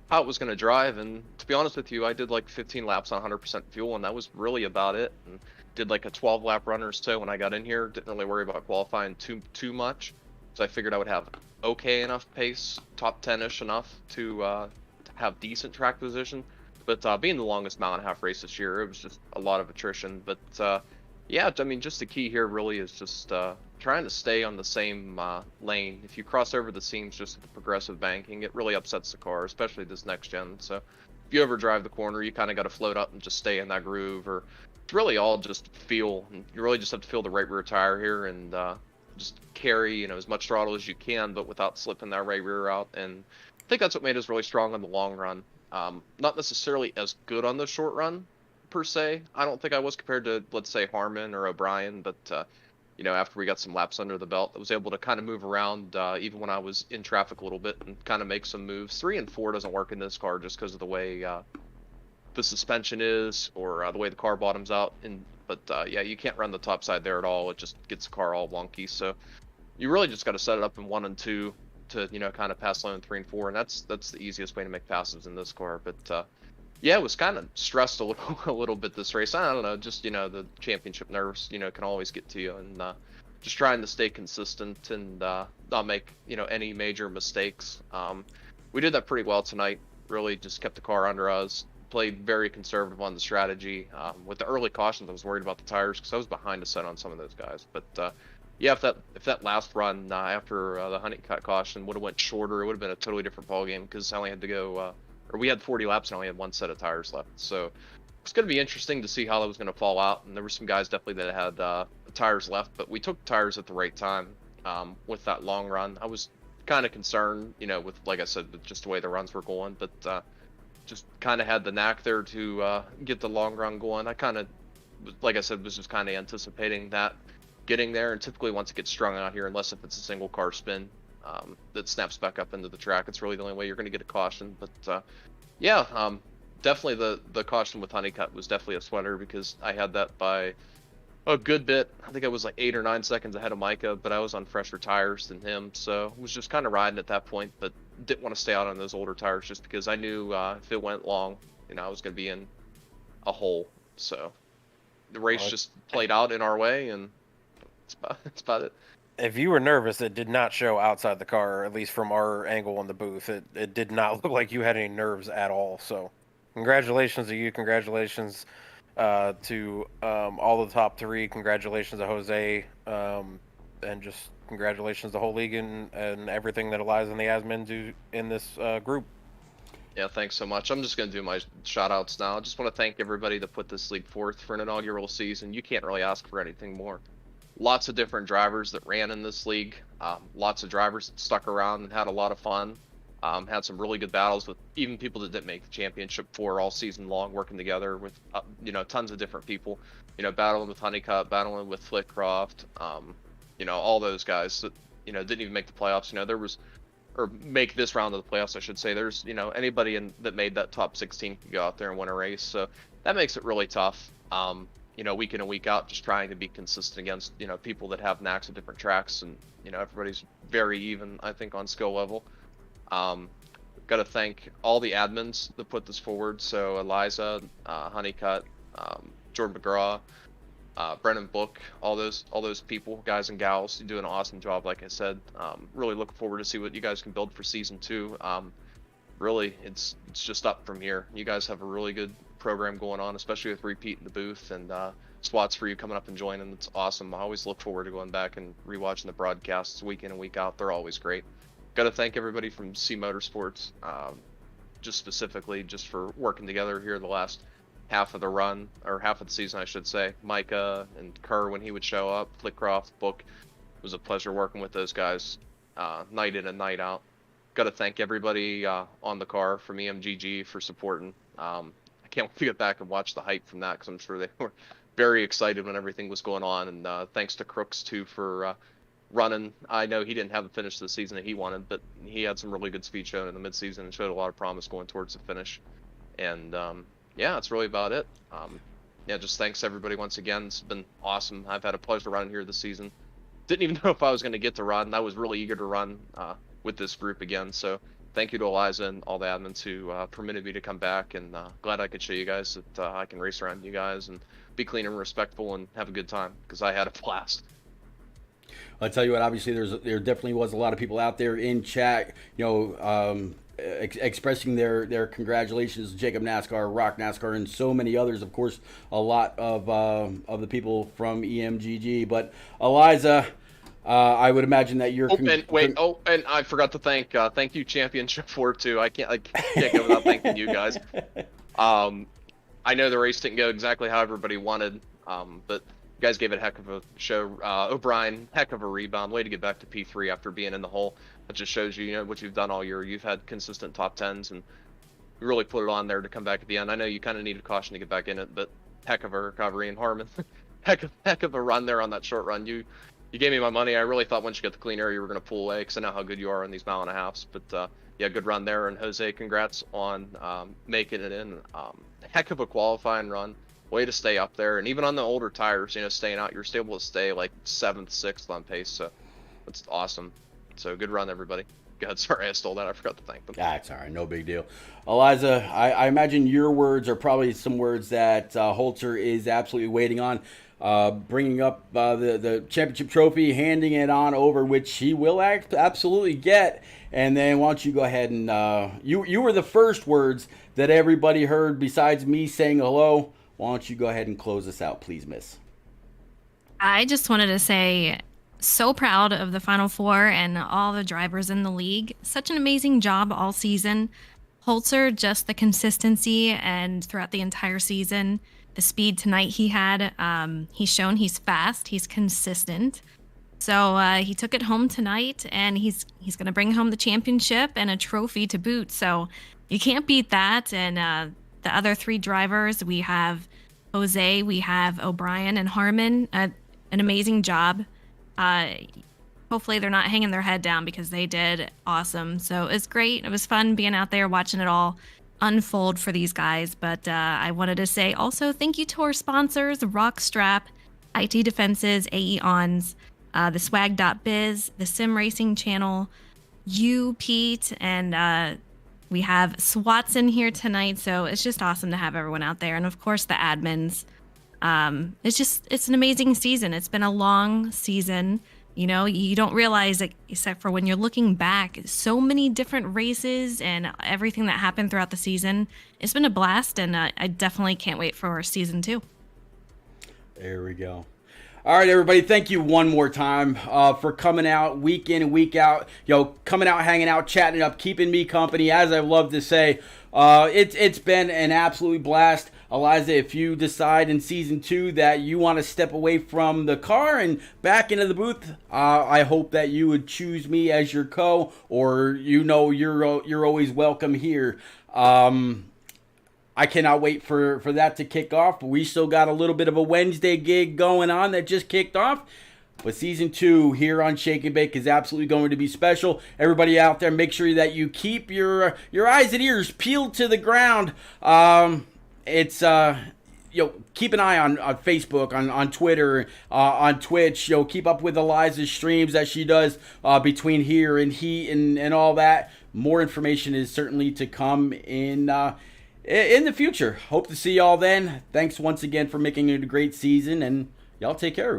how it was going to drive. And to be honest with you, I did like 15 laps on 100% fuel, and that was really about it. And did like a 12 lap runners too when I got in here. Didn't really worry about qualifying too much. So I figured I would have okay enough pace, top 10-ish enough to have decent track position. But being the longest mile and a half race this year, it was just a lot of attrition. But yeah, I mean, just the key here really is just trying to stay on the same lane. If you cross over the seams just with the progressive banking, it really upsets the car, especially this next gen. So if you ever drive the corner, you kind of got to float up and just stay in that groove. Or it's really all just feel. You really just have to feel the right rear tire here and just carry, as much throttle as you can, but without slipping that right rear out. And I think that's what made us really strong in the long run. Not necessarily as good on the short run, per se. I don't think I was compared to, let's say, Harmon or O'Brien, but, after we got some laps under the belt, I was able to kind of move around, even when I was in traffic a little bit, and kind of make some moves. 3 and 4 doesn't work in this car just because of the way the suspension is, or the way the car bottoms out. But yeah, you can't run the top side there at all. It just gets the car all wonky. So you really just got to set it up in 1 and 2 to kind of pass low in 3 and 4, and that's the easiest way to make passes in this car. But yeah, it was kind of stressed a little bit this race. I don't know, just the championship nerves can always get to you, and just trying to stay consistent and not make any major mistakes. We did that pretty well tonight. Really just kept the car under us. Played very conservative on the strategy. With the early cautions, I was worried about the tires because I was behind a set on some of those guys. But yeah, if that last run after the Honeycutt caution would have went shorter, it would have been a totally different ball game, because I only had to go, or we had 40 laps and only had 1 set of tires left. So it's going to be interesting to see how that was going to fall out. And there were some guys definitely that had tires left, but we took tires at the right time with that long run. I was kind of concerned, with, like I said, with just the way the runs were going, but just kind of had the knack there to get the long run going. I kind of, like I said, was just kind of anticipating that getting there. And typically once it gets strung out here, unless if it's a single car spin that snaps back up into the track, it's really the only way you're going to get a caution. But yeah, definitely the caution with Honeycutt was definitely a sweater, because I had that by a good bit. I think I was like 8 or 9 seconds ahead of Micah, but I was on fresher tires than him, so was just kind of riding at that point, but didn't want to stay out on those older tires just because I knew if it went long, I was going to be in a hole. So the race just played out in our way, and that's about it. If you were nervous, it did not show outside the car, at least from our angle in the booth. It did not look like you had any nerves at all. So congratulations to you. Congratulations to all the top 3. Congratulations to Jose. And just congratulations to the whole league and everything that Eliza and the admin do in this group. Yeah, thanks so much. I'm just going to do my shout-outs now. I just want to thank everybody that put this league forth for an inaugural season. You can't really ask for anything more. Lots of different drivers that ran in this league. Lots of drivers that stuck around and had a lot of fun. Had some really good battles with even people that didn't make the championship for all season long, working together with tons of different people. Battling with Honeycutt, battling with Flitcroft, all those guys that didn't even make the playoffs. There was, or make this round of the playoffs, I should say. There's anybody that made that top 16 could go out there and win a race. So that makes it really tough. Week in and week out, just trying to be consistent against people that have knacks at different tracks, and everybody's very even, I think, on skill level. Got to thank all the admins that put this forward. So Eliza, Honeycutt, Jordan McGraw, Brennan Book, all those people, guys and gals, you do an awesome job. Like I said, really looking forward to see what you guys can build for season 2. Really, it's just up from here. You guys have a really good program going on, especially with Repeat in the booth and spots for you coming up and joining. It's awesome. I always look forward to going back and rewatching the broadcasts week in and week out. They're always great. Got to thank everybody from C Motorsports, just specifically just for working together here the last half of the run, or half of the season, I should say. Micah and Kerr when he would show up, Flitcroft, Book. It was a pleasure working with those guys night in and night out. Got to thank everybody on the car from EMGG for supporting. I can't wait to get back and watch the hype from that, because I'm sure they were very excited when everything was going on. And thanks to Crooks too for running. I know he didn't have the finish the season that he wanted, but he had some really good speed shown in the midseason and showed a lot of promise going towards the finish. And yeah, that's really about it. Just thanks everybody once again. It's been awesome. I've had a pleasure running here this season. Didn't even know if I was going to get to run. I was really eager to run with this group again. So thank you to Eliza and all the admins who permitted me to come back, and glad I could show you guys that I can race around you guys and be clean and respectful and have a good time, because I had a blast. I'll tell you what, obviously there definitely was a lot of people out there in chat, expressing their congratulations. Jacob NASCAR, Rock NASCAR, and so many others. Of course, a lot of the people from EMGG. But Eliza, I would imagine that you're. And I forgot to thank you, Championship 4 too. I can't go without thanking you guys. I know the race didn't go exactly how everybody wanted, but you guys gave it a heck of a show. O'Brien, heck of a rebound. Way to get back to P3 after being in the hole. That just shows you, what you've done all year. You've had consistent top 10s, and you really put it on there to come back at the end. I know you kind of needed caution to get back in it, but heck of a recovery. And Harmon, heck of a run there on that short run. You gave me my money. I really thought once you got the clean air, you were going to pull away, because I know how good you are in these 1.5 miles. But yeah, good run there. And Jose, congrats on making it in. Heck of a qualifying run. Way to stay up there, and even on the older tires, staying out, you're still able to stay like 7th, 6th on pace. So that's awesome. So good run, everybody. Go ahead. Sorry, I stole that. I forgot to thank them. That's all right. No big deal. Eliza, I imagine your words are probably some words that Holzer is absolutely waiting on. Bringing up the championship trophy, handing it on over, which he will absolutely get. And then why don't you go ahead and you were the first words that everybody heard besides me saying hello. Why don't you go ahead and close this out, please, miss? I just wanted to say, so proud of the Final Four and all the drivers in the league. Such an amazing job all season. Holzer, just the consistency, and throughout the entire season, the speed tonight he had. He's shown he's fast, he's consistent. So he took it home tonight, and he's going to bring home the championship and a trophy to boot. So you can't beat that. And the other 3 drivers, we have Jose, we have O'Brien, and Harmon. An amazing job. Hopefully they're not hanging their head down, because they did awesome. So it's great. It was fun being out there watching it all unfold for these guys. But I wanted to say also thank you to our sponsors, Rockstrap, IT Defenses, AE Ons, the Swag.biz, the Sim Racing Channel, you, Pete, and we have SWATs in here tonight. So it's just awesome to have everyone out there. And of course the admins. It's an amazing season. It's been a long season. You don't realize it, except for when you're looking back, so many different races and everything that happened throughout the season. It's been a blast, and I definitely can't wait for season 2. There we go. All right, everybody. Thank you one more time for coming out week in and week out. Coming out, hanging out, chatting it up, keeping me company. As I love to say, it's been an absolute blast. Eliza, if you decide in season 2 that you want to step away from the car and back into the booth, I hope that you would choose me as your co, or you're always welcome here. I cannot wait for that to kick off. But we still got a little bit of a Wednesday gig going on that just kicked off. But season 2 here on Shake and Bake is absolutely going to be special. Everybody out there, make sure that you keep your eyes and ears peeled to the ground. Keep an eye on Facebook, on Twitter, on Twitch. Keep up with Eliza's streams that she does between here and Heat and all that. More information is certainly to come in the future. Hope to see y'all then. Thanks once again for making it a great season, and y'all take care.